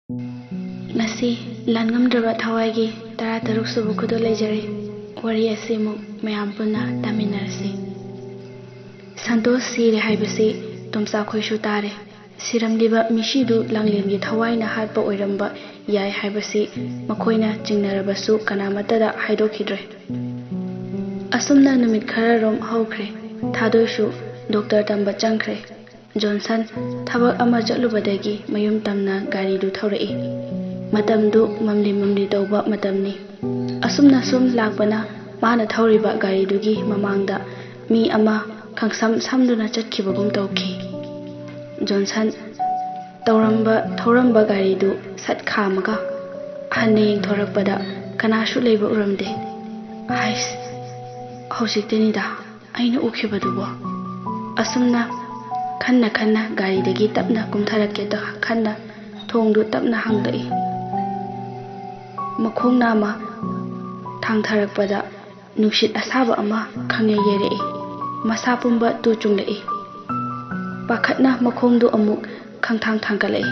Ngasi lan ngamdraba thawai tara taruk subu khudo leijare wari asimuk mayam punna taminarasi. Santos sire haibasi tumsa khoishu tare siramliba mishidu langlemgi thawaina hatpa oiramba yai haibasi makhoina jingnarabasu kanamatada haidokhidre. Asumna numit khararom haukhre thadoishu doctor tamba changkhre. Johnson thabak ama chatlubadagi mayum tamna gari du thaurai. Matamdu mamli tauba matamni. Asumna sum lakbana mana thauriba gari dugi mamangda mi ama khangsam samduna chatkibagum tawki. Johnson thoramba gari du sat khamaga hanne yengthorakpada kanashu leiba uramde. Hais hausikteni da aina ukhibadubo. Asumna khanna gari dagi tapna kumtharakke ta khanna thongdu tapna hangdai. Makhong nama thangtharakpada nushit asaba ama khangye yerei masa pumba tu chunglei pakhatna makhongdu amuk khangthang thangkalei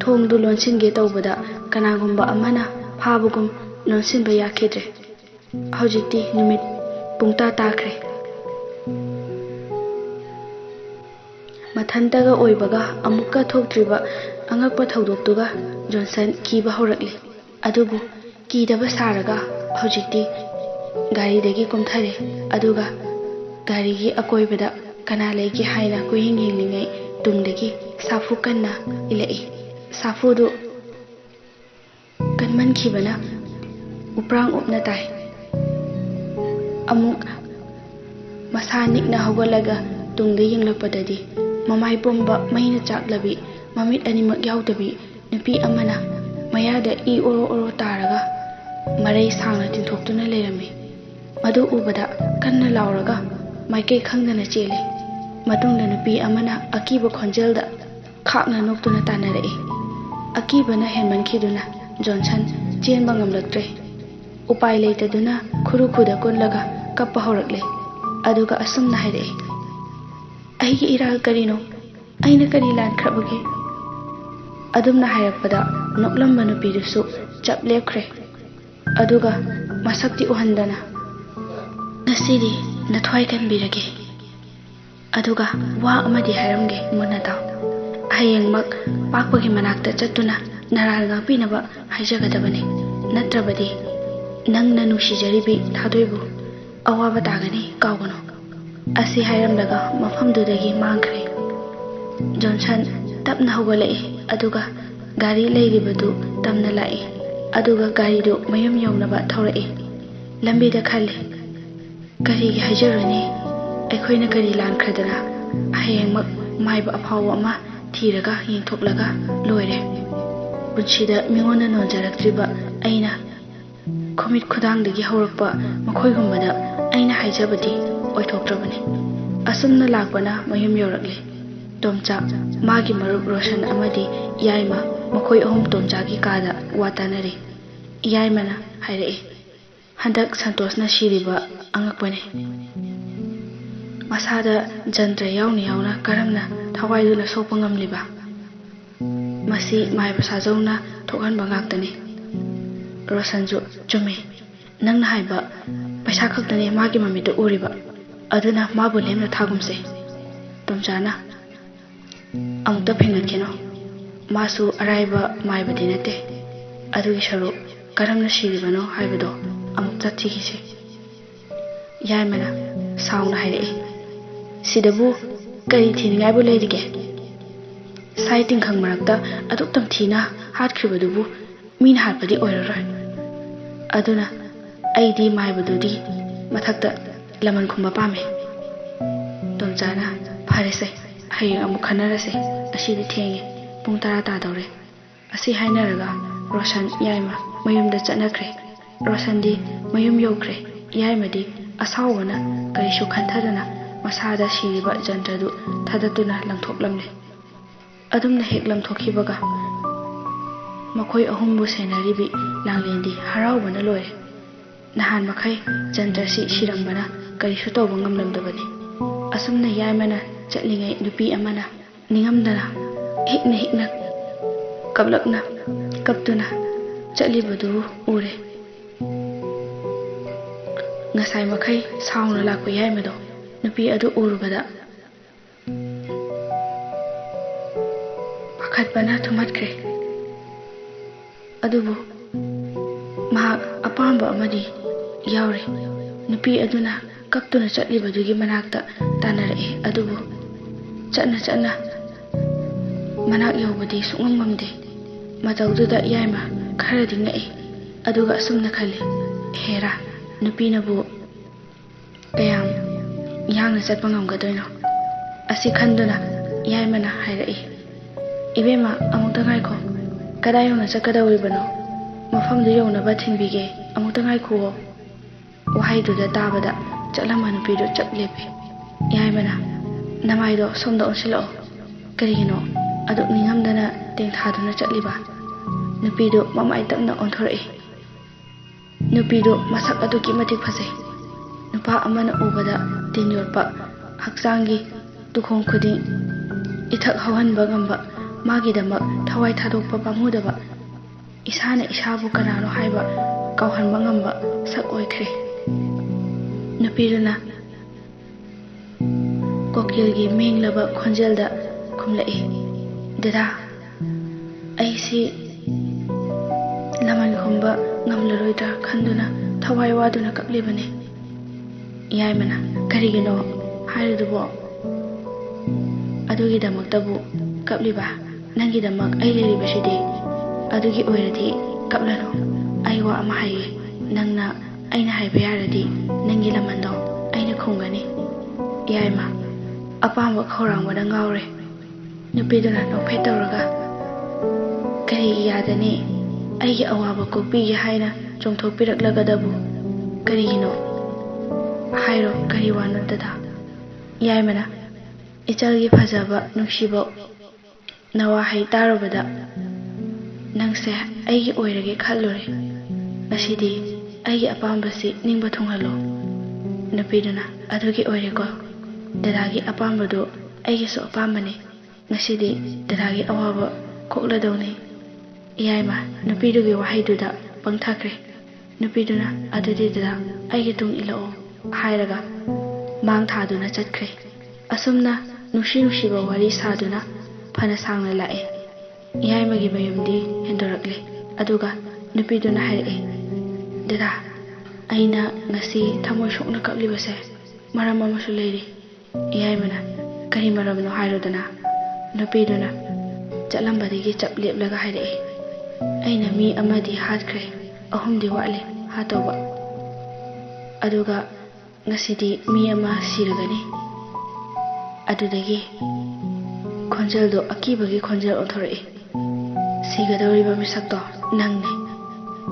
thongdu lonsinge tawbada kanagumba amana phabugum lonsinba yakhidre hojikti numit pungta takhre mathantaga oibaga amukka thoktriba angakpa thodoktuga Johnson kiba horakli adubu kidaba saraga hojikti gari dagi kumthare aduga gari gi akoibada kana legi haina kuhing hinglingai tungdagi safu kanna ilai safu du kanman khibana uprang upna tai amuk masanik na hogolaga tungda yinglakpadadi mamai pomba maina chaklabi mamit animak yautabi nupi amana mayada I oro taraga marai sangna tinthoptuna leirami madu ubada kanna lauraga maikei khangdana chele matungda nupi amana akiba khonjelda khakna noktuna tanarei akibana henmankhiduna Johnson chenba ngamlaktre upai leitaduna khuru-khuda kunlaga kappa horakle aduga asumna hairei aigi iral karino aina kari lankrabage adumna hairakpada noklamba nupidusu chap lepkhre aduga masakti uhandana ngasidi nathwai kanbirage aduga wa amadi hairamge munata hayengmak pakpagi manakta chattuna naral ngapinaba haijagadabane natrabadi nangna nushijaribi thadoibu awaba tagani kawgano asi hairamdaga mafamdudagi mangkhre Johnson tapna hogolai aduga gari leiribadu tamna lai aduga gari do mayum yawnaba thaurai lambi da khalle gari gi hajarani aikhoina gari lankhradana hayengmak maiba aphawa ma thiraga yengthoklaga loire bunchida mingona nonjaraktriba aina khomit khudang dagi haurakpa makhoigumbada aina haijabadi oithoktrabani asumna lakbana mayum yawrakle Tomcha magi marup Roshan amadi yaima makhoi ahum tomcha gi kada watanare yaimana hairei handak Santosna shiriba angakpane masada jantra yauna karamna thawaiduna sokpa ngamliba masi maiba sajawna thokhanba ngaktani Roshanju chume nangna haiba paisa khaktane magi mamito uriba aduna mabu lemna thagumse tomchana amukta phengatkeno masu araiba maibadi nate adugi sharu karamna shiribano haibado amukta thigise yaimana sauna hairei sidabu kari thiningai leirige saiting khang marakta aduktam thina hatkhribadubu mina hatpadi oiraroi aduna aidi maibadudi mathakta laman khumba pame tomchana pharese hayeng amuk khanarase asidi thenge pung 10 tadore asi hainaraga Roshan yaima mayumda chatnakre Roshan di mayum yokre yaimadi asawwana karishu khanthadana masada shiriba jantradu thadatuna langthoklamle adumna heklam thokhibaga makhoi ahumbu senaribi langlendi harawbana loire nahan makhai jantrasi shirambana karishu tawba ngamlamdabani asumna yaimana chatlingai nupi amana ningamdana hikna kaplakna kaptuna chatlibadu ure ngasai makai sauna lakpa yai mado nupi adu urubada pakhatpana thumatkre adubu mahak apamba amadi yaure nupi aduna kaptuna chatlibadugi manakta tanare adubu chatna manak yobadi sungmamde matawduda yaima kharadi ngai aduga asumna khali hera nupi nabu kayam yangna chatpa ngamgadoino asi khanduna yaimana hairai ibema amukta ngaiko kada yona chakadawribano mafamdu yona ba thinbige amukta ngaiko wahaiduda tabada chatlama nupido chaplepe yaimana namaido somda onsilo karigino adu ningamdana tengthaduna chatliba nupido mamai tapna onthorei nupido masak aduki matik phasai nupa amana ubada tinyorpa haksangi tukhong khuding ithak hawanba ngamba magidamak thawai thadokpa pamudaba isana isabu kanano haiba kawhanba ngamba sak oikhre nupiruna kokilgi menglaba khonjelda khumlai dada aisi laman khumba ngamlaroida khanduna thawai waduna kaplibane yaimana karigino hairudubo adugi damaktabu kapliba nangi damak ai leribasidi adugi oiradi kaplano aiwa ama haye nangna aina haiba yaradi nangi lamando aina khungani yaima apamba khorangwada ngawre nupiduna nokphet tawraga kari yadani aigi awaba kokpige haina chongthokpiraklagadabu karigino hairo kari wanadada yaimana ichalgi phajaba nuksibo nawa hai tarubada nangse aigi oirage khallore asidi aigi apambasi ningba thunghalo nupiduna adugi oirego dadagi apambado aigi so apambane ngasidi dadagi awaba kokladawni yaima nupidugi wahaiduda pangthakre nupiduna adudi dada aigi tung ilao hairaga mang thaduna chatkre asumna nushi-nushiba wari saduna phana sangna lae yaimagi mayumdi hendorakle aduga nupiduna haire dada aina ngasi thamoi sokna kaplibase maram amasu leiri yaimana kari maramno hairudana nupiduna chatlambadigi chapleplaga haire aina mi amadi hatkre ahumdi wale hatoba aduga ngasidi mi ama siragani adudagi khonjeldo akibagi khonjel othorei sigadawriba misakto nangni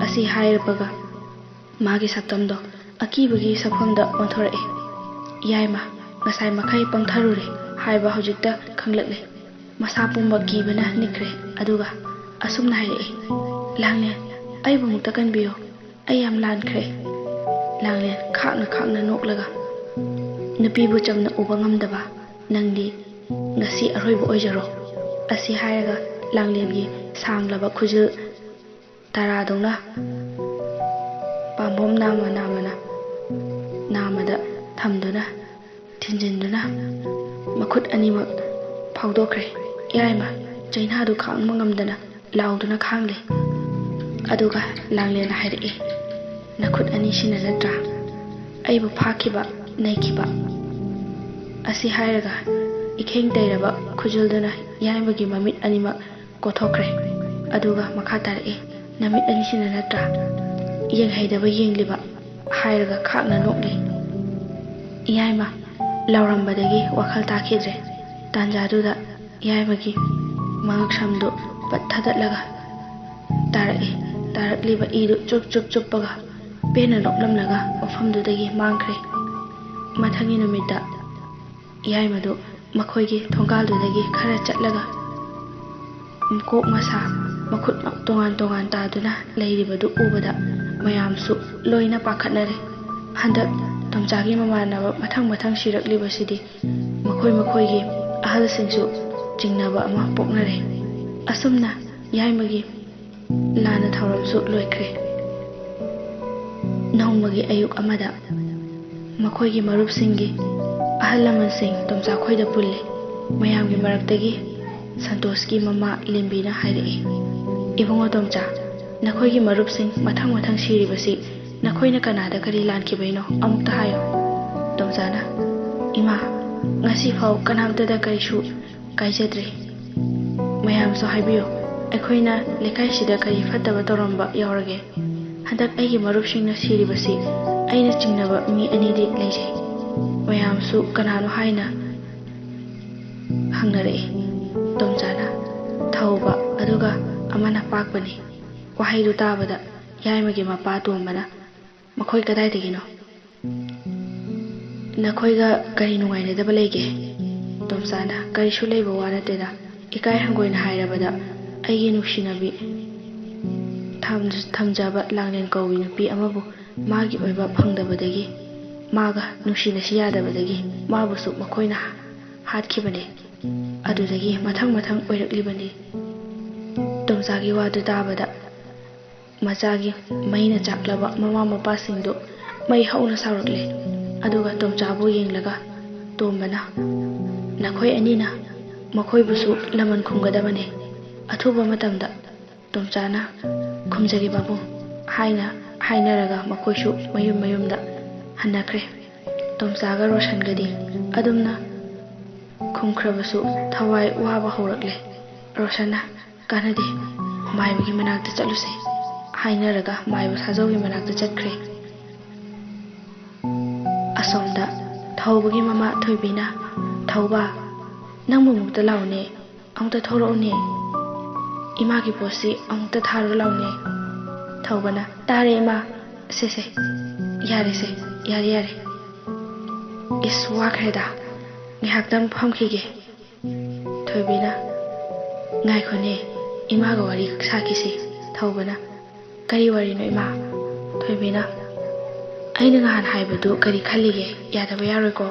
asi hairabaga magi saktamdo akibagi sakhamda onthorei yaima ngasai makai pangtharure haiba hojikta khanglakle masa pumba kibana nikre aduga asumna hairei langle aibu mukta kanbiyo ayam lankre langle khakna noklaga nupibu chamna uba ngamdaba nangdi ngasi aroibo oijaro asi hairaga langlemgi sanglaba khujil taradongna pambom namada thamduna thinjinduna makhut animak phawdokre yaima chainhadu khangma ngamdana lauduna khangle aduga langlena hairei nakhut ani sina natra aibu phakiba naikiba asi hairaga ikheng tairaba khujilduna yaimagi mamit animak kothokre aduga makha tarei namit ani sina natra yeng haidaba yengliba hairaga khakna nokli yaima laurambadagi wakhal takhidre tanjaduda yaimagi mangak samdu pathadatlaga tarei tarakliba idu chup-chup-chuppaga pena noklamlaga wafamdudagi mangkhre mathangi numida yaimadu makhoigi thongkaldudagi khara chatlaga kok masa makhut tongan taduna leiribadu ubada mayamsu loina pakhatnare handak tomchagi mamanaba mathang siraklibasidi makhoigi ahal singsu jingnaba ama poknare asumna ꯌꯥꯏꯃꯒꯤ ꯂꯥꯟꯅ ꯊꯧꯔꯝꯁꯨ ꯂꯣꯏꯈ꯭ꯔꯦ꯫ ꯅꯣꯡꯃꯒꯤ ꯑꯌꯨꯛ ꯑꯃꯗ ꯃꯈꯣꯏꯒꯤ ꯃꯔꯨꯞꯁꯤꯡꯒꯤ ꯑꯍꯜ ꯂꯃꯟꯁꯤꯡ ꯇꯣꯝꯆꯥꯈꯣꯏꯗ ꯄꯨꯜꯂꯤ꯫ ꯃꯌꯥꯝꯒꯤ ꯃꯔꯛꯇꯒꯤ ꯁꯟꯇꯣꯁꯀꯤ ꯃꯃꯥ ꯂꯦꯝꯕꯤꯅ ꯍꯥꯏꯔꯛꯏ, "ꯏꯕꯨꯡꯉꯣ ꯇꯣꯝꯆꯥ, ꯅꯈꯣꯏꯒꯤ ꯃꯔꯨꯞꯁꯤꯡ ꯃꯊꯪ ꯃꯊꯪ ꯁꯤꯔꯤꯕꯁꯤ ꯅꯈꯣꯏꯅ ꯀꯅꯥꯗ ꯀꯔꯤ ꯂꯥꯟꯈꯤꯕꯩꯅꯣ ꯑꯃꯨꯛꯇ ꯍꯥꯏꯌꯣ?" ꯇꯣꯝꯆꯥꯅ, "ꯏꯃꯥ, ꯉꯁꯤꯐꯥꯎ ꯀꯅꯥꯝꯇꯗ ꯀꯔꯤꯁꯨ ꯀꯥꯏꯖꯗ꯭ꯔꯤ꯫ ꯃꯌꯥꯝꯁꯨ ꯍꯥꯏꯕꯤꯌꯨ, ꯑꯩꯈꯣꯏꯅ ꯂꯩꯀꯥꯏꯁꯤꯗ ꯀꯔꯤ ꯐꯠꯇꯕ ꯇꯧꯔꯝꯕ ꯌꯥꯎꯔꯒꯦ? ꯍꯟꯗꯛ ꯑꯩꯒꯤ ꯃꯔꯨꯞꯁꯤꯡꯅ ꯁꯤꯔꯤꯕꯁꯤ ꯑꯩꯅ ꯆꯤꯡꯅꯕ ꯃꯤ ꯑꯅꯤꯗꯤ ꯂꯩꯖꯩ꯫ ꯃꯌꯥꯝꯁꯨ ꯀꯅꯥꯅꯣ ꯍꯥꯏꯅ ꯍꯪꯅꯔꯛꯏ꯫ ꯇꯣꯝꯆꯥꯅ, ꯊꯧꯕ ꯑꯗꯨꯒ ꯑꯃꯅ ꯄꯥꯛꯄꯅꯤ꯫ ꯋꯥꯍꯩꯗꯨ ꯇꯥꯕꯗ ꯌꯥꯏꯃꯒꯤ ꯃꯄꯥ ꯇꯣꯝꯕꯅ, "ꯃꯈꯣꯏ ꯀꯗꯥꯏꯗꯒꯤꯅꯣ? ꯅꯈꯣꯏꯒ ꯀꯔꯤ ꯅꯨꯡꯉꯥꯏꯅꯗꯕ ꯂꯩꯒꯦ?" ꯇꯣꯝꯆꯥꯅ, "ꯀꯔꯤꯁꯨ ꯂꯩꯕ ꯋꯥ ꯅꯠꯇꯦꯗ꯫ ꯏꯀꯥꯏ ꯍꯪꯒꯣꯏꯅ ꯍꯥꯏꯔꯕꯗ ꯑꯩꯒꯤ ꯅꯨꯡꯁꯤꯅꯕꯤ ꯊꯝꯖꯕ ꯂꯥꯡꯂꯦꯟ ꯀꯧꯕꯤ ꯅꯨꯄꯤ ꯑꯃꯕꯨ ꯃꯥꯒꯤ ꯑꯣꯏꯕ ꯐꯪꯗꯕꯗꯒꯤ, ꯃꯥꯒ ꯅꯨꯡꯁꯤꯅꯁꯤ ꯌꯥꯗꯕꯗꯒꯤ ꯃꯥꯕꯨꯁꯨ ꯃꯈꯣꯏꯅ ꯍꯥꯠꯈꯤꯕꯅꯤ꯫ ꯑꯗꯨꯗꯒꯤ ꯃꯊꯪ ꯃꯊꯪ ꯑꯣꯏꯔꯛꯂꯤꯕꯅꯤ." ꯇꯣꯝꯆꯥꯒꯤ ꯋꯥꯗꯨ ꯇꯥꯕꯗ ꯃꯆꯥꯒꯤ ꯃꯩꯅ ꯆꯥꯛꯂꯕ ꯃꯃꯥ ꯃꯄꯥꯁꯤꯡꯗꯨ ꯃꯩ ꯍꯧꯅ ꯁꯥꯎꯔꯛꯂꯦ꯫ ꯑꯗꯨꯒ ꯇꯣꯝꯆꯥꯕꯨ ꯌꯦꯡꯂꯒ ꯇꯣꯝꯕꯅ, "ꯅꯈꯣꯏ ꯑꯅꯤꯅ ꯃꯈꯣꯏꯕꯨꯁꯨ ꯂꯃꯟ ꯈꯨꯝꯒꯗꯕꯅꯤ꯫ ꯑꯊꯨꯕ ꯃꯇꯝꯗ ꯇꯣꯝꯆꯥꯅ ꯈꯨꯝꯖꯒꯦꯕꯕꯨ" ꯍꯥꯏꯅ ꯍꯥꯏꯅꯔꯒ ꯃꯈꯣꯏꯁꯨ ꯃꯌꯨꯝ ꯃꯌꯨꯝꯗ ꯍꯟꯅꯈ꯭ꯔꯦ꯫ ꯇꯣꯝꯆꯥꯒ ꯔꯣꯁꯟꯒꯗꯤ ꯑꯗꯨꯝꯅ ꯈꯨꯝꯈ꯭ꯔꯕꯁꯨ ꯊꯋꯥꯏ ꯋꯥꯕ ꯍꯧꯔꯛꯂꯦ꯫ ꯔꯣꯁꯟꯅ, "ꯀꯥꯟꯅꯗꯦ, ꯃꯥꯏꯕꯒꯤ ꯃꯅꯥꯛꯇ ꯆꯠꯂꯨꯁꯦ" ꯍꯥꯏꯅꯔꯒ ꯃꯥꯏꯕ ꯁꯥꯖꯧꯒꯤ ꯃꯅꯥꯛꯇ ꯆꯠꯈ꯭ꯔꯦ꯫ ꯑꯁꯣꯝꯗ ꯊꯧꯕꯒꯤ ꯃꯃꯥ ꯊꯣꯏꯕꯤꯅ, "ꯊꯧꯕ, ꯅꯪꯕꯨ ꯑꯃꯨꯛꯇ ꯂꯥꯎꯅꯦ, ꯑꯃꯨꯛꯇ ꯊꯣꯔꯛꯎꯅꯦ, ꯏꯃꯥꯒꯤ ꯄꯣꯠꯁꯤ ꯑꯃꯨꯛꯇ ꯊꯥꯔꯨ ꯂꯥꯎꯅꯦ." ꯊꯧꯕꯅ, "ꯇꯥꯔꯦ ꯏꯃꯥ, ꯁꯦ ꯌꯥꯔꯦꯁꯦ, ꯌꯥꯔꯦ. ꯏꯁ ꯋꯥꯈ꯭ꯔꯦꯗ, ꯉꯥꯏꯍꯥꯛꯇꯪ ꯐꯝꯈꯤꯒꯦ." ꯊꯣꯏꯕꯤꯅ, "ꯉꯥꯏꯈꯣꯅꯦ, ꯏꯃꯥꯒ ꯋꯥꯔꯤ ꯁꯥꯈꯤꯁꯤ." ꯊꯧꯕꯅ, "ꯀꯔꯤ ꯋꯥꯔꯤꯅꯣ ꯏꯃꯥ?" ꯊꯣꯏꯕꯤꯅ, "ꯑꯩꯅ ꯅꯍꯥꯟ ꯍꯥꯏꯕꯗꯨ ꯀꯔꯤ ꯈꯜꯂꯤꯒꯦ? ꯌꯥꯗꯕ ꯌꯥꯔꯣꯏꯀꯣ?"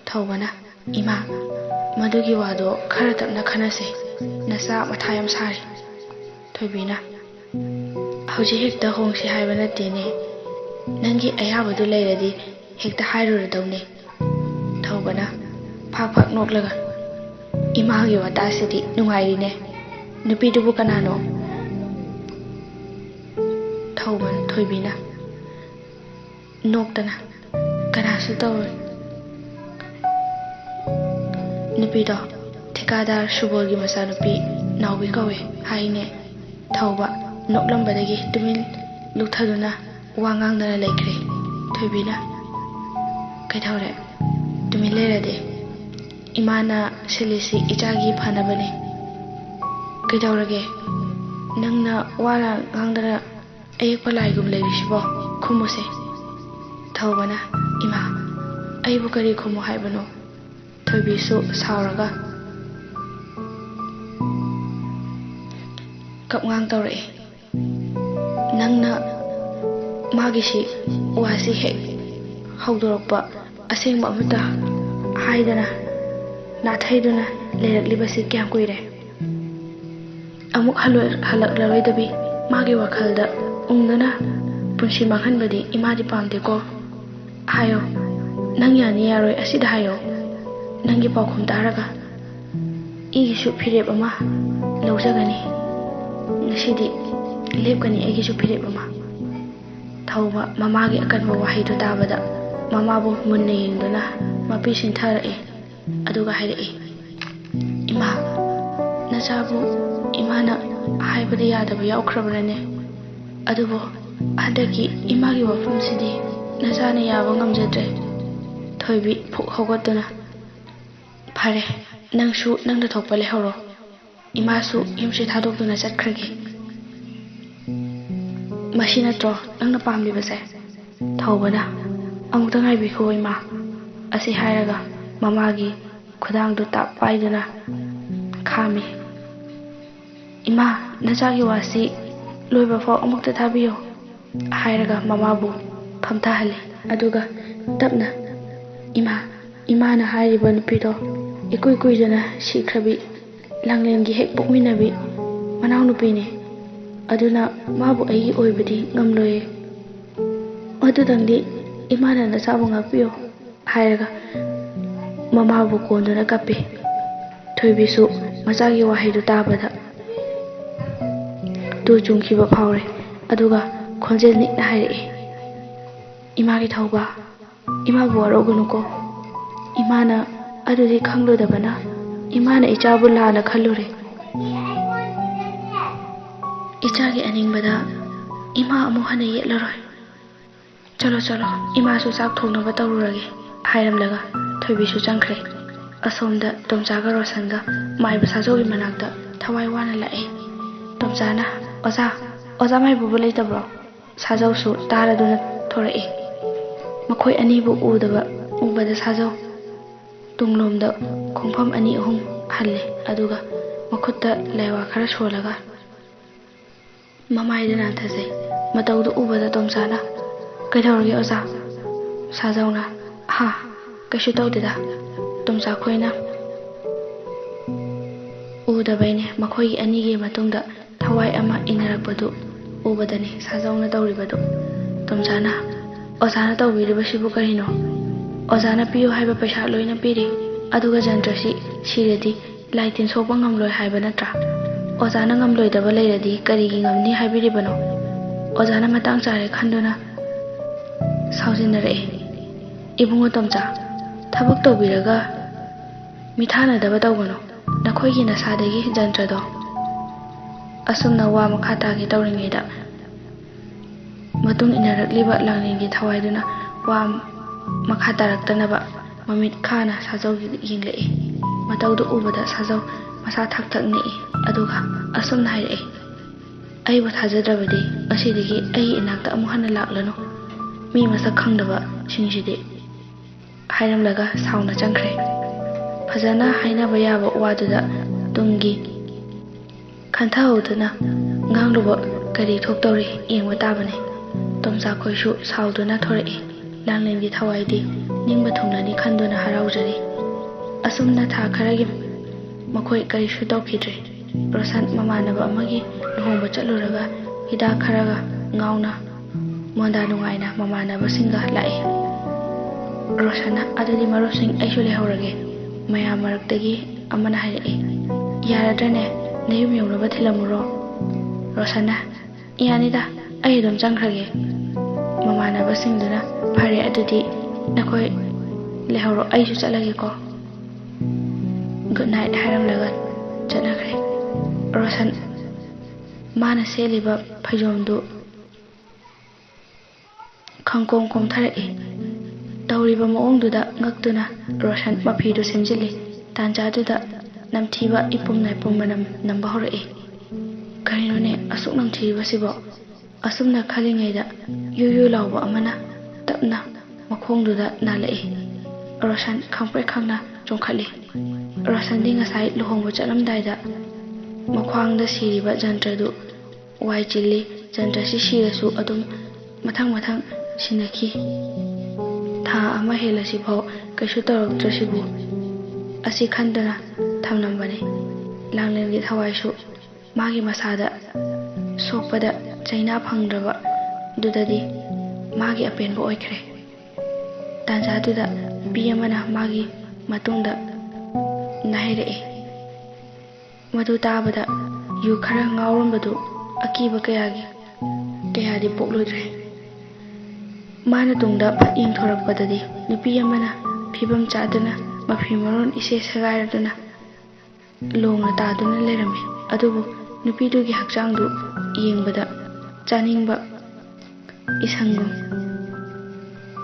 ꯊꯧꯕꯅ, "ꯏꯃꯥ, ꯃꯗꯨꯒꯤ ꯋꯥꯗꯣ ꯈꯔ ꯇꯞꯅ ꯈꯟꯅꯁꯦ, ꯅꯆꯥ ꯃꯊꯥ ꯌꯥꯝ ꯁꯥꯔꯤ." ꯊꯣꯏꯕꯤꯅ, "ꯍꯧꯖꯤꯛ ꯍꯦꯛꯇ ꯍꯣꯡꯁꯤ ꯍꯥꯏꯕ ꯅꯠꯇꯦꯅꯦ, ꯅꯪꯒꯤ ꯑꯌꯥꯕꯗꯨ ꯂꯩꯔꯗꯤ ꯍꯦꯛꯇ ꯍꯥꯏꯔꯨꯔꯗꯧꯅꯦ." ꯊꯧꯕꯅ ꯐꯥꯛ ꯐꯥꯛ ꯅꯣꯛꯂꯒ, "ꯏꯃꯥꯒꯤ ꯋꯥꯇꯥꯁꯤꯗꯤ ꯅꯨꯡꯉꯥꯏꯔꯤꯅꯦ, ꯅꯨꯄꯤꯗꯨꯕꯨ ꯀꯅꯥꯅꯣ?" ꯊꯣꯏꯕꯤꯅ ꯅꯣꯛꯇꯅ, "ꯀꯅꯥꯁꯨ ꯇꯧꯔꯣꯏ, ꯅꯨꯄꯤꯗꯣ ꯊꯤꯀꯥꯗꯥꯔ ꯁꯨꯕꯣꯜꯒꯤ ꯃꯆꯥꯅꯨꯄꯤ ꯅꯥꯎꯕꯤ ꯀꯧꯋꯦ ꯍꯥꯏꯅꯦ." ꯊꯧꯕ ꯅꯣꯛꯂꯝꯕꯗꯒꯤ ꯇꯨꯃꯤꯟ ꯂꯨꯛꯊꯗꯨꯅ ꯋꯥ ꯉꯥꯡꯗꯅ ꯂꯩꯈ꯭ꯔꯦ꯫ ꯊꯣꯏꯕꯤꯅ, "ꯀꯩꯗꯧꯔꯦ? ꯇꯨꯃꯤꯟ ꯂꯩꯔꯗꯤ? ꯏꯃꯥꯅ ꯁꯤꯜꯂꯤꯁꯤ ꯏꯆꯥꯒꯤ ꯐꯅꯕꯅꯤ. ꯀꯩꯗꯧꯔꯒꯦ? ꯅꯪꯅ ꯋꯥ ꯉꯥꯡꯗꯅ ꯑꯌꯦꯛꯄ ꯂꯥꯏꯒꯨꯝ ꯂꯩꯔꯤꯁꯤꯕꯣ? ꯈꯨꯝꯃꯨꯁꯦ." ꯊꯧꯕꯅ, "ꯏꯃꯥ, ꯑꯩꯕꯨ ꯀꯔꯤ ꯈꯨꯝꯃꯨ ꯍꯥꯏꯕꯅꯣ?" ꯊꯣꯏꯕꯤꯁꯨ ꯁꯥꯎꯔꯒ ꯀꯞꯉꯥꯡ ꯇꯧꯔꯛꯏ꯫ "ꯅꯪꯅ ꯃꯥꯒꯤꯁꯤ ꯋꯥꯁꯤ ꯍꯦꯛ ꯍꯧꯗꯣꯔꯛꯄ ꯑꯁꯦꯡꯕ ꯑꯃꯠꯇ ꯍꯥꯏꯗꯅ ꯅꯥꯊꯩꯗꯨꯅ ꯂꯩꯔꯛꯂꯤꯕꯁꯤ ꯀꯌꯥꯝ ꯀꯨꯏꯔꯦ? ꯑꯃꯨꯛ ꯍꯜꯂꯛꯂꯔꯣꯏꯗꯕꯤ ꯃꯥꯒꯤ ꯋꯥꯈꯜꯗ ꯎꯪꯗꯅ ꯄꯨꯟꯁꯤ ꯃꯥꯡꯍꯟꯕꯗꯤ ꯏꯃꯥꯗꯤ ꯄꯥꯝꯗꯦꯀꯣ? ꯍꯥꯏꯌꯣ, ꯅꯪ ꯌꯥꯅꯤ ꯌꯥꯔꯣꯏ ꯑꯁꯤꯗ ꯍꯥꯏꯌꯣ꯫ ꯅꯪꯒꯤ ꯄꯥꯎꯈꯨꯝ ꯇꯥꯔꯒ ꯑꯩꯒꯤꯁꯨ ꯐꯤꯔꯦꯞ ꯑꯃ ꯂꯧꯖꯒꯅꯤ. ꯉꯁꯤꯗꯤ ꯂꯦꯞꯀꯅꯤ ꯑꯩꯒꯤꯁꯨ ꯐꯤꯔꯦꯞ ꯑꯃ." ꯊꯧꯕ ꯃꯃꯥꯒꯤ ꯑꯀꯟꯕ ꯋꯥꯍꯩꯗꯨ ꯇꯥꯕꯗ ꯃꯃꯥꯕꯨ ꯃꯨꯟꯅ ꯌꯦꯡꯗꯨꯅ ꯃꯄꯤ ꯁꯤꯡꯊꯔꯛꯏ꯫ ꯑꯗꯨꯒ ꯍꯥꯏꯔꯛꯏ, "ꯏꯃꯥ, ꯅꯆꯥꯕꯨ ꯏꯃꯥꯅ ꯍꯥꯏꯕꯗ ꯌꯥꯗꯕ ꯌꯥꯎꯈ꯭ꯔꯕ꯭ꯔꯅꯦ? ꯑꯗꯨꯕꯨ ꯍꯟꯗꯛꯀꯤ ꯏꯃꯥꯒꯤ ꯋꯥꯐꯝꯁꯤꯗꯤ ꯅꯆꯥꯅ ꯌꯥꯕ ꯉꯝꯖꯗ꯭ꯔꯦ." ꯊꯣꯏꯕꯤ ꯐꯨꯛ ꯍꯧꯒꯠꯇꯨꯅ, "ꯐꯔꯦ, ꯅꯪꯁꯨ ꯅꯪꯅ ꯊꯣꯛꯄ ꯂꯩꯍꯧꯔꯣ. ꯏꯃꯥꯁꯨ ꯌꯨꯝꯁꯤ ꯊꯥꯗꯣꯛꯇꯨꯅ ꯆꯠꯈ꯭ꯔꯒꯦ. ꯃꯁꯤ ꯅꯠꯇ꯭ꯔꯣ ꯅꯪꯅ ꯄꯥꯝꯂꯤꯕꯁꯦ?" ꯊꯧꯕꯅ, "ꯑꯃꯨꯛꯇ ꯉꯥꯏꯕꯤꯈꯣ ꯏꯃꯥ." ꯑꯁꯤ ꯍꯥꯏꯔꯒ ꯃꯃꯥꯒꯤ ꯈꯨꯗꯥꯡꯗꯨ ꯇꯥꯞ ꯄꯥꯏꯗꯨꯅ ꯈꯥꯝꯃꯤ꯫ "ꯏꯃꯥ, ꯅꯆꯥꯒꯤ ꯋꯥꯁꯤ ꯂꯣꯏꯕꯐꯥꯎ ꯑꯃꯨꯛꯇ ꯇꯥꯕꯤꯌꯨ" ꯍꯥꯏꯔꯒ ꯃꯃꯥꯕꯨ ꯐꯝꯊꯍꯜꯂꯤ꯫ ꯑꯗꯨꯒ ꯇꯞꯅ, "ꯏꯃꯥ, ꯏꯃꯥꯅ ꯍꯥꯏꯔꯤꯕ ꯅꯨꯄꯤꯗꯣ ꯏꯀꯨꯏ ꯀꯨꯏꯗꯅ ꯁꯤꯈ꯭ꯔꯕꯤ ꯂꯥꯡꯂꯦꯟꯒꯤ ꯍꯦꯛ ꯄꯣꯛꯃꯤꯟꯅꯕꯤ ꯃꯅꯥꯎꯅꯨꯄꯤꯅꯤ ꯑꯗꯨꯅ ꯃꯥꯕꯨ ꯑꯩꯒꯤ ꯑꯣꯏꯕꯗꯤ ꯉꯝꯂꯣꯏꯌꯦ ꯑꯗꯨꯗꯪꯗꯤ ꯏꯃꯥꯅ ꯅꯆꯥꯕꯨ ꯉꯥꯛꯄꯤꯌꯨ ꯍꯥꯏꯔꯒ ꯃꯃꯥꯕꯨ ꯀꯣꯟꯗꯨꯅ ꯀꯞꯄꯤ ꯊꯣꯏꯕꯤꯁꯨ ꯃꯆꯥꯒꯤ ꯋꯥꯍꯩꯗꯨ ꯇꯥꯕꯗ ꯇꯨ ꯆꯨꯡꯈꯤꯕ ꯐꯥꯎꯔꯦ ꯑꯗꯨꯒ ꯈꯣꯟꯖꯦꯜ ꯅꯤꯛꯅ ꯍꯥꯏꯔꯛꯏ ꯏꯃꯥꯒꯤ ꯊꯧꯕ ꯏꯃꯥꯕꯨ ꯋꯥꯔꯧꯒꯅꯨꯀꯣ ꯏꯃꯥꯅ ꯑꯗꯨꯗꯤ ꯈꯪꯂꯨꯗꯕꯅ ꯏꯃꯥꯅ ꯏꯆꯥꯕꯨ ꯂꯥꯟꯅ ꯈꯜꯂꯨꯔꯦ ꯏꯆꯥꯒꯤ ꯑꯅꯤꯡꯕꯗ ꯏꯃꯥ ꯑꯃꯨꯛ ꯍꯟꯅ ꯌꯦꯠꯂꯔꯣꯏ ꯆꯂꯣ ꯆꯂꯣ ꯏꯃꯥꯁꯨ ꯆꯥꯛ ꯊꯣꯡꯅꯕ ꯇꯧꯔꯨꯔꯒꯦ ꯍꯥꯏꯔꯝꯂꯒ ꯊꯣꯏꯕꯤꯁꯨ ꯆꯪꯈ꯭ꯔꯦ ꯑꯁꯣꯝꯗ ꯇꯣꯝꯆꯥꯒ ꯔꯣꯁꯟꯒ ꯃꯥꯏꯕ ꯁꯥꯖꯧꯒꯤ ꯃꯅꯥꯛꯇ ꯊꯋꯥꯏ ꯋꯥꯅ ꯂꯥꯛꯑꯦ ꯇꯣꯝꯆꯥꯅ ꯑꯣꯖꯥ ꯃꯥꯏꯕꯕꯨ ꯂꯩꯇꯕ꯭ꯔꯣ ꯁꯥꯖꯧꯁꯨ ꯇꯥꯔꯗꯨꯅ ꯊꯣꯔꯛꯏ ꯃꯈꯣꯏ ꯑꯅꯤꯕꯨ ꯎꯕꯗ ꯁꯥꯖꯧ ꯇꯨꯡꯂꯣꯝꯗ ꯈꯣꯡꯐꯝ 2-3 ꯍꯜꯂꯦ ꯑꯗꯨꯒ ꯃꯈꯨꯠꯇ ꯂꯩꯋꯥ ꯈꯔ ꯁꯣꯜꯂꯒ ꯃꯃꯥꯏꯗ ꯅꯥꯟꯊꯖꯩ ꯃꯇꯧꯗꯨ ꯎꯕꯗ ꯇꯣꯝꯆꯥꯅ ꯀꯩꯗꯧꯔꯒꯦ ꯑꯣꯖꯥ ꯁꯥꯖꯧꯅ ꯀꯩꯁꯨ ꯇꯧꯗꯦꯗ ꯇꯣꯝꯆꯥ ꯈꯣꯏꯅ ꯎꯗꯕꯩꯅꯦ ꯃꯈꯣꯏꯒꯤ ꯑꯅꯤꯒꯤ ꯃꯇꯨꯡꯗ ꯊꯋꯥꯏ ꯑꯃ ꯏꯟꯅꯔꯛꯄꯗꯨ ꯎꯕꯗꯅꯤ ꯁꯥꯖꯧꯅ ꯇꯧꯔꯤꯕꯗꯨ ꯇꯣꯝꯆꯥꯅ ꯑꯣꯖꯥꯅ ꯇꯧꯕꯤꯔꯤꯕꯁꯤꯕꯨ ꯀꯔꯤꯅꯣ ꯑꯣꯖꯥꯅ ꯄꯤꯌꯨ ꯍꯥꯏꯕ ꯄꯩꯁꯥ ꯂꯣꯏꯅ ꯄꯤꯔꯤ ꯑꯗꯨꯒ ꯖꯟꯇ꯭ꯔꯁꯤ ꯁꯤꯔꯗꯤ ꯂꯥꯏ ꯇꯤꯟ ꯁꯣꯛꯄ ꯉꯝꯂꯣꯏ ꯍꯥꯏꯕ ꯅꯠꯇ꯭ꯔꯥ ꯑꯣꯖꯥꯅ ꯉꯝꯂꯣꯏꯗꯕ ꯂꯩꯔꯗꯤ ꯀꯔꯤꯒꯤ ꯉꯝꯅꯤ ꯍꯥꯏꯕꯤꯔꯤꯕꯅꯣ ꯑꯣꯖꯥꯅ ꯃꯇꯥꯡ ꯆꯥꯔꯦ ꯈꯟꯗꯨꯅ ꯁꯥꯎꯖꯤꯟꯅꯔꯛꯏ ꯏꯕꯨꯡꯉꯣ ꯇꯣꯝꯆꯥ ꯊꯕꯛ ꯇꯧꯕꯤꯔꯒ ꯃꯤꯊꯥꯅꯗꯕ ꯇꯧꯒꯅꯨ ꯅꯈꯣꯏꯒꯤ ꯅꯁꯥꯗꯒꯤ ꯖꯟꯇ꯭ꯔꯗꯣ ꯑꯁꯨꯝꯅ ꯋꯥ ꯃꯈꯥ ꯇꯥꯒꯦ ꯇꯧꯔꯤꯉꯩꯗ ꯃꯇꯨꯡ ꯏꯟꯅꯔꯛꯂꯤꯕ ꯂꯥꯡꯂꯦꯟꯒꯤ ꯊꯋꯥꯏꯗꯨꯅ ꯋꯥ ꯃꯈꯥ ꯇꯥꯔꯛꯇꯅꯕ ꯃꯃꯤꯠ ꯈꯥꯅ ꯁꯥꯖꯧꯒꯤ ꯌꯦꯡꯂꯛꯏ ꯃꯇꯧꯗꯨ ꯎꯕꯗ ꯁꯥꯖꯧ ꯃꯁꯥ ꯊꯛ ꯅꯤꯛꯏ ꯑꯗꯨꯒ ꯑꯁꯨꯝꯅ ꯍꯥꯏꯔꯛꯏ ꯑꯩꯕꯨ ꯊꯥꯖꯗ꯭ꯔꯕꯗꯤ ꯉꯁꯤꯗꯒꯤ ꯑꯩꯒꯤ ꯏꯅꯥꯛꯇ ꯑꯃꯨꯛ ꯍꯟꯅ ꯂꯥꯛꯂꯅꯨ ꯃꯤ ꯃꯁꯛ ꯈꯪꯗꯕ ꯁꯤꯡꯁꯤꯗꯤ ꯍꯥꯏꯔꯝꯂꯒ ꯁꯥꯎꯅ ꯆꯪꯈ꯭ꯔꯦ ꯐꯖꯅ ꯍꯥꯏꯅꯕ ꯌꯥꯕ ꯋꯥꯗꯨꯗ ꯇꯨꯡꯒꯤ ꯈꯟꯊꯍꯧꯗꯨꯅ ꯉꯥꯡꯂꯨꯕ ꯀꯔꯤ ꯊꯣꯛꯇꯧꯔꯤ ꯌꯦꯡꯕ ꯇꯥꯕꯅꯤ ꯇꯣꯝꯆꯥ ꯈꯣꯏꯁꯨ ꯁꯥꯎꯗꯨꯅ ꯊꯣꯔꯛꯏ ꯂꯥꯡꯂꯦꯟꯒꯤ ꯊꯋꯥꯏꯗꯤ ꯅꯤꯡꯕ ꯊꯨꯡꯅꯅꯤ ꯈꯟꯗꯨꯅ ꯍꯔꯥꯎꯖꯔꯤ ꯑꯁꯨꯝꯅ ꯊꯥ ꯈꯔꯒꯤ ꯃꯈꯣꯏ ꯀꯔꯤꯁꯨ ꯇꯧꯈꯤꯗ꯭ꯔꯦ ꯔꯣꯁꯟ ꯃꯃꯥꯟꯅꯕ ꯑꯃꯒꯤ ꯂꯨꯍꯣꯡꯕ ꯆꯠꯂꯨꯔꯒ ꯍꯤꯗꯥꯛ ꯈꯔꯒ ꯉꯥꯎꯅ ꯃꯣꯟꯗꯥ ꯅꯨꯡꯉꯥꯏꯅ ꯃꯃꯥꯟꯅꯕꯁꯤꯡꯒ ꯂꯥꯛꯏ ꯔꯣꯁꯟꯅ ꯑꯗꯨꯗꯤ ꯃꯔꯨꯞꯁꯤꯡ ꯑꯩꯁꯨ ꯂꯩꯍꯧꯔꯒꯦ ꯃꯌꯥꯝ ꯃꯔꯛꯇꯒꯤ ꯑꯃꯅ ꯍꯥꯏꯔꯛꯏ ꯌꯥꯔꯗ꯭ꯔꯅꯦ ꯅꯌꯨꯝ ꯌꯧꯅꯕ ꯊꯤꯜꯂꯝꯃꯨꯔꯣ ꯔꯣꯁꯟꯅ ꯌꯥꯅꯤꯗ ꯑꯩ ꯑꯗꯨꯝ ꯆꯪꯈ꯭ꯔꯒꯦ ꯃꯃꯥꯟꯅꯕꯁꯤꯡꯗꯨꯅ ꯐꯔꯦ ꯑꯗꯨꯗꯤ ꯅꯈꯣꯏ ꯂꯩꯍꯧꯔꯣ ꯑꯩꯁꯨ ꯆꯠꯂꯒꯦꯀꯣ ꯒꯨꯗ ꯅꯥꯏꯠ ꯍꯥꯏꯔꯝꯂꯒ ꯆꯠꯅꯈ꯭ꯔꯦ ꯔꯣꯁꯟ ꯃꯥꯅ ꯁꯦꯠꯂꯤꯕ ꯐꯩꯖꯣꯝꯗꯨ ꯈꯪꯀꯣꯝ ꯀꯣꯝꯊꯔꯛꯏ ꯇꯧꯔꯤꯕ ꯃꯑꯣꯡꯗꯨꯗ ꯉꯛꯇꯨꯅ ꯔꯣꯁꯟ ꯃꯐꯤꯗꯨ ꯁꯦꯝꯖꯤꯜꯂꯤ ꯇꯥꯟꯖꯥꯗꯨꯗ ꯅꯝꯊꯤꯕ ꯏꯄꯨꯝ ꯅꯥꯏꯄꯨꯝ ꯃꯅꯝ ꯅꯝꯕ ꯍꯧꯔꯛꯏ ꯀꯔꯤꯅꯣꯅꯦ ꯑꯁꯨꯛ ꯅꯝꯊꯤꯔꯤꯕꯁꯤꯕꯣ ꯑꯁꯨꯝꯅ ꯈꯜꯂꯤꯉꯩꯗ ꯌꯨ ꯂꯥꯎꯕ ꯑꯃꯅ ꯇꯞꯅ ꯃꯈꯣꯡꯗꯨꯗ ꯅꯥꯜꯂꯛꯏ ꯔꯣꯁꯟ ꯈꯪꯄ꯭ꯔꯦꯛ ꯈꯪꯅ ꯆꯣꯡꯈꯠꯂꯤ ꯔꯣꯁꯟꯗꯤ ꯉꯁꯥꯏ ꯂꯨꯍꯣꯡꯕ ꯆꯠꯂꯝꯗꯥꯏꯗ ꯃꯈ꯭ꯋꯥꯡꯗ ꯁꯤꯔꯤꯕ ꯖꯟꯇ꯭ꯔꯗꯨ ꯋꯥꯏ ꯆꯤꯜꯂꯤ ꯖꯟꯇ꯭ꯔꯁꯤ ꯁꯤꯔꯁꯨ ꯑꯗꯨꯝ ꯃꯊꯪ ꯁꯤꯟꯅꯈꯤ ꯊꯥ ꯑꯃ ꯍꯦꯜꯂꯁꯤꯐꯥꯎ ꯀꯩꯁꯨ ꯇꯧꯔꯛꯇ꯭ꯔꯁꯤꯕꯨ ꯑꯁꯤ ꯈꯟꯗꯨꯅ ꯊꯝꯂꯝꯕꯅꯤ ꯂꯥꯡꯂꯦꯟꯒꯤ ꯊꯋꯥꯏꯁꯨ ꯃꯥꯒꯤ ꯃꯁꯥꯗ ꯁꯣꯛꯄꯗ ꯆꯩꯅꯥ ꯐꯪꯗ꯭ꯔꯕ ꯗꯨꯗꯗꯤ ꯃꯥꯒꯤ ꯑꯄꯦꯟꯕ ꯑꯣꯏꯈ꯭ꯔꯦ ꯇꯥꯟꯖꯥꯗꯨꯗ ꯅꯨꯄꯤ ꯑꯃꯅ ꯃꯥꯒꯤ ꯃꯇꯨꯡꯗ ꯅꯥꯍꯩꯔꯛꯏ ꯃꯗꯨ ꯇꯥꯕꯗ ꯌꯨ ꯈꯔ ꯉꯥꯎꯔꯝꯕꯗꯨ ꯑꯀꯤꯕ ꯀꯌꯥꯗꯤ ꯄꯣꯛꯂꯨꯗ꯭ꯔꯦ ꯃꯥꯅ ꯇꯨꯡꯗ ꯐꯠ ꯌꯦꯡꯊꯣꯔꯛꯄꯗꯗꯤ ꯅꯨꯄꯤ ꯑꯃꯅ ꯐꯤꯕꯝ ꯆꯥꯗꯨꯅ ꯃꯐꯤ ꯃꯔꯣꯟ ꯏꯁꯦ ꯁꯦꯒꯥꯏꯔꯗꯨꯅ ꯂꯣꯡꯅ ꯇꯥꯗꯨꯅ ꯂꯩꯔꯝꯃꯤ ꯑꯗꯨꯕꯨ ꯅꯨꯄꯤꯗꯨꯒꯤ ꯍꯛꯆꯥꯡꯗꯨ ꯌꯦꯡꯕꯗ ꯆꯥꯅꯤꯡꯕ ꯏꯁꯪꯒꯨꯝ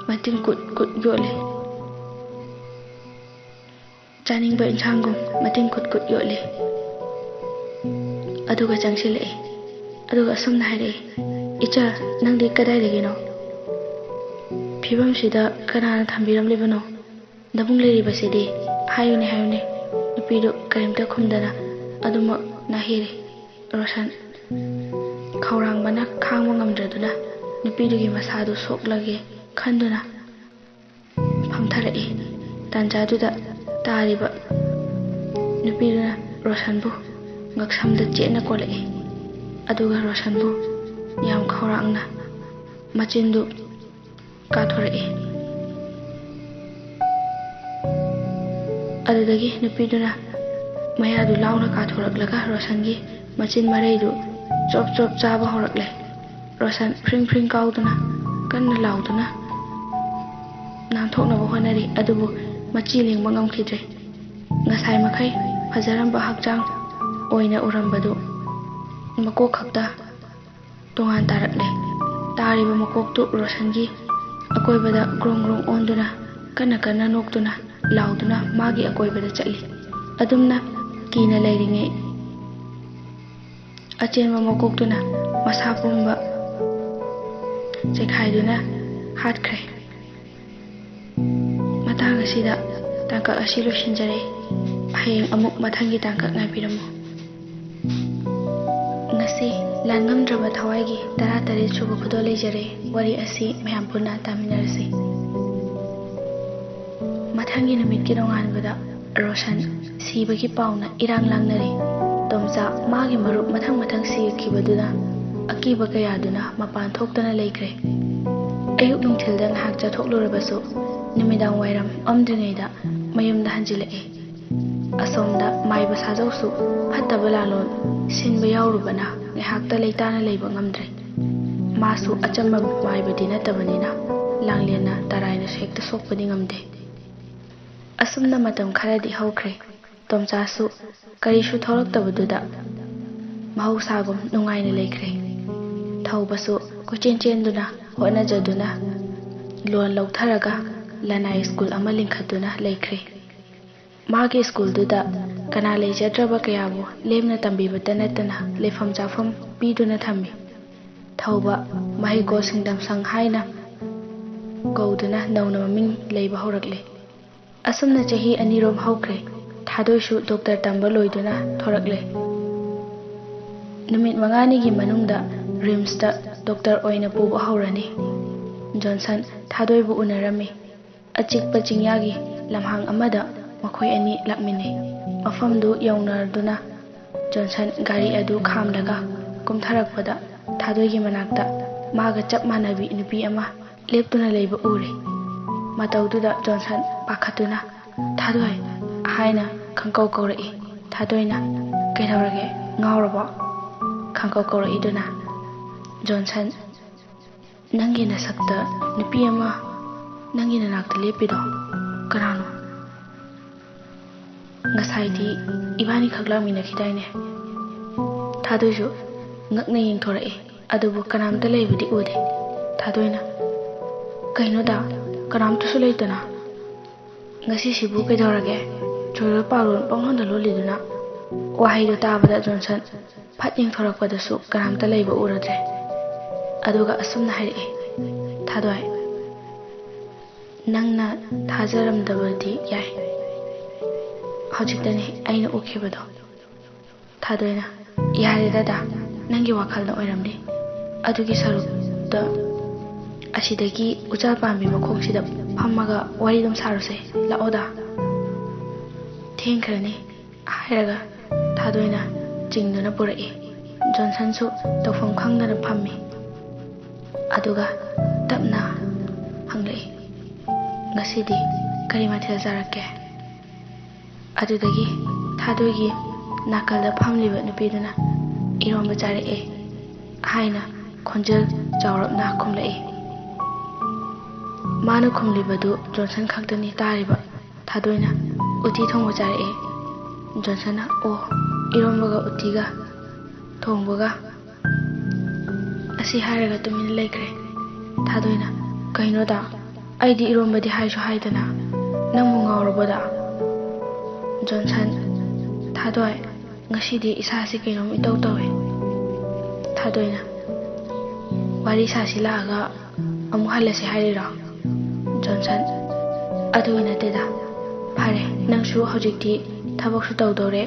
ꯃꯇꯤꯟ ꯀꯨꯠ ꯀꯨꯠ ꯌꯣꯠꯂꯤ ꯆꯥꯅꯤꯡꯕ ꯏꯟꯁꯥꯡꯒꯨꯝ ꯃꯇꯤꯟ ꯀꯨꯠ ꯀꯨꯠ ꯌꯣꯠꯂꯤ ꯑꯗꯨꯒ ꯆꯪꯁꯤꯜꯂꯛꯏ ꯑꯗꯨꯒ ꯑꯁꯨꯝꯅ ꯍꯥꯏꯔꯛꯏ ꯏꯆꯥ ꯅꯪꯗꯤ ꯀꯗꯥꯏꯗꯒꯤꯅꯣ ꯐꯤꯕꯝꯁꯤꯗ ꯀꯅꯥꯅ ꯊꯝꯕꯤꯔꯝꯂꯤꯕꯅꯣ ꯅꯕꯨꯡ ꯂꯩꯔꯤꯕꯁꯤꯗꯤ ꯍꯥꯏꯌꯨꯅꯦ ꯅꯨꯄꯤꯗꯨ ꯀꯔꯤꯝꯇ ꯈꯨꯝꯗꯅ ꯑꯗꯨꯃꯛ ꯅꯥꯍꯤꯔꯤ ꯔꯣꯁꯟ ꯈꯧꯔꯥꯡꯕꯅ ꯈꯥꯡꯕ ꯉꯝꯗ꯭ꯔꯗꯨꯅ ꯅꯨꯄꯤꯗꯨꯒꯤ ꯃꯁꯥꯗꯨ ꯁꯣꯛꯂꯒꯦ ꯈꯟꯗꯨꯅ ꯐꯝꯊꯔꯛꯏ ꯇꯥꯟꯖꯥꯗꯨꯗ ꯇꯥꯔꯤꯕ ꯅꯨꯄꯤꯗꯨꯅ ꯔꯣꯁꯟꯕꯨ ngaksamda chena kolai aduga Roshanbu yam khawrangna machindu kathore adudagi nupiduna mayadu launa kathoraklaga Roshangi machin maraidu chop chop chaba horakle Roshan pring pring kauduna kanna lauduna nanthoknaba honari adubu machi lingba ngamkhidre ngasai makhai fajaramba hakjang oina urambadu makok khakta tongan tarakle tariba makoktu Roshangi akoibada grong grong onduna kana kana noktuna lauduna magi akoibada chali adumna kina leiringe achenba makoktuna masa pumba chekhaiduna hatkre matang asida tangkak asi losinjare hayeng amuk mathangi tangkak ngaipiramu ngasi langamdraba thawaigi 13 suba khudo leijare wari asi mayam punna taminarasi mathangi numit ki donganbada Roshan sibagi pauna irang langnari tomsa magi marup mathang mathang sikibaduna akiba kayaduna mapan thoktana leikre ayuk nungthilda ngahak chathoklorabasu numidang wairam amdringeida mayumda hanjilai asomda maiba sajausu phattaba lalon sinba yaurubana ngahakta leitana leiba ngamdre masu achamba maibadi natabanina langlena taraina sekta sokpadi ngamde asumna matam kharadi hawkre tomchasu karishu thoraktabaduda mahausagum nungaina leikre thaubasu kochen chenduna honajaduna lon lautharaga lanai school ama lingkhatuna leikre magi school duda kana leijadraba kayabu lemna tambibata natana lefam chafam piduna thammi thauba mahiko singdam sanghaina gauduna nauna maming leiba horakle asumna chahi anirom hawkre thadoishu doctor tamba loiduna thorakle numit mangani gi manungda rims ta doctor oina puba hawrani Johnson thadoibu unarami achikpa chingyagi lamhang amada makhoi ani lakmine mafamdu yaunarduna Johnson gari adu khamlaga kumtharakpada thadoigi manakta maga chap manabi nupi ama leptuna leiba ure mataududa Johnson pakhatuna thadoi haina khangkau kaurai thadoina kaidhaurage ngawraba khangkau kaurai duna Johnson nangi nasakta nupi ama nangi nanakta lepido karano ngasai di ibani khaglang mina khidaine thadoisu ngakna yingthorai adubu kanamta leibudi ude thadoina kaino da kanamta su leitana ngasi sibu kaidhaurage choiro paron panghonda loliduna wahaido tabada Johnson phat yingthorakpadasu kanamta leiba uradre aduga asumna hairi thadoi nangna thajaramdabadi yai hojitani aina ukhibado thadoina yare dada nangi wakhalna oiramni adugi sarukta asidagi ujal pambi makhongsida phammaga waridum saruse laoda thengkrani hairaga thadoina jingduna purai Johnson su tofam khangdana phammi aduga tapna hanglai ngasidi kari mathel jarake adudagi thadoigi nakalda phamliba nupiduna iromba jare haina khonjal jawrapna khumlai manu khumlibadu Johnson khaktani tariba thadoina uti thongba jare Johnson o irombaga utiga thongbaga asi haraga tumin laikre thadoina kaino da aidi irombadi haisu haidana namu ngawrabada Johnson thadoi ngasidi isasi kainom itau tawe thadoina wari sasi laga amu halase hairira Johnson aduina teda phare nangsu hojikti thabaksu tawdore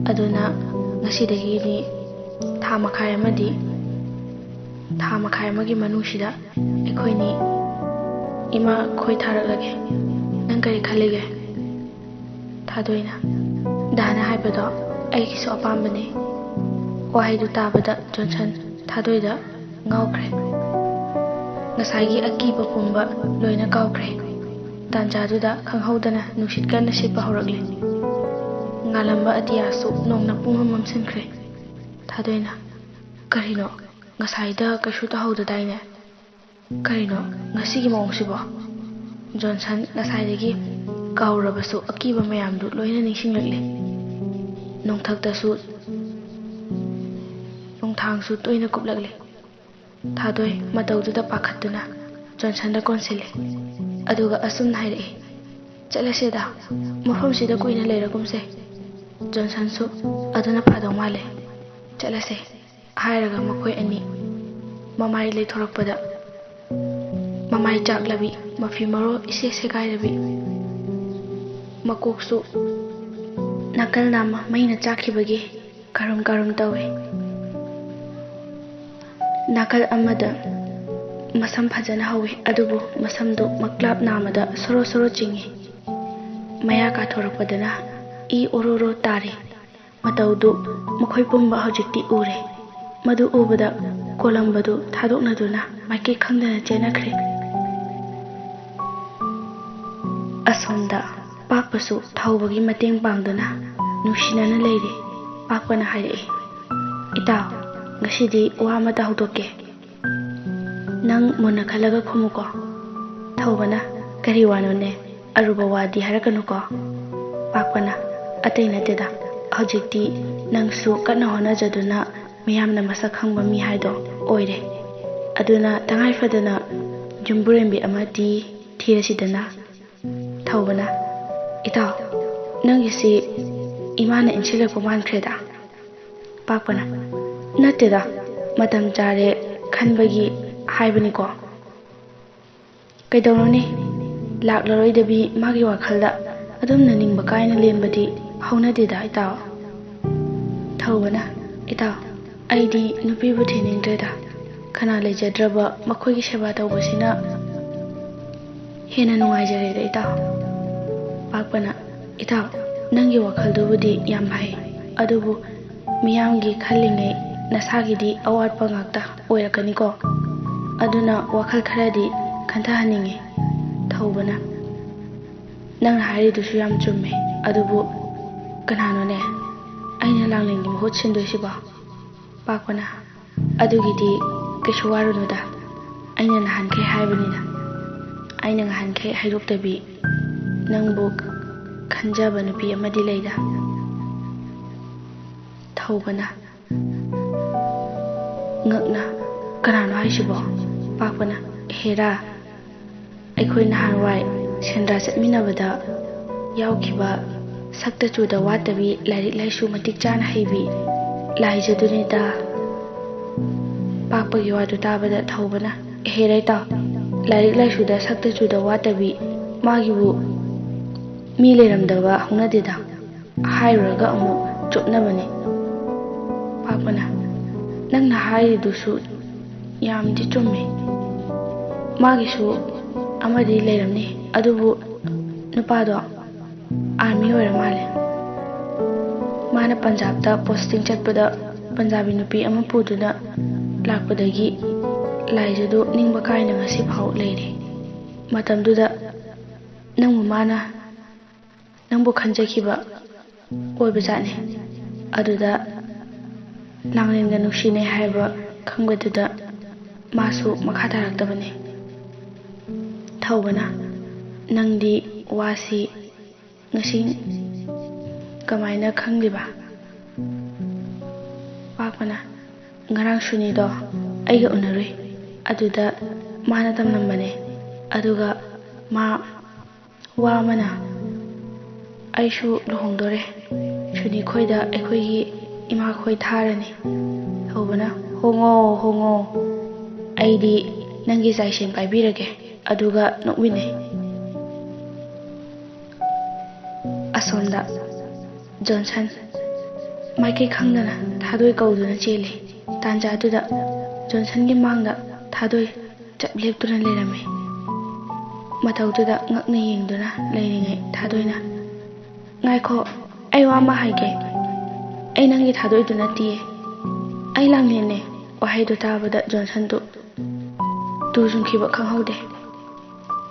aduna ngasidagi ni thamakhai amagi manungsida ekhoini ima khoi tharalage nang kari khalige thadoina dana haibado ꯑꯩꯒꯤꯁꯨ ꯑꯄꯥꯝꯕꯅꯤ ꯋꯥꯍꯩꯗꯨ ꯇꯥꯕꯗ Johnson ꯊꯥꯗꯣꯏꯗ ꯉꯥꯎꯈ꯭ꯔꯦ ꯉꯁꯥꯏꯒꯤ ꯑꯀꯤꯕ ꯄꯨꯝꯕ ꯂꯣꯏꯅ ꯀꯥꯎꯈ꯭ꯔꯦ ꯇꯥꯟꯖꯥꯗꯨꯗ ꯈꯪꯍꯧꯗꯅ ꯅꯨꯡꯁꯤꯠ ꯀꯟꯅ ꯁꯤꯠꯄ ꯍꯧꯔꯛꯂꯦ ꯉꯥꯜꯂꯝꯕ ꯑꯇꯤꯌꯥꯁꯨ ꯅꯣꯡꯅ ꯄꯨꯡꯃꯝ ꯃꯝꯁꯤꯟꯈ꯭ꯔꯦ ꯊꯥꯗꯣꯏꯅ ꯀꯔꯤꯅꯣ ꯉꯁꯥꯏꯗ ꯀꯩꯁꯨ ꯇꯧꯍꯧꯗꯗꯥꯏꯅꯦ ꯀꯔꯤꯅꯣ ꯉꯁꯤꯒꯤ ꯃꯑꯣꯡꯁꯤꯕꯣ ꯖꯣꯟꯁꯟ ꯉꯁꯥꯏꯗꯒꯤ ꯀꯥꯎꯔꯕꯁꯨ ꯑꯀꯤꯕ ꯃꯌꯥꯝꯗꯨ ꯂꯣꯏꯅ ꯅꯤꯡꯁꯤꯡꯂꯛꯂꯦ ꯅꯣꯡꯊꯛꯇꯁꯨ ꯅꯣꯡꯊꯥꯡꯁꯨ ꯇꯣꯏꯅ ꯀꯨꯞꯂꯛꯂꯦ ꯊꯥꯗꯣꯏ ꯃꯇꯧꯗꯨꯗ ꯄꯥꯈꯠꯇꯨꯅ ꯖꯣꯟꯁꯟꯗ ꯀꯣꯟꯁꯤꯜꯂꯦ ꯑꯗꯨꯒ ꯑꯁꯨꯝꯅ ꯍꯥꯏꯔꯛꯏ ꯆꯠꯂꯁꯦꯗ ꯃꯐꯝꯁꯤꯗ ꯀꯨꯏꯅ ꯂꯩꯔꯒꯨꯝꯁꯦ ꯖꯣꯟꯁꯟꯁꯨ ꯑꯗꯨꯅ ꯐꯗꯧ ꯃꯥꯜꯂꯦ ꯆꯠꯂꯁꯦ ꯍꯥꯏꯔꯒ ꯃꯈꯣꯏ ꯑꯅꯤ ꯃꯃꯥꯏ ꯂꯩꯊꯣꯔꯛꯄꯗ ꯃꯃꯥꯏ ꯆꯥꯛꯂꯕꯤ ꯃꯐꯤ ꯃꯔꯣꯜ ꯏꯁꯦ ꯁꯦꯒꯥꯏꯔꯕꯤ ꯃꯀꯣꯛꯁꯨ ꯅꯥꯀꯜ ꯅꯥꯝꯃ ꯃꯩꯅ ꯆꯥꯛꯈꯤꯕꯒꯤ ꯀꯔꯨꯝ ꯀꯔꯨꯝ ꯇꯧꯏ ꯅꯥꯀꯜ ꯑꯃꯗ ꯃꯁꯝ ꯐꯖꯅ ꯍꯧꯏ ꯑꯗꯨꯕꯨ ꯃꯁꯝꯗꯨ ꯃꯛꯂꯥꯞ ꯅꯥꯝꯃꯗ ꯁꯣꯔꯣ ꯁꯣꯔꯣ ꯆꯤꯡꯏ ꯃꯌꯥ ꯀꯥꯊꯣꯔꯛꯄꯗꯅ ꯏ ꯑꯣꯔꯣꯔꯣ ꯇꯥꯔꯤ ꯃꯇꯧꯗꯨ ꯃꯈꯣꯏ ꯄꯨꯝꯕ ꯍꯧꯖꯤꯛꯇꯤ ꯎꯔꯦ ꯃꯗꯨ ꯎꯕꯗ ꯀꯣꯂꯝꯕꯗꯨ ꯊꯥꯗꯣꯛꯅꯗꯨꯅ ꯃꯥꯏꯀꯩ ꯈꯪꯗꯅ ꯆꯦꯟꯅꯈ꯭ꯔꯦ ꯑꯁꯣꯝꯗ ꯄꯥꯛꯄꯁꯨ ꯊꯧꯕꯒꯤ ꯃꯇꯦꯡ ꯄꯥꯡꯗꯨꯅ ꯅꯨꯡꯁꯤꯅꯅ ꯂꯩꯔꯤ ꯄꯥꯛꯄꯅ ꯍꯥꯏꯔꯛꯏ ꯏꯇꯥꯎ ꯉꯁꯤꯗꯤ ꯋꯥ ꯑꯃꯇ ꯍꯧꯗꯣꯛꯀꯦ ꯅꯪ ꯃꯨꯟꯅ ꯈꯜꯂꯒ ꯈꯨꯝꯃꯨꯀꯣ ꯊꯧꯕꯅ ꯀꯔꯤ ꯋꯥꯅꯣꯅꯦ ꯑꯔꯨꯕ ꯋꯥꯗꯤ ꯍꯥꯏꯔꯛꯀꯅꯨꯀꯣ ꯄꯥꯛꯄꯅ ꯑꯇꯩ ꯅꯠꯇꯦꯗ ꯍꯧꯖꯤꯛꯇꯤ ꯅꯪꯁꯨ ꯀꯟꯅ ꯍꯣꯠꯅꯖꯗꯨꯅ ꯃꯤꯌꯥꯝꯅ ꯃꯁꯛ ꯈꯪꯕ ꯃꯤ ꯍꯥꯏꯗꯣ ꯑꯣꯏꯔꯦ ꯑꯗꯨꯅ ꯇꯉꯥꯏꯐꯗꯅ ꯌꯨꯝꯕꯨꯔꯦꯝꯕꯤ ꯑꯃꯗꯤ ꯊꯤꯔꯁꯤꯗꯅ ꯊꯧꯕꯅ ꯏꯇꯥꯎ ꯅꯪꯒꯤꯁꯤ ꯏꯃꯥꯅ ꯏꯟꯁꯤꯜꯂꯛꯄ ꯃꯥꯟꯈ꯭ꯔꯦꯗ ꯄꯥꯛꯄꯅ ꯅꯠꯇꯦꯗ ꯃꯇꯝ ꯆꯥꯔꯦ ꯈꯟꯕꯒꯤ ꯍꯥꯏꯕꯅꯤꯀꯣ ꯀꯩꯗꯧꯔꯨꯅꯤ ꯂꯥꯛꯂꯔꯣꯏꯗꯕꯤ ꯃꯥꯒꯤ ꯋꯥꯈꯜꯗ ꯑꯗꯨꯝꯅ ꯅꯤꯡꯕ ꯀꯥꯏꯅ ꯂꯦꯟꯕꯗꯤ ꯍꯧꯅꯗꯦꯗ ꯏꯇꯥꯎ ꯊꯧꯕꯅ ꯏꯇꯥꯎ ꯑꯩꯗꯤ ꯅꯨꯄꯤꯕꯨ ꯊꯤꯅꯤꯡꯗ꯭ꯔꯦꯗ ꯈꯅꯥ ꯂꯩꯖꯗ꯭ꯔꯕ ꯃꯈꯣꯏꯒꯤ ꯁꯦꯕꯥ ꯇꯧꯕꯁꯤꯅ ꯍꯦꯟꯅ ꯅꯨꯡꯉꯥꯏꯖꯔꯦꯗ ꯏꯇꯥꯎ ꯄꯥꯛꯄꯅ ꯏꯇꯥꯎ ꯅꯪꯒꯤ ꯋꯥꯈꯜꯗꯨꯕꯨꯗꯤ ꯌꯥꯝ ꯐꯩ ꯑꯗꯨꯕꯨ ꯃꯤꯌꯥꯝꯒꯤ ꯈꯜꯂꯤꯉꯩ ꯅꯁꯥꯒꯤꯗꯤ ꯑꯋꯥꯠꯄ ꯉꯥꯛꯇ ꯑꯣꯏꯔꯛꯀꯅꯤꯀꯣ ꯑꯗꯨꯅ ꯋꯥꯈꯜ ꯈꯔꯗꯤ ꯈꯟꯊꯍꯟꯅꯤꯡꯉꯤ ꯊꯧꯕꯅ ꯅꯪꯅ ꯍꯥꯏꯔꯤꯗꯨꯁꯨ ꯌꯥꯝ ꯆꯨꯝꯃꯦ ꯑꯗꯨꯕꯨ ꯀꯅꯥꯅꯣꯅꯦ ꯑꯩꯅ ꯂꯥꯡꯂꯦꯟꯒꯤ ꯃꯍꯨꯠ ꯁꯤꯟꯗꯣꯏꯁꯤꯕꯣ ꯄꯥꯛꯄꯅ ꯑꯗꯨꯒꯤꯗꯤ ꯀꯩꯁꯨ ꯋꯥꯔꯨꯅꯨꯗ ꯑꯩꯅ ꯅꯍꯥꯟꯈꯩ ꯍꯥꯏꯕꯅꯤꯅ ꯑꯩꯅ ꯅꯍꯥꯟꯈꯩ ꯍꯥꯏꯗꯣꯛꯇꯕꯤ ꯅꯪꯕꯨ ꯈꯟꯖꯕ ꯅꯨꯄꯤ ꯑꯃꯗꯤ ꯂꯩꯗ ꯊꯧꯕꯅ ꯉꯛꯅ ꯀꯅꯥꯅꯣ ꯍꯥꯏꯁꯤꯕꯣ ꯄꯥꯛꯄꯅ ꯍꯦꯔꯥ ꯑꯩꯈꯣꯏ ꯅꯍꯥꯟꯋꯥꯏ ꯁꯦꯟꯗ꯭ꯔꯥ ꯆꯠꯃꯤꯟꯅꯕꯗ ꯌꯥꯎꯈꯤꯕ ꯁꯛꯇ ꯆꯨꯗ ꯋꯥꯠꯇꯕꯤ ꯂꯥꯏꯔꯤꯛ ꯂꯥꯏꯁꯨ ꯃꯇꯤꯛ ꯆꯥꯅ ꯍꯩꯕꯤ ꯂꯥꯏꯖꯗꯨꯅꯤꯗ ꯄꯥꯛꯄꯒꯤ ꯋꯥꯗꯨ ꯇꯥꯕꯗ ꯊꯧꯕꯅ ꯍꯦꯔꯥ ꯏꯇꯥꯎ ꯂꯥꯏꯔꯤꯛ ꯂꯥꯏꯁꯨꯗ ꯁꯛꯇ ꯆꯨꯗ ꯋꯥꯠꯇꯕꯤ ꯃꯥꯒꯤꯕꯨ ꯃꯤ ꯂꯩꯔꯝꯗꯕ ꯍꯧꯅꯗꯦꯗ ꯍꯥꯏꯔꯨꯔꯒ ꯑꯃꯨꯛ ꯆꯣꯞꯅꯕꯅꯤ ꯄꯥꯛꯄꯅ ꯅꯪꯅ ꯍꯥꯏꯔꯤꯗꯨꯁꯨ ꯌꯥꯝꯗꯤ ꯆꯨꯝꯃꯦ ꯃꯥꯒꯤꯁꯨ ꯑꯃꯗꯤ ꯂꯩꯔꯝꯅꯤ ꯑꯗꯨꯕꯨ ꯅꯨꯄꯥꯗꯣ ꯑꯥꯔꯃꯤ ꯑꯣꯏꯔ ꯃꯥꯜꯂꯦ ꯃꯥꯅ ꯄꯟꯖꯥꯕꯇ ꯄꯣꯁꯇꯤꯡ ꯆꯠꯄꯗ ꯄꯟꯖꯥꯕꯤ ꯅꯨꯄꯤ ꯑꯃ ꯄꯨꯗꯨꯅ ꯂꯥꯛꯄꯗꯒꯤ ꯂꯥꯏꯖꯗꯨ ꯅꯤꯡꯕ ꯀꯥꯏꯅ ꯉꯁꯤ ꯐꯥꯎ ꯂꯩꯔꯤ ꯃꯇꯝꯗꯨꯗ ꯅꯪꯕꯨ ꯈꯟꯖꯈꯤꯕ ꯑꯣꯏꯕꯖꯥꯠꯅꯤ ꯑꯗꯨꯗ ꯂꯥꯡꯂꯦꯟꯒ ꯅꯨꯡꯁꯤꯅꯩ ꯍꯥꯏꯕ ꯈꯪꯕꯗꯨꯗ ꯃꯥꯁꯨ ꯃꯈꯥ ꯇꯥꯔꯛꯇꯕꯅꯤ ꯊꯧꯕꯅ ꯅꯪꯗꯤ ꯋꯥꯁꯤ ꯉꯁꯤ ꯀꯃꯥꯏꯅ ꯈꯪꯂꯤꯕ ꯄꯥꯛꯄꯅ ꯉꯔꯥꯡ ꯁꯨꯅꯤꯗꯣ ꯑꯩꯒ ꯎꯅꯔꯨꯏ ꯑꯗꯨꯗ ꯃꯥꯅ ꯇꯝꯂꯝꯕꯅꯦ ꯑꯗꯨꯒ ꯃꯥ ꯋꯥ ꯑꯃꯅ ꯑꯩꯁꯨ ꯂꯨꯍꯣꯡꯗꯣꯔꯦ ꯁꯨꯅꯤ ꯈꯣꯏꯗ ꯑꯩꯈꯣꯏꯒꯤ ꯏꯃꯥꯈꯣꯏ ꯊꯥꯔꯅꯤ ꯊꯧꯕꯅ ꯍꯣꯡꯉꯣ ꯍꯣꯡꯉꯣ ꯑꯩꯗꯤ ꯅꯪꯒꯤ ꯆꯥꯏꯁꯦꯟ ꯄꯥꯏꯕꯤꯔꯒꯦ ꯑꯗꯨꯒ ꯅꯣꯛꯃꯤꯟꯅꯩ ꯑꯁꯣꯝꯗ ꯖꯣꯟꯁꯟ ꯃꯥꯏꯀꯩ ꯈꯪꯗꯅ ꯊꯥꯗꯣꯏ ꯀꯧꯗꯨꯅ ꯆꯦꯜꯂꯤ ꯇꯥꯟꯖꯥꯗꯨꯗ ꯖꯣꯟꯁꯟꯒꯤ ꯃꯥꯡꯗ ꯊꯥꯗꯣꯏ ꯆꯞ ꯂꯦꯞꯇꯨꯅ ꯂꯩꯔꯝꯃꯤ ꯃꯇꯧꯗꯨꯗ ꯉꯛꯅ ꯌꯦꯡꯗꯨꯅ ꯂꯩꯔꯤꯉꯩ ꯊꯥꯗꯣꯏꯅ ꯉꯥꯏꯈꯣ ꯑꯩ ꯋꯥ ꯑꯃ ꯍꯥꯏꯒꯦ ꯑꯩ ꯅꯪꯒꯤ ꯊꯥꯗꯣꯏꯗꯨ ꯅꯠꯇꯤꯌꯦ ꯑꯩ ꯂꯥꯡꯂꯦꯟꯅꯦ ꯋꯥꯍꯩꯗꯨ ꯇꯥꯕꯗ ꯖꯣꯟꯁꯟꯗꯨ ꯇꯨꯖꯨꯡꯈꯤꯕ ꯈꯪꯍꯧꯗꯦ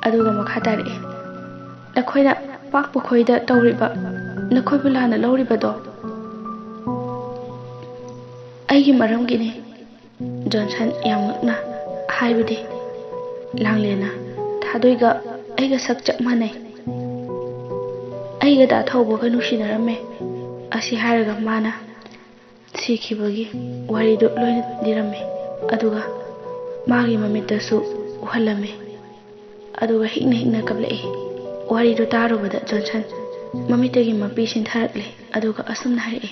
ꯑꯗꯨꯒ ꯃꯈꯥ ꯇꯥꯔꯛꯏ ꯅꯈꯣꯏꯅ ꯄꯥꯛꯄ ꯈꯣꯏꯗ ꯇꯧꯔꯤꯕ ꯅꯈꯣꯏꯕꯨ ꯂꯥꯟꯅ ꯂꯧꯔꯤꯕꯗꯣ ꯑꯩꯒꯤ ꯃꯔꯝꯒꯤꯅꯤ ꯖꯣꯟꯁꯟ ꯌꯥꯝ ꯉꯛꯅ ꯍꯥꯏꯕꯗꯤ ꯂꯥꯡꯂꯦꯟꯅ ꯊꯥꯗꯣꯏꯒ ꯑꯩꯒ ꯁꯛ ꯆꯞ ꯃꯥꯟꯅꯩ ꯑꯩꯒ ꯗꯥ ꯊꯧꯕꯒ ꯅꯨꯡꯁꯤꯅꯔꯝꯃꯦ ꯑꯁꯤ ꯍꯥꯏꯔꯒ ꯃꯥꯅ ꯁꯤꯈꯤꯕꯒꯤ ꯋꯥꯔꯤꯗꯨ ꯂꯣꯏꯅ ꯂꯤꯔꯝꯃꯤ ꯑꯗꯨꯒ ꯃꯥꯒꯤ ꯃꯃꯤꯠꯇꯁꯨ ꯎꯍꯜꯂꯝꯃꯤ ꯑꯗꯨꯒ ꯍꯤꯛꯅ ꯍꯤꯛꯅ ꯀꯞꯂꯛꯏ ꯋꯥꯔꯤꯗꯨ ꯇꯥꯔꯨꯕꯗ ꯖꯣꯟꯁꯟ ꯃꯃꯤꯠꯇꯒꯤ ꯃꯄꯤ ꯆꯤꯟꯊꯔꯛꯂꯦ ꯑꯗꯨꯒ ꯑꯁꯨꯝꯅ ꯍꯥꯏꯔꯛꯏ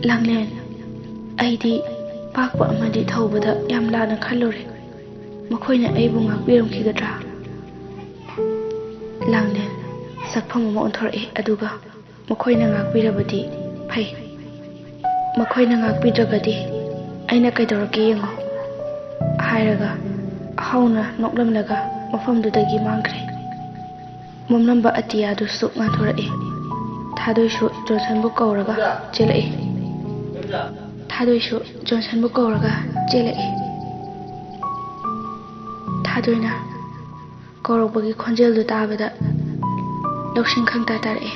ꯂꯥꯡꯂꯦꯟ ꯑꯩꯗꯤ ꯄꯥꯛꯄ ꯑꯃꯗꯤ ꯊꯧꯕꯗ ꯌꯥꯝ ꯂꯥꯟꯅ ꯈꯜꯂꯨꯔꯦ ꯃꯈꯣꯏꯅ ꯑꯩꯕꯨ ꯉꯥꯛꯄꯤꯔꯝꯈꯤꯒꯗ꯭ꯔꯥ ꯂꯥꯡꯂꯦꯟ ꯁꯛꯐꯝ ꯑꯃ ꯑꯣꯟꯊꯣꯔꯛꯏ ꯑꯗꯨꯒ ꯃꯈꯣꯏꯅ ꯉꯥꯛꯄꯤꯔꯕꯗꯤ ꯐꯩ ꯃꯈꯣꯏꯅ ꯉꯥꯛꯄꯤꯗ꯭ꯔꯕꯗꯤ ꯑꯩꯅ ꯀꯩꯗꯧꯔꯛꯀꯦ ꯌꯦꯡꯉꯣ ꯍꯥꯏꯔꯒ ꯍꯧꯅ ꯅꯣꯛꯂꯝꯂꯒ ꯃꯐꯝꯗꯨꯗꯒꯤ ꯃꯥꯡꯈ꯭ꯔꯦ ꯃꯝꯂꯝꯕ ꯑꯇꯤꯌꯥꯗꯨꯁꯨ ꯉꯥꯟꯊꯣꯔꯛꯏ ꯊꯥꯗꯣꯏꯁꯨ ꯖꯣꯟꯁꯟꯕꯨ ꯀꯧꯔꯒ ꯆꯦꯜꯂꯛꯏ ꯊꯥꯗꯣꯏꯅ ꯀꯧꯔꯛꯄꯒꯤ ꯈꯣꯟꯖꯦꯜꯗꯨ ꯇꯥꯕꯗ ꯂꯧꯁꯤꯡ ꯈꯪꯇꯥ ꯇꯥꯔꯛꯏ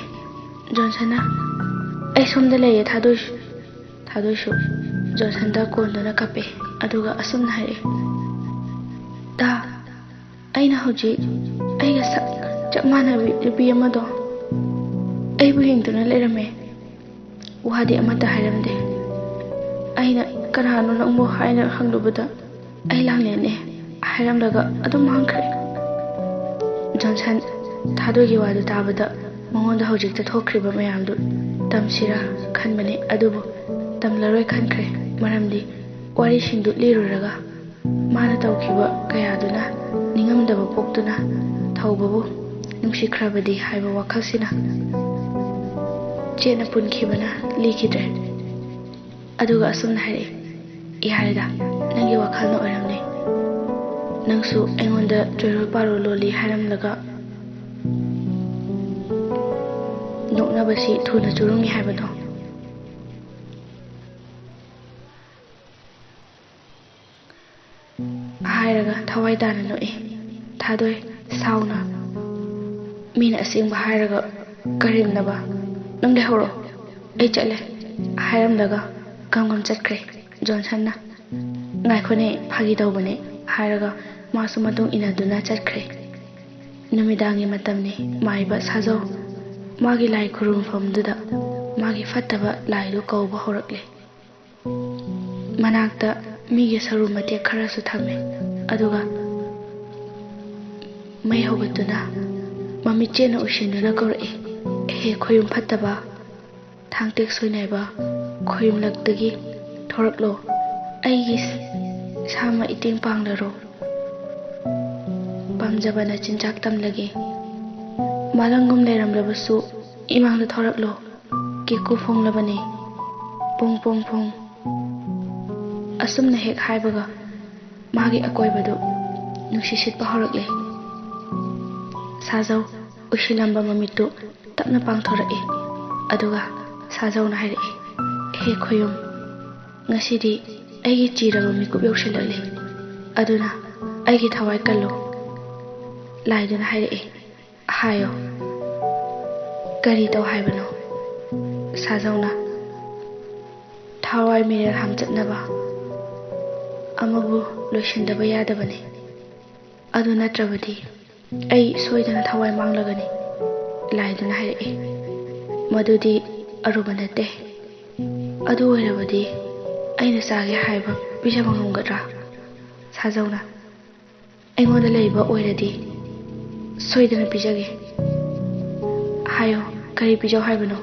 ꯖꯣꯟꯁꯟꯅ ꯑꯩ ꯁꯣꯝꯗ ꯂꯩꯌꯦ ꯊꯥꯗꯣꯏꯁꯨ ꯖꯣꯟꯁꯟꯗ ꯀꯣꯟꯗꯨꯅ ꯀꯞꯄꯤ ꯑꯗꯨꯒ ꯑꯁꯨꯝꯅ ꯍꯥꯏꯔꯛꯏ ꯗꯥ ꯑꯩꯅ ꯍꯧꯖꯤꯛ ꯑꯩꯒ ꯁꯛ ꯆꯞ ꯃꯥꯟꯅꯕꯤ ꯅꯨꯄꯤ ꯑꯃꯗꯣ ꯑꯩꯕꯨ ꯌꯦꯡꯗꯨꯅ ꯂꯩꯔꯝꯃꯦ ꯋꯥꯗꯤ ꯑꯃꯠꯇ ꯍꯥꯏꯔꯝꯗꯦ ꯑꯩꯅ ꯀꯅꯥꯅꯣ ꯅꯪꯕꯨ ꯍꯥꯏꯅ ꯍꯪꯂꯨꯕꯗ ꯑꯩ ꯂꯥꯡꯂꯦꯟꯅꯦ ꯍꯥꯏꯔꯝꯂꯒ ꯑꯗꯨꯝ ꯃꯥꯡꯈ꯭ꯔꯦ ꯖꯣꯟꯁꯟ ꯊꯥꯗꯣꯏꯒꯤ ꯋꯥꯗꯨ ꯇꯥꯕꯗ ꯃꯉꯣꯟꯗ ꯍꯧꯖꯤꯛꯇ ꯊꯣꯛꯈ꯭ꯔꯤꯕ ꯃꯌꯥꯝꯗꯨ ꯇꯝꯁꯤꯔꯥ ꯈꯟꯕꯅꯤ ꯑꯗꯨꯕꯨ ꯇꯝꯂꯔꯣꯏ ꯈꯟꯈ꯭ꯔꯦ ꯃꯔꯝꯗꯤ ꯋꯥꯔꯤꯁꯤꯡꯗꯨ ꯂꯤꯔꯨꯔꯒ ꯃꯥꯅ ꯇꯧꯈꯤꯕ ꯀꯌꯥꯗꯨꯅ ꯅꯤꯡꯉꯝꯗꯕ ꯄꯣꯛꯇꯨꯅ ꯊꯧꯕꯕꯨ ꯅꯨꯡꯁꯤꯈ꯭ꯔꯕꯗꯤ ꯍꯥꯏꯕ ꯋꯥꯈꯜꯁꯤꯅ ꯆꯦꯠꯅ ꯄꯨꯟꯈꯤꯕꯅ ꯂꯤꯈꯤꯗ꯭ꯔꯦ ꯑꯗꯨꯒ ꯑꯁꯨꯝꯅ ꯍꯥꯏꯔꯛꯏ ꯌꯥꯔꯦꯗ ꯅꯪꯒꯤ ꯋꯥꯈꯜꯅ ꯑꯣꯏꯔꯝꯅꯤ ꯅꯪꯁꯨ ꯑꯩꯉꯣꯟꯗ ꯆꯣꯏꯔꯣꯜ ꯄꯥꯔꯣꯜ ꯂꯣꯜꯂꯤ ꯍꯥꯏꯔꯝꯂꯒ ꯅꯣꯛꯅꯕꯁꯤ ꯊꯨꯅ ꯆꯨꯔꯨꯡꯉꯤ ꯍꯥꯏꯕꯗꯣ ꯍꯥꯏꯔꯒ ꯊꯋꯥꯏ ꯇꯥꯅ ꯅꯣꯛꯏ ꯊꯥꯗꯣꯏ ꯁꯥꯎꯅ ꯃꯤꯅ ꯑꯁꯦꯡꯕ ꯍꯥꯏꯔꯒ ꯀꯔꯦꯝꯅꯕ ꯅꯪ ꯂꯩꯍꯧꯔꯣ ꯑꯩ ꯆꯠꯂꯦ ꯍꯥꯏꯔꯝꯂꯒ ꯀꯝꯒꯝ ꯆꯠꯈ꯭ꯔꯦ ꯖꯣꯟꯁꯟꯅ ꯉꯥꯏꯈꯣꯅꯦ ꯐꯥꯒꯤ ꯇꯧꯕꯅꯦ ꯍꯥꯏꯔꯒ ꯃꯥꯁꯨ ꯃꯇꯨꯡ ꯏꯟꯅꯗꯨꯅ ꯆꯠꯈ꯭ꯔꯦ ꯅꯨꯃꯤꯗꯥꯡꯒꯤ ꯃꯇꯝꯅꯤ ꯃꯥꯏꯕ ꯁꯥꯖꯧ ꯃꯥꯒꯤ ꯂꯥꯏ ꯈꯨꯔꯨꯝꯐꯝꯗꯨꯗ ꯃꯥꯒꯤ ꯐꯠꯇꯕ ꯂꯥꯏꯗꯨ ꯀꯧꯕ ꯍꯧꯔꯛꯂꯦ ꯃꯅꯥꯛꯇ ꯃꯤꯒꯤ ꯁꯔꯨ ꯃꯇꯦꯛ ꯈꯔꯁꯨ ꯊꯝꯃꯦ ꯑꯗꯨꯒ ꯃꯩ ꯍꯧꯒꯠꯇꯨꯅ ꯃꯃꯤꯠ ꯆꯦꯠꯅ ꯎꯏꯁꯤꯟꯗꯨꯅ ꯀꯧꯔꯛꯏ ꯍꯦ ꯈꯣꯌꯨꯝ ꯐꯠꯇꯕ ꯊꯥꯡꯇꯦꯛ ꯁꯣꯏꯅꯥꯏꯕ ꯈꯣꯌꯨꯝꯂꯛꯇꯒꯤ ꯊꯣꯔꯛꯂꯣ ꯑꯩꯒꯤ ꯁꯥꯃ ꯏꯇꯦꯡ ꯄꯥꯡꯂꯔꯣ ꯄꯥꯝꯖꯕꯅ ꯆꯤꯟꯖꯥꯛ ꯇꯝꯂꯒꯦ ꯃꯥꯂꯪꯒꯨꯝ ꯂꯩꯔꯝꯂꯕꯁꯨ ꯏꯃꯥꯡꯗ ꯊꯣꯔꯛꯂꯣ ꯀꯦꯀꯨ ꯐꯣꯡꯂꯕꯅꯦ ꯄꯨꯡ ꯄꯨꯡ ꯄꯨꯡ ꯑꯁꯨꯝꯅ ꯍꯦꯛ ꯍꯥꯏꯕꯒ ꯃꯥꯒꯤ ꯑꯀꯣꯏꯕꯗꯨ ꯅꯨꯡꯁꯤꯠ ꯁꯤꯠꯄ ꯍꯧꯔꯛꯂꯦ ꯁꯥꯖꯧ ꯎꯏꯁꯤꯜꯂꯝꯕ ꯃꯃꯤꯠꯇꯨ ꯇꯞꯅ ꯄꯥꯡꯊꯣꯔꯛꯏ ꯑꯗꯨꯒ ꯁꯥꯖꯧꯅ ꯍꯥꯏꯔꯛꯏ ꯍꯦ ꯈꯣꯌꯨꯝ ꯉꯁꯤꯗꯤ ꯑꯩꯒꯤ ꯆꯤꯔꯕ ꯃꯤꯀꯨꯞ ꯌꯧꯁꯤꯜꯂꯛꯂꯤ ꯑꯗꯨꯅ ꯑꯩꯒꯤ ꯊꯋꯥꯏ ꯀꯜꯂꯨ ꯂꯥꯏꯗꯨꯅ ꯍꯥꯏꯔꯛꯏ ꯍꯥꯏꯌꯣ ꯀꯔꯤ ꯇꯧ ꯍꯥꯏꯕꯅꯣ ꯁꯥꯖꯧꯅ ꯊꯋꯥꯏ ꯃꯤꯔꯦꯜ ꯍꯥꯝꯆꯠꯅꯕ ꯑꯃꯕꯨ ꯂꯣꯏꯁꯤꯟꯗꯕ ꯌꯥꯗꯕꯅꯤ ꯑꯗꯨ ꯅꯠꯇ꯭ꯔꯕꯗꯤ ꯑꯩ ꯁꯣꯏꯗꯅ ꯊꯋꯥꯏ ꯃꯥꯡꯂꯒꯅꯤ ꯂꯥꯏꯗꯨꯅ ꯍꯥꯏꯔꯛꯏ ꯃꯗꯨꯗꯤ ꯑꯔꯨꯕ ꯅꯠꯇꯦ ꯑꯗꯨ ꯑꯣꯏꯔꯕꯗꯤ ꯑꯩꯅ ꯆꯥꯒꯦ ꯍꯥꯏꯕ ꯄꯤꯖꯕ ꯉꯝꯒꯗ꯭ꯔꯥ ꯁꯥꯖꯧꯅ ꯑꯩꯉꯣꯟꯗ ꯂꯩꯕ ꯑꯣꯏꯔꯗꯤ ꯁꯣꯏꯗꯅ ꯄꯤꯖꯒꯦ ꯍꯥꯏꯌꯣ ꯀꯔꯤ ꯄꯤꯖꯧ ꯍꯥꯏꯕꯅꯣ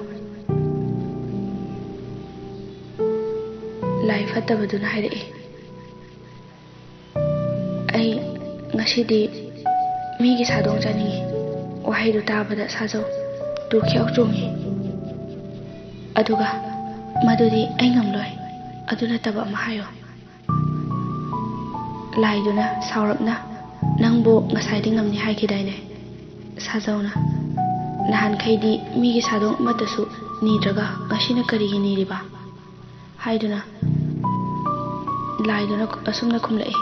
ꯂꯥꯏ ꯐꯠꯇꯕꯗꯨꯅ ꯍꯥꯏꯔꯛꯏ ꯑꯩ ꯉꯁꯤꯗꯤ ꯃꯤꯒꯤ ꯁꯥꯗꯣꯡ ꯆꯥꯅꯤꯡꯉꯤ ꯋꯥꯍꯩꯗꯨ ꯇꯥꯕꯗ ꯁꯥꯖꯧ ꯇꯨꯈꯤꯌꯥꯎ ꯆꯣꯡꯉꯤ ꯑꯗꯨꯒ ꯃꯗꯨꯗꯤ ꯑꯩ ꯉꯝꯂꯣꯏ ꯑꯗꯨ ꯅꯠꯇꯕ ꯑꯃ ꯍꯥꯏꯌꯣ ꯂꯥꯏꯗꯨꯅ ꯁꯥꯎꯔꯞꯅ ꯅꯪꯕꯨ ꯉꯁꯥꯏꯗꯤ ꯉꯝꯅꯤ ꯍꯥꯏꯈꯤꯗꯥꯏꯅꯦ ꯁꯥꯖꯧꯅ ꯅꯍꯥꯟꯈꯩꯗꯤ ꯃꯤꯒꯤ ꯁꯥꯗꯣꯡ ꯑꯃꯠꯇꯁꯨ ꯅꯤꯗ꯭ꯔꯒ ꯉꯁꯤꯅ ꯀꯔꯤꯒꯤ ꯅꯤꯔꯤꯕ ꯍꯥꯏꯗꯨꯅ ꯂꯥꯏꯗꯨꯅ ꯑꯁꯨꯝꯅ ꯈꯨꯝꯂꯛꯏ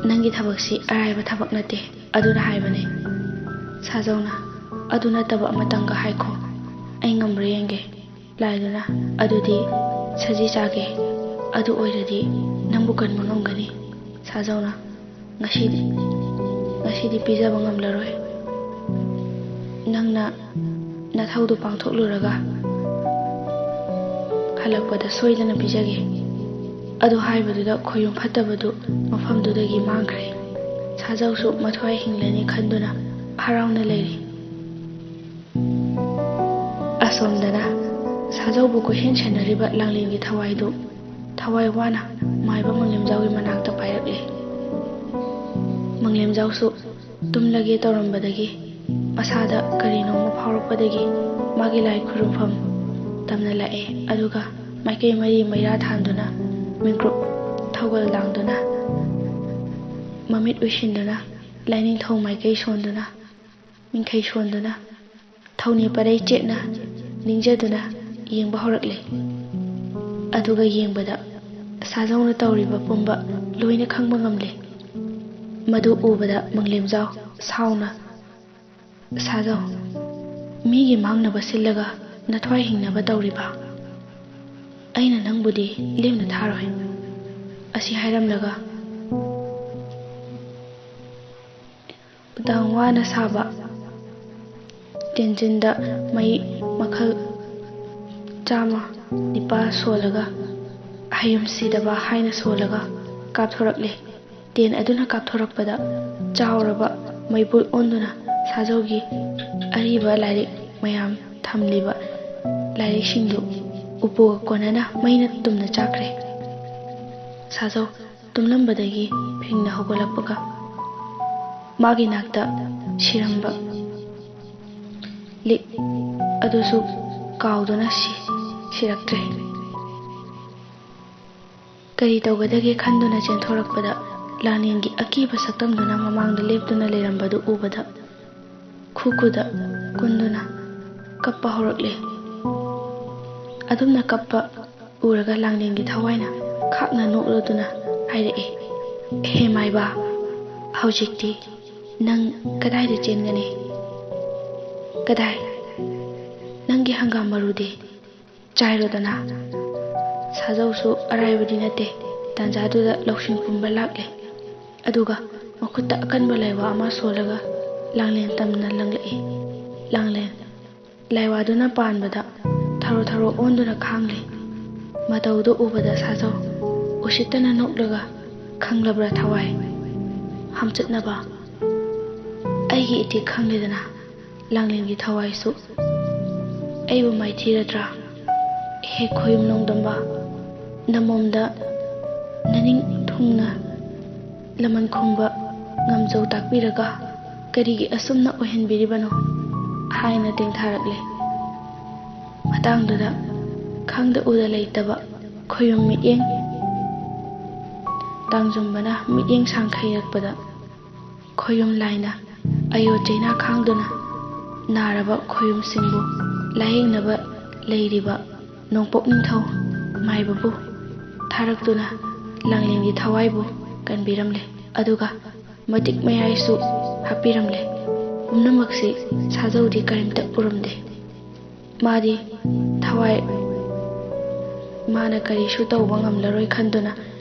ꯅꯪꯒꯤ ꯊꯕꯛꯁꯤ ꯑꯔꯥꯏꯕ ꯊꯕꯛ ꯅꯠꯇꯦ ꯑꯗꯨꯅ ꯍꯥꯏꯕꯅꯦ ꯁꯥꯖꯧꯅ ꯑꯗꯨ ꯅꯠꯇꯕ ꯑꯃꯇꯪꯒ ꯍꯥꯏꯈꯣ ꯑꯩ ꯉꯝꯕ꯭ꯔꯥ ꯌꯦꯡꯒꯦ ꯂꯥꯏꯗꯨꯅ ꯑꯗꯨꯗꯤ ꯁꯖꯤ ꯆꯥꯒꯦ ꯑꯗꯨ ꯑꯣꯏꯔꯗꯤ ꯅꯪꯕꯨ ꯀꯟꯕ ꯉꯝꯒꯅꯤ ꯁꯥꯖꯧꯅ ꯉꯁꯤꯗꯤ ꯄꯤꯖꯕ ꯉꯝꯂꯔꯣꯏ ꯅꯪꯅ ꯅꯊꯧꯗꯨ ꯄꯥꯡꯊꯣꯛꯂꯨꯔꯒ ꯍꯜꯂꯛꯄꯗ ꯁꯣꯏꯗꯅ ꯄꯤꯖꯒꯦ ꯑꯗꯨ ꯍꯥꯏꯕꯗꯨꯗ ꯈꯣꯌꯨꯝ ꯐꯠꯇꯕꯗꯨ ꯃꯐꯝꯗꯨꯗꯒꯤ ꯃꯥꯡꯈ꯭ꯔꯦ ꯁꯥꯖꯧꯁꯨ ꯃꯊ꯭ꯋꯥꯏ ꯍꯤꯡꯂꯅꯤ ꯈꯟꯗꯨꯅ ꯍꯔꯥꯎꯅ ꯂꯩꯔꯤ ꯑꯁꯣꯝꯗꯅ ꯁꯥꯖꯧꯕꯨ ꯀꯣꯏꯁꯦꯟ ꯁꯦꯟꯅꯔꯤꯕ ꯂꯥꯡꯂꯦꯟꯒꯤ ꯊꯋꯥꯏꯗꯨ ꯊꯋꯥꯏ ꯋꯥꯅ ꯃꯥꯏꯕ ꯃꯪꯂꯦꯝꯖꯥꯎꯒꯤ ꯃꯅꯥꯛꯇ ꯄꯥꯏꯔꯛꯂꯦ ꯃꯪꯂꯦꯝꯖꯥꯎꯁꯨ ꯇꯨꯝꯂꯒꯦ ꯇꯧꯔꯝꯕꯗꯒꯤ ꯃꯁꯥꯗ ꯀꯔꯤꯅꯣꯃ ꯐꯥꯎꯔꯛꯄꯗꯒꯤ ꯃꯥꯒꯤ ꯂꯥꯏ ꯈꯨꯔꯨꯝꯐꯝ ꯇꯝꯅ ꯂꯥꯛꯑꯦ ꯑꯗꯨꯒ ꯃꯥꯏꯀꯩ ꯃꯔꯤ ꯃꯩꯔꯥ ꯊꯥꯟꯗꯨꯅ ꯃꯤꯡꯀꯨꯞ ꯊꯧꯒꯜ ꯂꯥꯡꯗꯨꯅ ꯃꯃꯤꯠ ꯎꯏꯁꯤꯟꯗꯨꯅ ꯂꯥꯏꯅꯤꯡꯊꯧ ꯃꯥꯏꯀꯩ ꯁꯣꯟꯗꯨꯅ ꯃꯤꯡꯈꯩ ꯁꯣꯟꯗꯨꯅ ꯊꯧꯅꯤ ꯄꯔꯩ ꯆꯦꯠꯅ ꯅꯤꯡꯖꯗꯨꯅ ꯌꯦꯡꯕ ꯍꯧꯔꯛꯂꯦ ꯑꯗꯨꯒ ꯌꯦꯡꯕꯗ ꯁꯥꯖꯧꯅ ꯇꯧꯔꯤꯕ ꯄꯨꯝꯕ ꯂꯣꯏꯅ ꯈꯪꯕ ꯉꯝꯂꯦ ꯃꯗꯨ ꯎꯕꯗ ꯃꯪꯂꯦꯝꯖꯥꯎ ꯁꯥꯎꯅ ꯁꯥꯖꯧ ꯃꯤꯒꯤ ꯃꯥꯡꯅꯕ ꯁꯤꯜꯂꯒ ꯅꯊ꯭ꯋꯥꯏ ꯍꯤꯡꯅꯕ ꯇꯧꯔꯤꯕ ꯑꯩꯅ ꯅꯪꯕꯨꯗꯤ ꯂꯦꯝꯅ ꯊꯥꯔꯣꯏ ꯑꯁꯤ ꯍꯥꯏꯔꯝꯂꯒ ꯎꯗꯥꯡ ꯋꯥꯅ ꯁꯥꯕ ꯇꯦꯟꯖꯤꯟꯗ ꯃꯩ ꯃꯈꯜ 100 ꯁꯣꯜꯂꯒ ꯍꯌꯨꯝ ꯁꯤꯗꯕ ꯍꯥꯏꯅ ꯁꯣꯜꯂꯒ ꯀꯥꯞꯊꯣꯔꯛꯂꯦ ꯇꯦꯟ ꯑꯗꯨꯅ ꯀꯥꯞꯊꯣꯔꯛꯄꯗ ꯆꯥꯎꯔꯕ ꯃꯩꯕꯨꯜ ꯑꯣꯟꯗꯨꯅ ꯁꯥꯖꯧꯒꯤ ꯑꯔꯤꯕ ꯂꯥꯏꯔꯤꯛ ꯃꯌꯥꯝ ꯊꯝꯂꯤꯕ ꯂꯥꯏꯔꯤꯛꯁꯤꯡꯗꯨ ꯎꯄꯨꯒ ꯀꯣꯟꯅꯅ ꯃꯩꯅ ꯇꯨꯝꯅ ꯆꯥꯛꯈ꯭ꯔꯦ ꯁꯥꯖꯧ ꯇꯨꯝꯂꯝꯕꯗꯒꯤ ꯐꯤꯡꯅ ꯍꯧꯒꯠꯂꯛꯄꯒ ꯃꯥꯒꯤ ꯅꯥꯛꯇ ꯁꯤꯔꯝꯕ ꯂꯤꯛ ꯑꯗꯨꯁꯨ ꯀꯥꯎꯗꯨꯅ ꯁꯤꯔꯛꯇ꯭ꯔꯦ ꯀꯔꯤ ꯇꯧꯒꯗꯒꯦ ꯈꯟꯗꯨꯅ ꯆꯦꯟꯊꯣꯔꯛꯄꯗ ꯂꯥꯡꯂꯦꯟꯒꯤ ꯑꯀꯤꯕ ꯁꯛꯇꯝꯗꯨꯅ ꯃꯃꯥꯡꯗ ꯂꯦꯞꯇꯨꯅ ꯂꯩꯔꯝꯕꯗꯨ ꯎꯕꯗ ꯈꯨꯗ ꯀꯨꯟꯗꯨꯅ ꯀꯞꯄ ꯍꯧꯔꯛꯂꯦ ꯑꯗꯨꯝꯅ ꯀꯞꯄ ꯎꯔꯒ ꯂꯥꯡꯂꯦꯟꯒꯤ ꯊꯋꯥꯏꯅ ꯈꯥꯛꯅ ꯅꯣꯛꯂꯗꯨꯅ ꯍꯥꯏꯔꯛꯏ ꯍꯦ ꯃꯥꯏꯕ ꯍꯧꯖꯤꯛꯇꯤ ꯅꯪ ꯀꯗꯥꯏꯗ ꯆꯦꯟꯒꯅꯤ ꯀꯗꯥꯏ ꯅꯪꯒꯤ ꯍꯪꯒꯥꯝ ꯃꯔꯨꯗꯤ ꯆꯥꯏꯔꯣꯗꯅ ꯁꯥꯖꯧꯁꯨ ꯑꯔꯥꯏꯕꯗꯤ ꯅꯠꯇꯦ ꯇꯥꯟꯖꯥꯗꯨꯗ ꯂꯧꯁꯤꯡ ꯄꯨꯝꯕ ꯂꯥꯛꯂꯦ ꯑꯗꯨꯒ ꯃꯈꯨꯠꯇ ꯑꯀꯟꯕ ꯂꯥꯏꯋꯥ ꯑꯃ ꯁꯣꯜꯂꯒ ꯂꯥꯡꯂꯦꯟ ꯇꯝꯅ ꯂꯪꯂꯛꯏ ꯂꯥꯡꯂꯦꯟ ꯂꯥꯏꯋꯥꯗꯨꯅ ꯄꯥꯟꯕꯗ ꯊꯔꯣ ꯊꯔꯣ ꯑꯣꯟꯗꯨꯅ ꯈꯥꯡꯂꯦ ꯃꯇꯧꯗꯨ ꯎꯕꯗ ꯁꯥꯖꯧ ꯎꯁꯤꯠꯇꯅ ꯅꯣꯛꯂꯒ ꯈꯪꯂꯕ꯭ꯔꯥ ꯊꯋꯥꯏ ꯍꯝꯆꯠꯅꯕ ꯑꯩꯒꯤ ꯏꯇꯤꯛ ꯈꯪꯂꯦꯗꯅ ꯂꯥꯡꯂꯦꯟꯒꯤ ꯊꯋꯥꯏꯁꯨ ꯑꯩꯕꯨ ꯃꯥꯏꯊꯤꯔꯗ꯭ꯔꯥ ꯍꯦ ꯈꯣꯌꯨꯝ ꯅꯣꯡꯗꯝꯕ ꯅꯃꯣꯝꯗ ꯅꯅꯤꯡ ꯊꯨꯡꯅ ꯂꯃꯟ ꯈꯨꯝꯕ ꯉꯝꯖꯧ ꯇꯥꯛꯄꯤꯔꯒ ꯀꯔꯤꯒꯤ ꯑꯁꯨꯝꯅ ꯑꯣꯏꯍꯟꯕꯤꯔꯤꯕꯅꯣ ꯍꯥꯏꯅ ꯇꯦꯡꯊꯥꯔꯛꯂꯦ ꯃꯇꯥꯡꯗꯨꯗ ꯈꯪꯗ ꯎꯗ ꯂꯩꯇꯕ ꯈꯣꯌꯨꯝ ꯃꯤꯠꯌꯦꯡ ꯇꯥꯡꯖꯨꯝꯕꯅ ꯃꯤꯠꯌꯦꯡ ꯁꯥꯡꯈꯩꯔꯛꯄꯗ ꯈꯣꯌꯨꯝ ꯂꯥꯏꯅ ꯑꯌꯣ ꯆꯩꯅꯥ ꯈꯥꯡꯗꯨꯅ ꯅꯥꯔꯕ ꯈꯣꯌꯨꯝꯁꯤꯡꯕꯨ ꯂꯥꯌꯦꯡꯅꯕ ꯂꯩꯔꯤꯕ ꯅꯣꯡꯄꯣꯛ ꯅꯤꯡꯊꯧ ꯃꯥꯏꯕꯕꯨ ꯊꯥꯔꯛꯇꯨꯅ ꯂꯥꯡꯂꯦꯟꯒꯤ ꯊꯋꯥꯏꯕꯨ ꯀꯟꯕꯤꯔꯝꯂꯦ ꯑꯗꯨꯒ ꯃꯇꯤꯛ ꯃꯌꯥꯏꯁꯨ ꯍꯥꯞꯄꯤꯔꯝꯂꯦ ꯄꯨꯝꯅꯃꯛꯁꯤ ꯁꯥꯖꯧꯗꯤ ꯀꯔꯤꯝꯇ ꯎꯔꯝꯗꯦ ꯃꯥꯗꯤ ꯊꯋꯥꯏ ꯃꯥꯅ ꯀꯔꯤꯁꯨ ꯇꯧꯕ ꯉꯝꯂꯔꯣꯏ ꯈꯟꯗꯨꯅ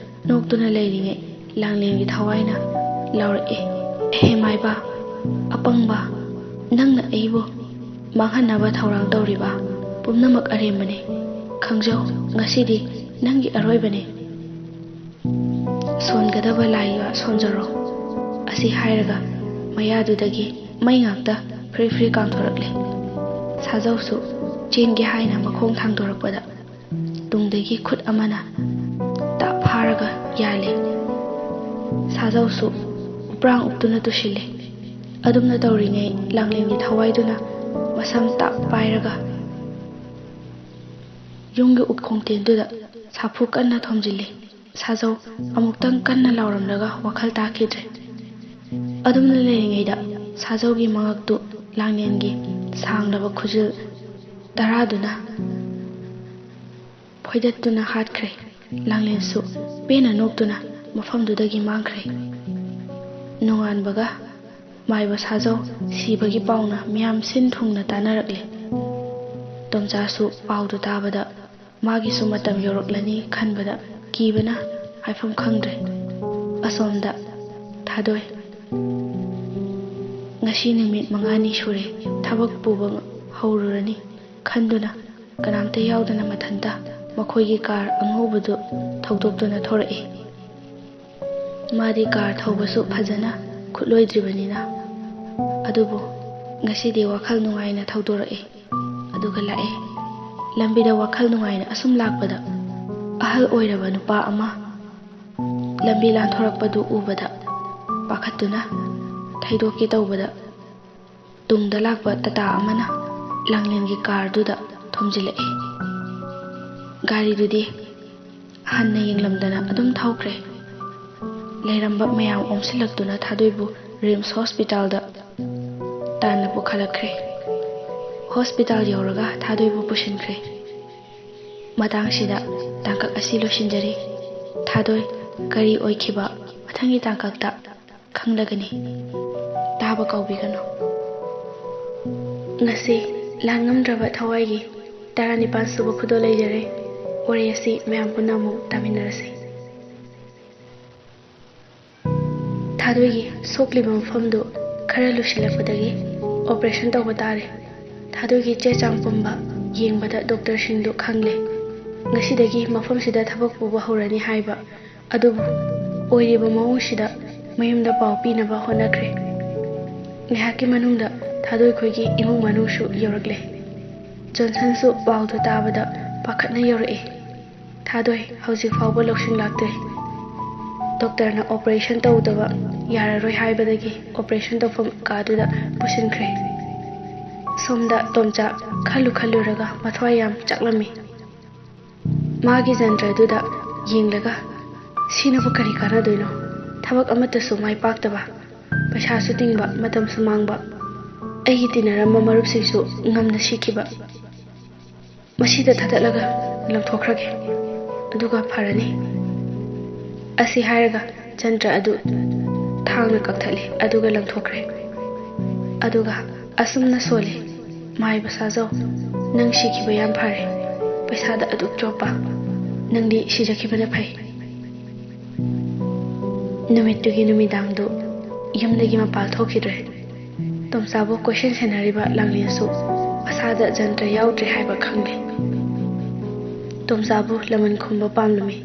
ꯅꯣꯛꯇꯨꯅ ꯂꯩꯔꯤꯉꯩ ꯂꯥꯡꯂꯦꯟꯒꯤ ꯊꯋꯥꯏꯅ ꯂꯥꯎꯔꯛꯏ ꯍꯦ ꯃꯥꯏꯕ ꯑꯄꯪꯕ ꯅꯪꯅ ꯑꯩꯕꯨ ꯃꯥꯡꯍꯟꯅꯕ ꯊꯧꯔꯥꯡ ꯇꯧꯔꯤꯕ ꯄꯨꯝꯅꯃꯛ ꯑꯔꯦꯝꯕꯅꯤ ꯈꯪꯖꯧ ꯉꯁꯤꯗꯤ ꯅꯪꯒꯤ ꯑꯔꯣꯏꯕꯅꯤ ꯁꯣꯟꯒꯗꯕ ꯂꯥꯏꯋꯥ ꯁꯣꯟꯖꯔꯣ ꯑꯁꯤ ꯍꯥꯏꯔꯒ ꯃꯌꯥꯗꯨꯗꯒꯤ ꯃꯩ ꯉꯥꯛꯇ ꯐ꯭ꯔꯤ ꯐ꯭ꯔꯤ ꯀꯥꯝꯊꯣꯔꯛꯂꯦ ꯁꯥꯖꯧꯁꯨ ꯆꯦꯟꯒꯦ ꯍꯥꯏꯅ ꯃꯈꯣꯡ ꯊꯥꯡꯗꯣꯔꯛꯄꯗ ꯇꯨꯡꯗꯒꯤ ꯈꯨꯠ ꯑꯃꯅ ꯇꯥꯞ ꯐꯥꯔꯒ ꯌꯥꯜꯂꯦ ꯁꯥꯖꯧꯁꯨ ꯎꯄ꯭ꯔꯥꯡ ꯎꯞꯇꯨꯅ ꯇꯨꯁꯤꯜꯂꯦ ꯑꯗꯨꯝꯅ ꯇꯧꯔꯤꯉꯩ ꯂꯥꯡꯂꯦꯟꯒꯤ ꯊꯋꯥꯏꯗꯨꯅ ꯃꯁꯝ ꯇꯥꯞ ꯄꯥꯏꯔꯒ ꯌꯨꯝꯒꯤ ꯎꯈꯣꯡꯇꯦꯟꯗꯨꯗ ꯁꯥꯐꯨ ꯀꯟꯅ ꯊꯣꯝꯖꯤꯜꯂꯤ ꯁꯥꯖꯧ ꯑꯃꯨꯛꯇꯪ ꯀꯟꯅ ꯂꯥꯎꯔꯝꯂꯒ ꯋꯥꯈꯜ ꯇꯥꯈꯤꯗ꯭ꯔꯦ ꯑꯗꯨꯝꯅ ꯂꯩꯔꯤꯉꯩꯗ ꯁꯥꯖꯧꯒꯤ ꯃꯉꯛꯇꯨ ꯂꯥꯡꯂꯦꯟꯒꯤ ꯁꯥꯡꯂꯕ ꯈꯨꯖꯤꯜ ꯇꯔꯥꯗꯨꯅ ꯐꯣꯏꯗꯠꯇꯨꯅ ꯍꯥꯠꯈ꯭ꯔꯦ꯫ ꯂꯥꯡꯂꯦꯟꯁꯨ ꯄꯦꯟꯅ ꯅꯣꯛꯇꯨꯅ ꯃꯐꯝꯗꯨꯗꯒꯤ ꯃꯥꯡꯈ꯭ꯔꯦ꯫ ꯅꯣꯡꯉꯥꯟꯕꯒ ꯃꯥꯏꯕ ꯁꯥꯖꯧ ꯁꯤꯕꯒꯤ ꯄꯥꯎꯅ ꯃꯤꯌꯥꯝ ꯁꯤꯟ ꯊꯨꯡꯅ ꯇꯥꯅꯔꯛꯂꯦ꯫ ꯇꯣꯝꯆꯥꯁꯨ ꯄꯥꯎꯗꯨ ꯇꯥꯕꯗ ꯃꯥꯒꯤꯁꯨ ꯃꯇꯝ ꯌꯧꯔꯛꯂꯅꯤ ꯈꯟꯕꯗ ꯀꯤꯕꯅ ꯍꯥꯏꯐꯝ ꯈꯪꯗ꯭ꯔꯦ꯫ ꯑꯁꯣꯝꯗ ꯊꯥꯗꯣꯏ ꯉꯁꯤ ꯅꯨꯃꯤꯠ 5ꯅꯤ ꯁꯨꯔꯦ ꯊꯕꯛ ꯄꯨꯕ ꯍꯧꯔꯨꯔꯅꯤ ꯈꯟꯗꯨꯅ ꯀꯅꯥꯝꯇ ꯌꯥꯎꯗꯅ ꯃꯊꯟꯇ ꯃꯈꯣꯏꯒꯤ ꯀꯥꯔ ꯑꯉꯧꯕꯗꯨ ꯊꯧꯗꯣꯛꯇꯨꯅ ꯊꯣꯔꯛꯏ꯫ ꯃꯥꯗꯤ ꯀꯥꯔ ꯊꯧꯕꯁꯨ ꯐꯖꯅ ꯈꯨꯠꯂꯣꯏꯗ꯭ꯔꯤꯕꯅꯤꯅ, ꯑꯗꯨꯕꯨ ꯉꯁꯤꯗꯤ ꯋꯥꯈꯜ ꯅꯨꯡꯉꯥꯏꯅ ꯊꯧꯗꯣꯔꯛꯏ꯫ ꯑꯗꯨꯒ ꯂꯥꯛꯑꯦ꯫ ꯂꯝꯕꯤꯗ ꯋꯥꯈꯜ ꯅꯨꯡꯉꯥꯏꯅ ꯑꯁꯨꯝ ꯂꯥꯛꯄꯗ ꯑꯍꯜ ꯑꯣꯏꯔꯕ ꯅꯨꯄꯥ ꯑꯃ ꯂꯝꯕꯤ ꯂꯥꯟꯊꯣꯔꯛꯄꯗꯨ ꯎꯕꯗ ꯄꯥꯈꯠꯇꯨꯅ ꯊꯩꯗꯣꯛꯀꯦ ꯇꯧꯕꯗ ꯇꯨꯡꯗ ꯂꯥꯛꯄ ꯇꯥꯇꯥ ꯑꯃꯅ ꯂꯥꯡꯂꯦꯟꯒꯤ ꯀꯥꯔꯗꯨꯗ ꯊꯣꯝꯖꯤꯜꯂꯛꯏ꯫ ꯒꯥꯔꯤꯗꯨꯗꯤ ꯍꯟꯅ ꯌꯦꯡꯂꯝꯗꯅ ꯑꯗꯨꯝ ꯊꯧꯈ꯭ꯔꯦ꯫ ꯂꯩꯔꯝꯕ ꯃꯌꯥꯝ ꯑꯣꯝꯁꯤꯜꯂꯛꯇꯨꯅ ꯊꯥꯗꯣꯏꯕꯨ ꯔꯤꯝꯁ ꯍꯣꯁꯄꯤꯇꯥꯜꯗ ꯇꯥꯟꯅ ꯄꯨꯈꯠꯂꯛꯈ꯭ꯔꯦ꯫ ꯍꯣꯁꯄꯤꯇꯥꯜ ꯌꯧꯔꯒ ꯊꯥꯗꯣꯏꯕꯨ ꯄꯨꯁꯤꯟꯈ꯭ꯔꯦ꯫ ꯃꯇꯥꯡꯁꯤꯗ ꯇꯥꯡꯀꯛ ꯑꯁꯤ ꯂꯣꯏꯁꯤꯟꯖꯔꯤ꯫ ꯊꯥꯗꯣꯏ ꯀꯔꯤ ꯑꯣꯏꯈꯤꯕ ꯃꯊꯪꯒꯤ ꯇꯥꯡꯀꯛꯇ ꯈꯪꯂꯒꯅꯤ꯫ ꯇꯥꯕ ꯀꯥꯎꯕꯤꯒꯅꯨ꯫ ꯉꯁꯤ ꯂꯥꯟ ꯉꯝꯗ꯭ꯔꯕ ꯊꯋꯥꯏꯒꯤ 19ꯁꯨꯕ ꯈꯨꯗꯣꯜ ꯂꯩꯖꯔꯦ꯫ ꯋꯥꯔꯤ ꯑꯁꯤ ꯃꯌꯥꯝ ꯄꯨꯟꯅ ꯑꯃꯨꯛ ꯇꯥꯃꯤꯟꯅꯔꯁꯤ꯫ ꯊꯥꯗꯣꯏꯒꯤ ꯁꯣꯛꯂꯤꯕ ꯃꯐꯝꯗꯨ ꯈꯔ ꯂꯨꯁꯤꯜꯂꯛꯄꯗꯒꯤ ꯑꯣꯄꯔꯦꯁꯟ ꯇꯧꯕ ꯇꯥꯔꯦ꯫ ꯊꯥꯗꯣꯏꯒꯤ ꯆꯦ ꯆꯥꯡ ꯄꯨꯝꯕ ꯌꯦꯡꯕꯗ ꯗꯣꯛꯇꯔꯁꯤꯡꯗꯨ ꯈꯪꯂꯦ ꯉꯁꯤꯗꯒꯤ ꯃꯐꯝꯁꯤꯗ ꯊꯕꯛ ꯄꯨꯕ ꯍꯧꯔꯅꯤ ꯍꯥꯏꯕ꯫ ꯑꯗꯨꯕꯨ ꯑꯣꯏꯔꯤꯕ ꯃꯑꯣꯡꯁꯤꯗ ꯃꯌꯨꯝꯗ ꯄꯥꯎ ꯄꯤꯅꯕ ꯍꯣꯠꯅꯈ꯭ꯔꯦ꯫ ꯉꯥꯏꯍꯥꯛꯀꯤ ꯃꯅꯨꯡꯗ ꯊꯥꯗꯣꯏ ꯈꯣꯏꯒꯤ ꯏꯃꯨꯡ ꯃꯅꯨꯡꯁꯨ ꯌꯧꯔꯛꯂꯦ꯫ ꯖꯣꯟꯁꯟꯁꯨ ꯄꯥꯎꯗꯨ ꯇꯥꯕꯗ ꯄꯥꯈꯠꯅ ꯌꯧꯔꯛꯏ꯫ ꯊꯥꯗꯣꯏ ꯍꯧꯖꯤꯛ ꯐꯥꯎꯕ ꯂꯧꯁꯤꯡ ꯂꯥꯛꯇ꯭ꯔꯤ꯫ ꯗꯣꯛꯇꯔꯅ ꯑꯣꯄꯔꯦꯁꯟ ꯇꯧꯗꯕ ꯌꯥꯔꯔꯣꯏ ꯍꯥꯏꯕꯗꯒꯤ ꯑꯣꯄꯔꯦꯁꯟ ꯇꯧꯐꯝ ꯀꯥꯗꯨꯗ ꯄꯨꯁꯤꯟꯈ꯭ꯔꯦ꯫ ꯁꯣꯝꯗ ꯇꯣꯝꯆꯥ ꯈꯜꯂꯨꯔꯒ ꯃꯊ꯭ꯋꯥꯏ ꯌꯥꯝ ꯆꯥꯛꯂꯝꯃꯤ꯫ ꯃꯥꯒꯤ ꯖꯟꯇ꯭ꯔꯗꯨꯗ ꯌꯦꯡꯂꯒ ꯁꯤꯅꯕꯨ ꯀꯔꯤ ꯀꯥꯟꯅꯗꯣꯏꯅꯣ? ꯊꯕꯛ ꯑꯃꯠꯇꯁꯨ ꯃꯥꯏ ꯄꯥꯛꯇꯕ, ꯄꯩꯁꯥꯁꯨ ꯇꯤꯡꯕ, ꯃꯇꯝꯁꯨ ꯃꯥꯡꯕ, ꯑꯩꯒꯤ ꯇꯤꯟꯅꯔꯝꯕ ꯃꯔꯨꯞꯁꯤꯡꯁꯨ ꯉꯝꯅ ꯁꯤꯈꯤꯕ꯫ ꯃꯁꯤꯗ ꯊꯗꯠꯂꯒ ꯂꯪꯊꯣꯛꯈ꯭ꯔꯒꯦ, ꯑꯗꯨꯒ ꯐꯔꯅꯤ꯫ ꯑꯁꯤ ꯍꯥꯏꯔꯒ ꯖꯟꯇ꯭ꯔ ꯑꯗꯨ ꯊꯥꯡꯅ ꯀꯛꯊꯠꯂꯤ ꯑꯗꯨꯒ ꯂꯪꯊꯣꯛꯈ꯭ꯔꯦ꯫ ꯑꯗꯨꯒ ꯑꯁꯨꯝꯅ ꯁꯣꯜꯂꯤ, ꯃꯥꯏꯕ ꯁꯥꯖꯧ, ꯅꯪ ꯁꯤꯈꯤꯕ ꯌꯥꯝ ꯐꯔꯦ꯫ ꯄꯩꯁꯥꯗ ꯑꯗꯨꯛ ꯆꯣꯞꯄ, ꯅꯪꯗꯤ ꯁꯤꯖꯈꯤꯕꯅ ꯐꯩ꯫ ꯅꯨꯃꯤꯠꯇꯨꯒꯤ ꯅꯨꯃꯤꯗꯥꯡꯗꯨ ꯌꯨꯝꯗꯒꯤ ꯃꯄꯥꯜ ꯊꯣꯛꯈꯤꯗ꯭ꯔꯦ꯫ ꯇꯣꯝꯆꯥꯕꯨ ꯀꯣꯏꯁꯦꯟ ꯁꯦꯟꯅꯔꯤꯕ ꯂꯥꯡꯂꯦꯟꯁꯨ ꯃꯁꯥꯗ ꯖꯟꯇ꯭ꯔ ꯌꯥꯎꯗ꯭ꯔꯦ ꯍꯥꯏꯕ ꯈꯪꯂꯦ꯫ ꯇꯣꯝꯆꯥꯕꯨ ꯂꯃꯟ ꯈꯨꯝꯕ ꯄꯥꯝꯂꯝꯃꯤ꯫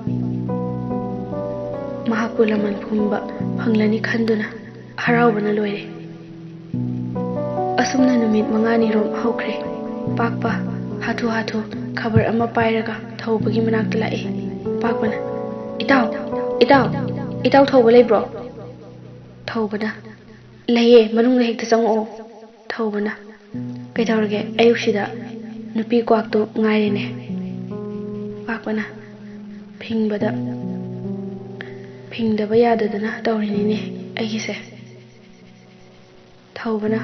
ꯃꯍꯥꯛꯄꯨ ꯂꯃꯟ ꯈꯨꯝꯕ ꯐꯪꯂꯅꯤ ꯈꯟꯗꯨꯅ ꯍꯔꯥꯎꯕꯅ ꯂꯣꯏꯔꯦ꯫ ꯑꯁꯨꯝꯅ ꯅꯨꯃꯤꯠ 5ꯅꯤꯔꯣꯝ ꯍꯧꯈ꯭ꯔꯦ꯫ ꯄꯥꯛꯄ ꯍꯥꯊꯨ ꯈꯕꯔ ꯑꯃ ꯄꯥꯏꯔꯒ ꯊꯧꯕꯒꯤ ꯃꯅꯥꯛꯇ ꯂꯥꯛꯏ꯫ ꯄꯥꯛꯄꯅ "ꯏꯇꯥꯎ, ꯏꯇꯥꯎ, ꯏꯇꯥꯎ ꯊꯧꯕ ꯂꯩꯕ꯭ꯔꯣ?" ꯊꯧꯕꯅ "ꯂꯩꯌꯦ, ꯃꯅꯨꯡꯗ ꯍꯦꯛꯇ ꯆꯪꯉꯛꯑꯣ." ꯊꯧꯕꯅ "ꯀꯩꯗꯧꯔꯒꯦ, ꯑꯌꯨꯛꯁꯤꯗ ꯅꯨꯄꯤ ꯀ꯭ꯋꯥꯛꯇꯨ ꯉꯥꯏꯔꯦꯅꯦ." ꯄꯥꯛꯄꯅ ꯐꯤꯡꯗꯕ ꯌꯥꯗꯗꯅ ꯇꯧꯔꯤꯅꯤꯅꯦ ꯑꯩꯒꯤꯁꯦ." ꯊꯧꯕꯅ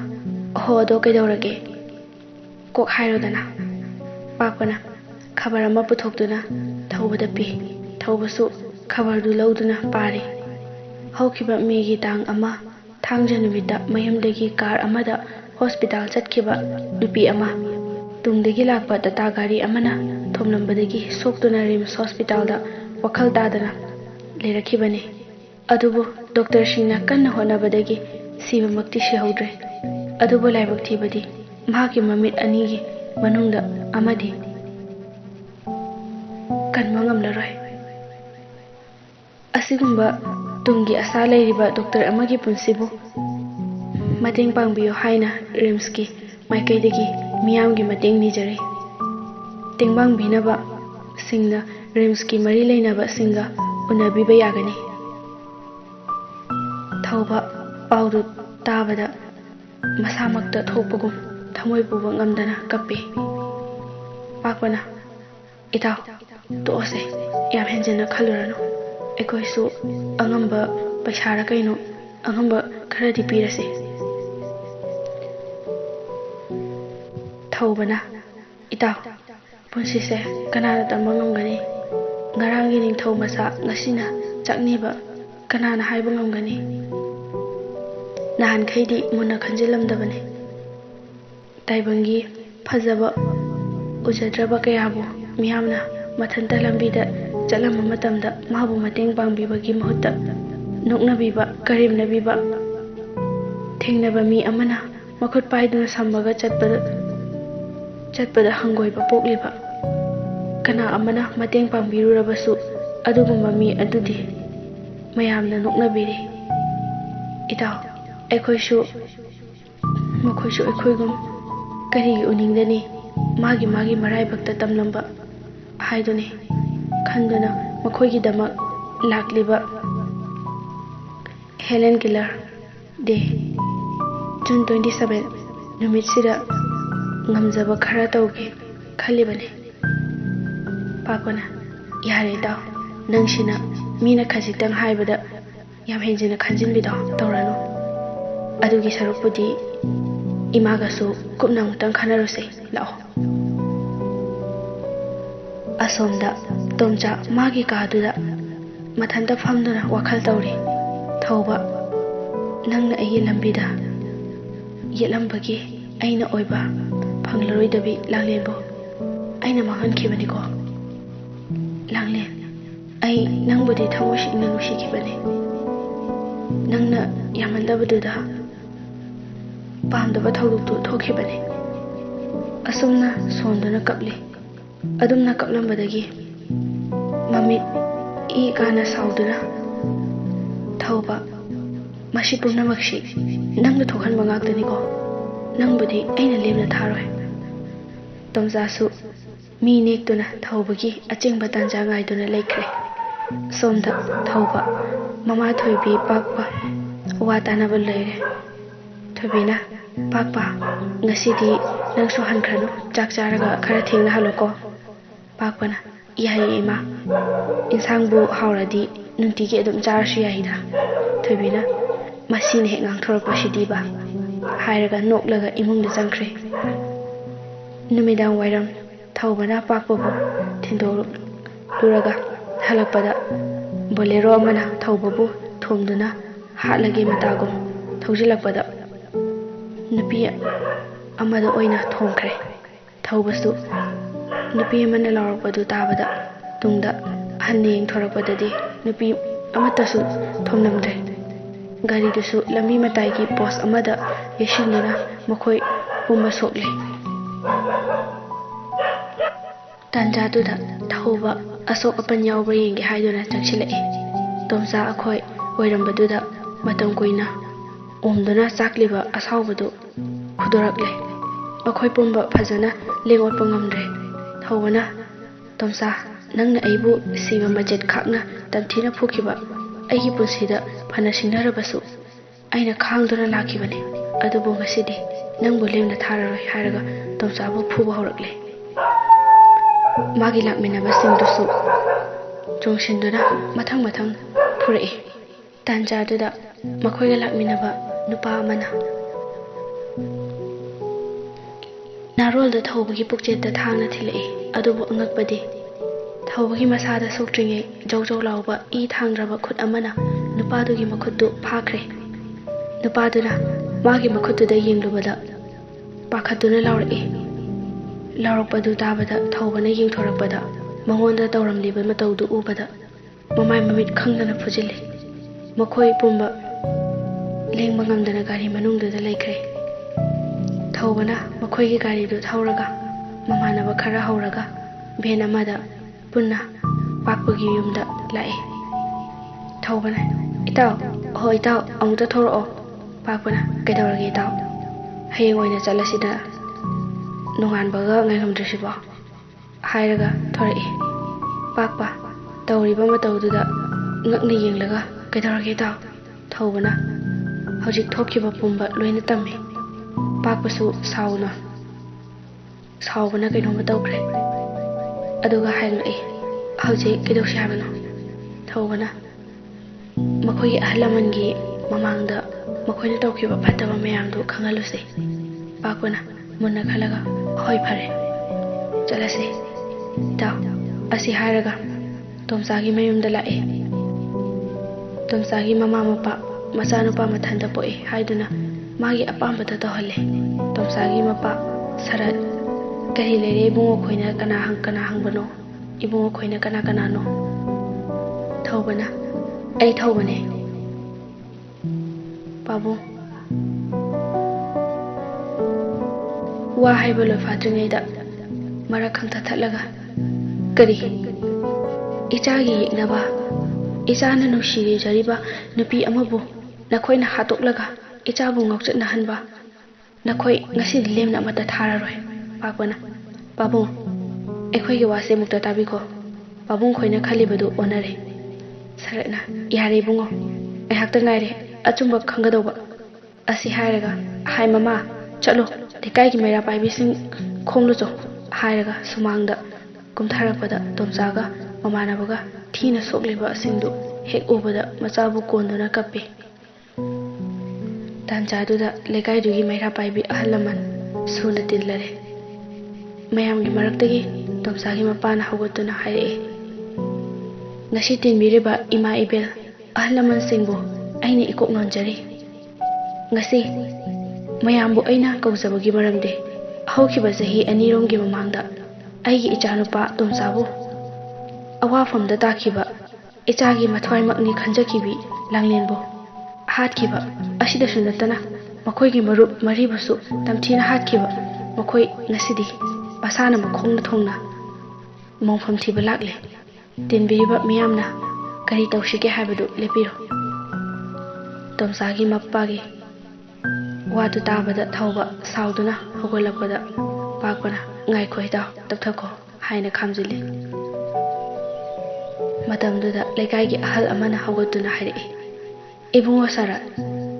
"ꯑꯣꯍꯣ, ꯑꯗꯣ ꯀꯩꯗꯧꯔꯒꯦ? ꯀꯣꯛ ꯍꯥꯏꯔꯣꯗꯅ." ꯄꯥꯛꯄꯅ ꯈꯕꯔ ꯑꯃ ꯄꯨꯊꯣꯛꯇꯨꯅ ꯊꯧꯕꯗ ꯄꯤ꯫ ꯊꯧꯕꯁꯨ ꯈꯕꯔꯗꯨ ꯂꯧꯗꯨꯅ ꯄꯥꯔꯤ꯫ ꯍꯧꯈꯤꯕ ꯃꯦꯒꯤ ꯇꯥꯡ 1 ꯊꯥꯡꯖ ꯅꯨꯃꯤꯠꯇ ꯃꯌꯨꯝꯗꯒꯤ ꯀꯥꯔ ꯑꯃꯗ ꯍꯣꯁꯄꯤꯇꯥꯜ ꯆꯠꯈꯤꯕ ꯅꯨꯄꯤ ꯑꯃ ꯇꯨꯡꯗꯒꯤ ꯂꯥꯛꯄ ꯇꯥꯇꯥ ꯒꯥꯔꯤ ꯑꯃꯅ ꯊꯣꯝꯂꯝꯕꯗꯒꯤ ꯁꯣꯛꯇꯨꯅ ꯔꯤꯝꯁ ꯍꯣꯁꯄꯤꯇꯥꯜꯗ ꯋꯥꯈꯜ ꯇꯥꯗꯅ ꯂꯩꯔꯛꯈꯤꯕꯅꯤ꯫ ꯑꯗꯨꯕꯨ ꯗꯣꯛꯇꯔꯁꯤꯡꯅ ꯀꯟꯅ ꯍꯣꯠꯅꯕꯗꯒꯤ ꯁꯤꯕꯃꯛꯇꯤ ꯁꯤꯍꯧꯗ꯭ꯔꯦ꯫ ꯑꯗꯨꯕꯨ ꯂꯥꯏꯕꯛ ꯊꯤꯕꯗꯤ ꯃꯍꯥꯛꯀꯤ ꯃꯃꯤꯠ 2ꯒꯤ ꯃꯅꯨꯡꯗ ꯑꯃꯗꯤ ꯀꯟꯕ ꯉꯝꯂꯔꯣꯏ꯫ ꯑꯁꯤꯒꯨꯝꯕ ꯇꯨꯡꯒꯤ ꯑꯁꯥ ꯂꯩꯔꯤꯕ ꯗꯣꯛꯇꯔ ꯑꯃꯒꯤ ꯄꯨꯟꯁꯤꯕꯨ ꯃꯇꯦꯡ ꯄꯥꯡꯕꯤꯌꯨ ꯍꯥꯏꯅ ꯔꯤꯝꯁꯀꯤ ꯃꯥꯏꯀꯩꯗꯒꯤ ꯃꯤꯌꯥꯝꯒꯤ ꯃꯇꯦꯡ ꯅꯤꯖꯔꯤ꯫ ꯇꯦꯡꯕꯥꯡꯕꯤꯅꯕ ꯁꯤꯡꯅ ꯔꯤꯝꯁꯀꯤ ꯃꯔꯤ ꯂꯩꯅꯕꯁꯤꯡꯒ ꯎꯅꯕꯤꯕ ꯌꯥꯒꯅꯤ꯫ ꯊꯧꯕ ꯄꯥꯎꯗꯨ ꯇꯥꯕꯗ ꯃꯁꯥꯃꯛꯇ ꯊꯣꯛꯄꯒꯨꯝ ꯊꯃꯣꯏ ꯄꯨꯕ ꯉꯝꯗꯅ ꯀꯞꯄꯤ꯫ ꯄꯥꯛꯄꯅ "ꯏꯇꯥꯎ, ꯇꯣꯛꯑꯁꯦ, ꯌꯥꯝ ꯍꯦꯟꯖꯤꯟꯅ ꯈꯜꯂꯨꯔꯅꯨ꯫ ꯑꯩꯈꯣꯏꯁꯨ ꯑꯉꯝꯕ ꯄꯩꯁꯥꯔ ꯀꯩꯅꯣ ꯑꯉꯝꯕ ꯈꯔꯗꯤ ꯄꯤꯔꯁꯤ." ꯊꯧꯕꯅ Itaw, punsise kanana tamba ngamgani. Ngarangi ningthau masa ngasina chakniba kanana haiba ngamgani. Nahan khaidi muna khanjilamdabani. Taibangi phajaba ujadraba kayabu miyamna mathanta lambida chalamba matamda mabu mateng pangbibagi mahutta noknabiba karimnabiba thengnaba mi amana makhut paiduna sambaga chatpada hangoiba pokliba kana amana mateng pangbirurabasu adugumba mi adudi mayamna noknabiri itaw ekhoishu ekhoigum karigi uningdani magi maraibakta tamlamba haiduni khanduna makhoigi damak lakliba Helen Keller Day June 27 numit sida ngamjaba khara tawge khalibane pakona yare daw nangsina mina khajitang haibada yam henjina khanjinbidaw tawrano adugi sarupudi imagasu kupna mutang khanaruse lao asomda tomja magi kaduda mathanda famduna wakhal tawri thauba nangna ayi lambida yelambagi aina oiba phanglaroidabi langlenbo aina mahan khibani ko langlen ai nangbudi thamoshi nanushi khibani nangna yamandabuda pamdaba thawduktu thokhibani asumna sonduna kapli adumna kaplambadagi mamit I kana sauduna thauba mashi purnamakshi nangna thokhan mangakdani ko nangbudi aina lemna tharoi tomjasu mi nektuna thaubagi achengba tanja ngaiduna laikre somda thauba mama thoibi pakpa wa tanaba leire thobina pakpa ngasidi nangsu hankranu chak charaga khara thengna haloko pakpana yahi ima insangbu hauradi nuntigi adum charsu yahida thobina masine he ngangthorpa sidiba hairaga noklaga imungda changkhre numidang wairam thaubana pakpabu thindolu luraga halakpada bolero amana thaubabu thomduna hatlage matagum thojilakpada nupi amada oina thomkhre thaubasu nupi amana lawrakpadu tabada tungda hanning thorakpadadi nupi amatasu thomnamdre gari dusu lambi mataigi post amada yeshinduna makhoi pumba sokle tanjatuda thauba asok apan yawba yengi haiduna changsilai tomsa akhoi oirambaduda matam koina omduna chakliba asawbadu khudorakle akhoi pumba phajana lengotpa ngamdre thawbana tomsa nangna aibu siba majet khakna tamthina phukhiba aigi punsida phana singnarabasu aina khangduna lakhibane adubu ngasidi nangbu lemna thararoi haraga tomsabu phuba horakle magi lakminaba singdusu chungsinduna mathang phurai tanjaduda makhoiga lakminaba nupa amana narolda thawbagi pukcheta thangna thilai adubu angakpadi thawbagi masada soktringe jawjaw lawba I thangraba khut amana nupadugi makhuttu phakre nupaduna magi makhuttuda yenglubada pakhatuna lawrakpadu tabada thawbana yengthorakpada mangonda tawramliba matawdu ubada mamai mamit khangdana phujili makhoi pumba lengba ngamdana gari manungduda laikre thawbana makhoigi gari du thawraga mamanaba khara hauraga ben amada punna pakpagi yumda lai thawbana itaw hoi itaw amuta thoro pakpana kaidawrage itaw hayeng oina chalasida nonganbaga ngaihamdrasiba hairaga thorai pakpa tawriba matawduda ngakna yenglaga kaidawrage itaw thawbana hojik thokhiba pumba loina tammi pakpasu saubana kainoma tawkhre aduga haingai hojik kidawsi habano thawbana makhoi ahlamangi mamangda makhoina tawkhiba phattaba mayamdu khangaluse pakpana munna khalaga hoi phare ꯆꯠꯂꯁꯤ ꯏꯇꯥꯎ ꯑꯁꯤ ꯍꯥꯏꯔꯒ ꯇꯣꯝꯆꯥꯒꯤ ꯃꯌꯨꯝꯗ ꯂꯥꯛꯑꯦ ꯇꯣꯝꯆꯥꯒꯤ ꯃꯃꯥ ꯃꯄꯥ ꯃꯆꯥꯅꯨꯄꯥ ꯃꯊꯟꯇ ꯄꯣꯛꯏ ꯍꯥꯏꯗꯨꯅ ꯃꯥꯒꯤ ꯑꯄꯥꯝꯕꯗ ꯇꯧꯍꯜꯂꯦ ꯇꯣꯝꯆꯥꯒꯤ ꯃꯄꯥ ꯁꯔꯠ ꯀꯔꯤ ꯂꯩꯔꯦ ꯏꯕꯨꯡꯉꯣ ꯈꯣꯏꯅ ꯀꯅꯥ ꯍꯪꯕꯅꯣ ꯏꯕꯨꯡꯉꯣ ꯈꯣꯏꯅ ꯀꯅꯥꯅꯣ ꯊꯧꯕꯅ ꯑꯩ ꯊꯧꯕꯅꯦ ꯄꯥꯕꯨꯡ ꯋꯥ ꯍꯥꯏꯕ ꯂꯣꯏꯐꯥꯠꯇ꯭ꯔꯤꯉꯩꯗ ꯃꯔꯛ ꯈꯪꯊ ꯊꯠꯂꯒ ꯀꯔꯤ ꯏꯆꯥꯒꯤ ꯌꯦꯛꯅꯕ ꯏꯆꯥꯅ ꯅꯨꯡꯁꯤꯖꯔꯤꯕ ꯅꯨꯄꯤ ꯑꯃꯕꯨ ꯅꯈꯣꯏꯅ ꯍꯥꯠꯇꯣꯛꯂꯒ ꯏꯆꯥꯕꯨ ꯉꯥꯎꯆꯠꯅꯍꯟꯕ ꯅꯈꯣꯏ ꯉꯁꯤꯗꯤ ꯂꯦꯝꯅ ꯑꯃꯠꯇ ꯊꯥꯔꯔꯣꯏ ꯄꯥꯛꯄꯅ ꯄꯥꯕꯨꯡ ꯑꯩꯈꯣꯏꯒꯤ ꯋꯥꯁꯦ ꯑꯃꯨꯛꯇ ꯇꯥꯕꯤꯈꯣ ꯄꯥꯕꯨꯡ ꯈꯣꯏꯅ ꯈꯜꯂꯤꯕꯗꯨ ꯑꯣꯟꯅꯔꯦ ꯁꯔꯠꯅ ꯌꯥꯔꯦ ꯏꯕꯨꯡꯉꯣ ꯉꯥꯏꯍꯥꯛꯇ ꯉꯥꯏꯔꯦ ꯑꯆꯨꯝꯕ ꯈꯪꯒꯗꯧꯕ ꯑꯁꯤ ꯍꯥꯏꯔꯒ ꯍꯥꯏ ꯃꯃꯥ ꯆꯠꯂꯣ ꯂꯩꯀꯥꯏꯒꯤ ꯃꯩꯔꯥ ꯄꯥꯏꯕꯤꯁꯤꯡ ꯈꯣꯡꯂꯨꯆꯣ ꯍꯥꯏꯔꯒ ꯁꯨꯃꯥꯡꯗ ꯀꯨꯝꯊꯔꯛꯄꯗ ꯇꯣꯝꯆꯥꯒ ꯃꯃꯥꯟꯅꯕꯒ ꯊꯤꯅ ꯁꯣꯛꯂꯤꯕꯁꯤꯡꯗꯨ ꯍꯦꯛ ꯎꯕꯗ ꯃꯆꯥꯕꯨ ꯀꯣꯟꯗꯨꯅ ꯀꯞꯄꯤ ꯇꯥꯟꯖꯥꯗꯨꯗ ꯂꯩꯀꯥꯏꯗꯨꯒꯤ ꯃꯩꯔꯥ ꯄꯥꯏꯕꯤ ꯑꯍꯜ ꯂꯃꯟ ꯁꯨꯅ ꯇꯤꯜꯂꯔꯦ ꯃꯌꯥꯝꯒꯤ ꯃꯔꯛꯇꯒꯤ ꯇꯣꯝꯆꯥꯒꯤ ꯃꯄꯥꯅ ꯍꯧꯒꯠꯇꯨꯅ ꯍꯥꯏꯔꯛꯏ ꯉꯁꯤ ꯇꯤꯟꯕꯤꯔꯤꯕ ꯏꯃꯥ ꯏꯕꯦꯜ ꯑꯍꯜ ꯂꯃꯟꯁꯤꯡꯕꯨ ꯑꯩꯅ ꯏꯀꯣꯛ ꯅꯣꯟꯖꯔꯤ ꯉꯁꯤ ꯃꯌꯥꯝꯕꯨ ꯑꯩꯅ ꯀꯧꯖꯕꯒꯤ ꯃꯔꯝꯗꯤ ꯍꯧꯈꯤꯕ ꯆꯍꯤ 2ꯔꯣꯝꯒꯤ ꯃꯃꯥꯡꯗ ꯑꯩꯒꯤ ꯏꯆꯥꯅꯨꯄꯥ ꯇꯣꯝꯆꯥꯕꯨ ꯑꯋꯥꯐꯝꯗ ꯇꯥꯈꯤꯕ ꯏꯆꯥꯒꯤ ꯃꯊ꯭ꯋꯥꯏꯃꯛꯅꯤ ꯈꯟꯖꯈꯤꯕꯤ ꯂꯥꯡꯂꯦꯟꯕꯨ ꯍꯥꯠꯈꯤꯕ ꯑꯁꯤꯗꯁꯨ ꯅꯠꯇꯅ ꯃꯈꯣꯏꯒꯤ ꯃꯔꯨꯞ ꯃꯔꯤꯕꯨꯁꯨ ꯇꯝꯊꯤꯅ ꯍꯥꯠꯈꯤꯕ ꯃꯈꯣꯏ ꯉꯁꯤꯗꯤ ꯃꯁꯥꯅ ꯃꯈꯣꯡꯅ ꯊꯣꯡꯅ ꯃꯣꯡꯐꯝ ꯊꯤꯕ ꯂꯥꯛꯂꯦ ꯇꯤꯟꯕꯤꯔꯤꯕ ꯃꯤꯌꯥꯝꯅ ꯀꯔꯤ ꯇꯧꯁꯤꯒꯦ ꯍꯥꯏꯕꯗꯨ ꯂꯦꯞꯄꯤꯔꯣ ꯇꯣꯝꯆꯥꯒꯤ ꯃꯄꯥꯒꯤ ꯋꯥꯗꯨ ꯇꯥꯕꯗ ꯊꯧꯕ ꯁꯥꯎꯗꯨꯅ ꯍꯧꯒꯠꯂꯛꯄꯗ ꯄꯥꯛꯄꯅ ꯉꯥꯏꯈꯣ ꯏꯇꯥꯎ ꯇꯞꯊꯈꯣ ꯍꯥꯏꯅ ꯈꯥꯝꯖꯤꯜꯂꯤ ꯃꯇꯝꯗꯨꯗ ꯂꯩꯀꯥꯏꯒꯤ ꯑꯍꯜ ꯑꯃꯅ ꯍꯧꯒꯠꯇꯨꯅ ꯍꯥꯏꯔꯛꯏ ꯏꯕꯨꯡꯉꯣ ꯁꯔꯠ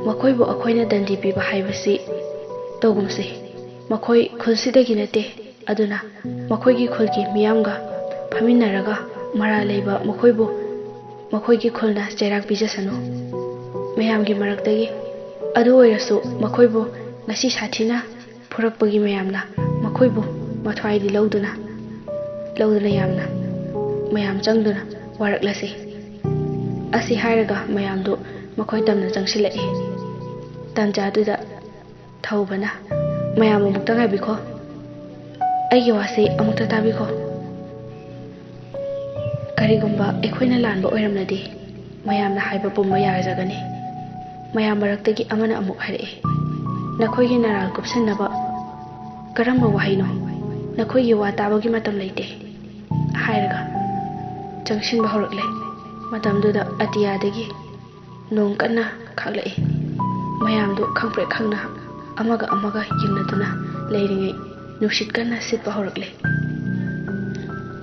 ꯃꯈꯣꯏꯕꯨ ꯑꯩꯈꯣꯏꯅ ꯗꯟꯗꯤ ꯄꯤꯕ ꯍꯥꯏꯕꯁꯤ ꯇꯧꯒꯨꯝꯁꯤ ꯃꯈꯣꯏ ꯈꯨꯜꯁꯤꯗꯒꯤ ꯅꯠꯇꯦ ꯑꯗꯨꯅ ꯃꯈꯣꯏꯒꯤ ꯈꯨꯜꯒꯤ ꯃꯤꯌꯥꯝꯒ ꯐꯝꯃꯤꯟꯅꯔꯒ ꯃꯔꯥꯜ ꯂꯩꯕ ꯃꯈꯣꯏꯕꯨ ꯃꯈꯣꯏꯒꯤ ꯈꯨꯜꯅ ꯆꯩꯔꯥꯛ ꯄꯤꯖꯁꯅꯨ ꯃꯌꯥꯝꯒꯤ ꯃꯔꯛꯇꯒꯤ ꯑꯗꯨ ꯑꯣꯏꯔꯁꯨ ꯃꯈꯣꯏꯕꯨ ꯉꯁꯤ ꯁꯥꯊꯤꯅ ꯐꯨꯔꯛꯄꯒꯤ ꯃꯌꯥꯝꯅ ꯃꯈꯣꯏꯕꯨ ꯃꯊ꯭ꯋꯥꯏꯗꯤ ꯂꯧꯗꯨꯅ ꯌꯥꯝꯅ ꯃꯌꯥꯝ ꯆꯪꯗꯨꯅ ꯋꯥꯔꯛꯂꯁꯤ ꯑꯁꯤ ꯍꯥꯏꯔꯒ ꯃꯌꯥꯝꯗꯨ ꯃꯈꯣꯏ ꯇꯝꯅ ꯆꯪꯁꯤꯜꯂꯛꯏ ꯇꯥꯟꯖꯥꯗꯨꯗ ꯊꯧꯕꯅ ꯃꯌꯥꯝ ꯑꯃꯨꯛꯇ ꯉꯥꯏꯕꯤꯈꯣ ꯑꯩꯒꯤ ꯋꯥꯁꯤ ꯑꯃꯨꯛꯇ ꯇꯥꯕꯤꯈꯣ ꯀꯔꯤꯒꯨꯝꯕ ꯑꯩꯈꯣꯏꯅ ꯂꯥꯟꯕ ꯑꯣꯏꯔꯝꯂꯗꯤ ꯃꯌꯥꯝꯅ ꯍꯥꯏꯕ ꯄꯨꯝꯕ ꯌꯥꯖꯒꯅꯤ ꯃꯌꯥꯝ ꯃꯔꯛꯇꯒꯤ ꯑꯃꯅ ꯑꯃꯨꯛ ꯍꯥꯏꯔꯛꯏ ꯅꯈꯣꯏꯒꯤ ꯅꯔꯥꯜ ꯀꯨꯞꯁꯤꯟꯅꯕ ꯀꯔꯝꯕ ꯋꯥꯍꯩꯅꯣ ꯅꯈꯣꯏꯒꯤ ꯋꯥ ꯇꯥꯕꯒꯤ ꯃꯇꯝ ꯂꯩꯇꯦ ꯍꯥꯏꯔꯒ ꯆꯪꯁꯤꯟꯕ ꯍꯧꯔꯛꯂꯦ ꯃꯇꯝꯗꯨꯗ ꯑꯇꯤꯌꯥꯗꯒꯤ ꯅꯣꯡ ꯀꯟꯅ ꯈꯥꯛꯂꯛꯏ ꯃꯌꯥꯝꯗꯨ ꯈꯪꯄ꯭ꯔꯦꯛ ꯈꯪꯅ ꯑꯃꯒ ꯌꯦꯡꯅꯗꯨꯅ ꯂꯩꯔꯤꯉꯩ ꯅꯨꯡꯁꯤꯠ ꯀꯟꯅ ꯁꯤꯠꯄ ꯍꯧꯔꯛꯂꯦ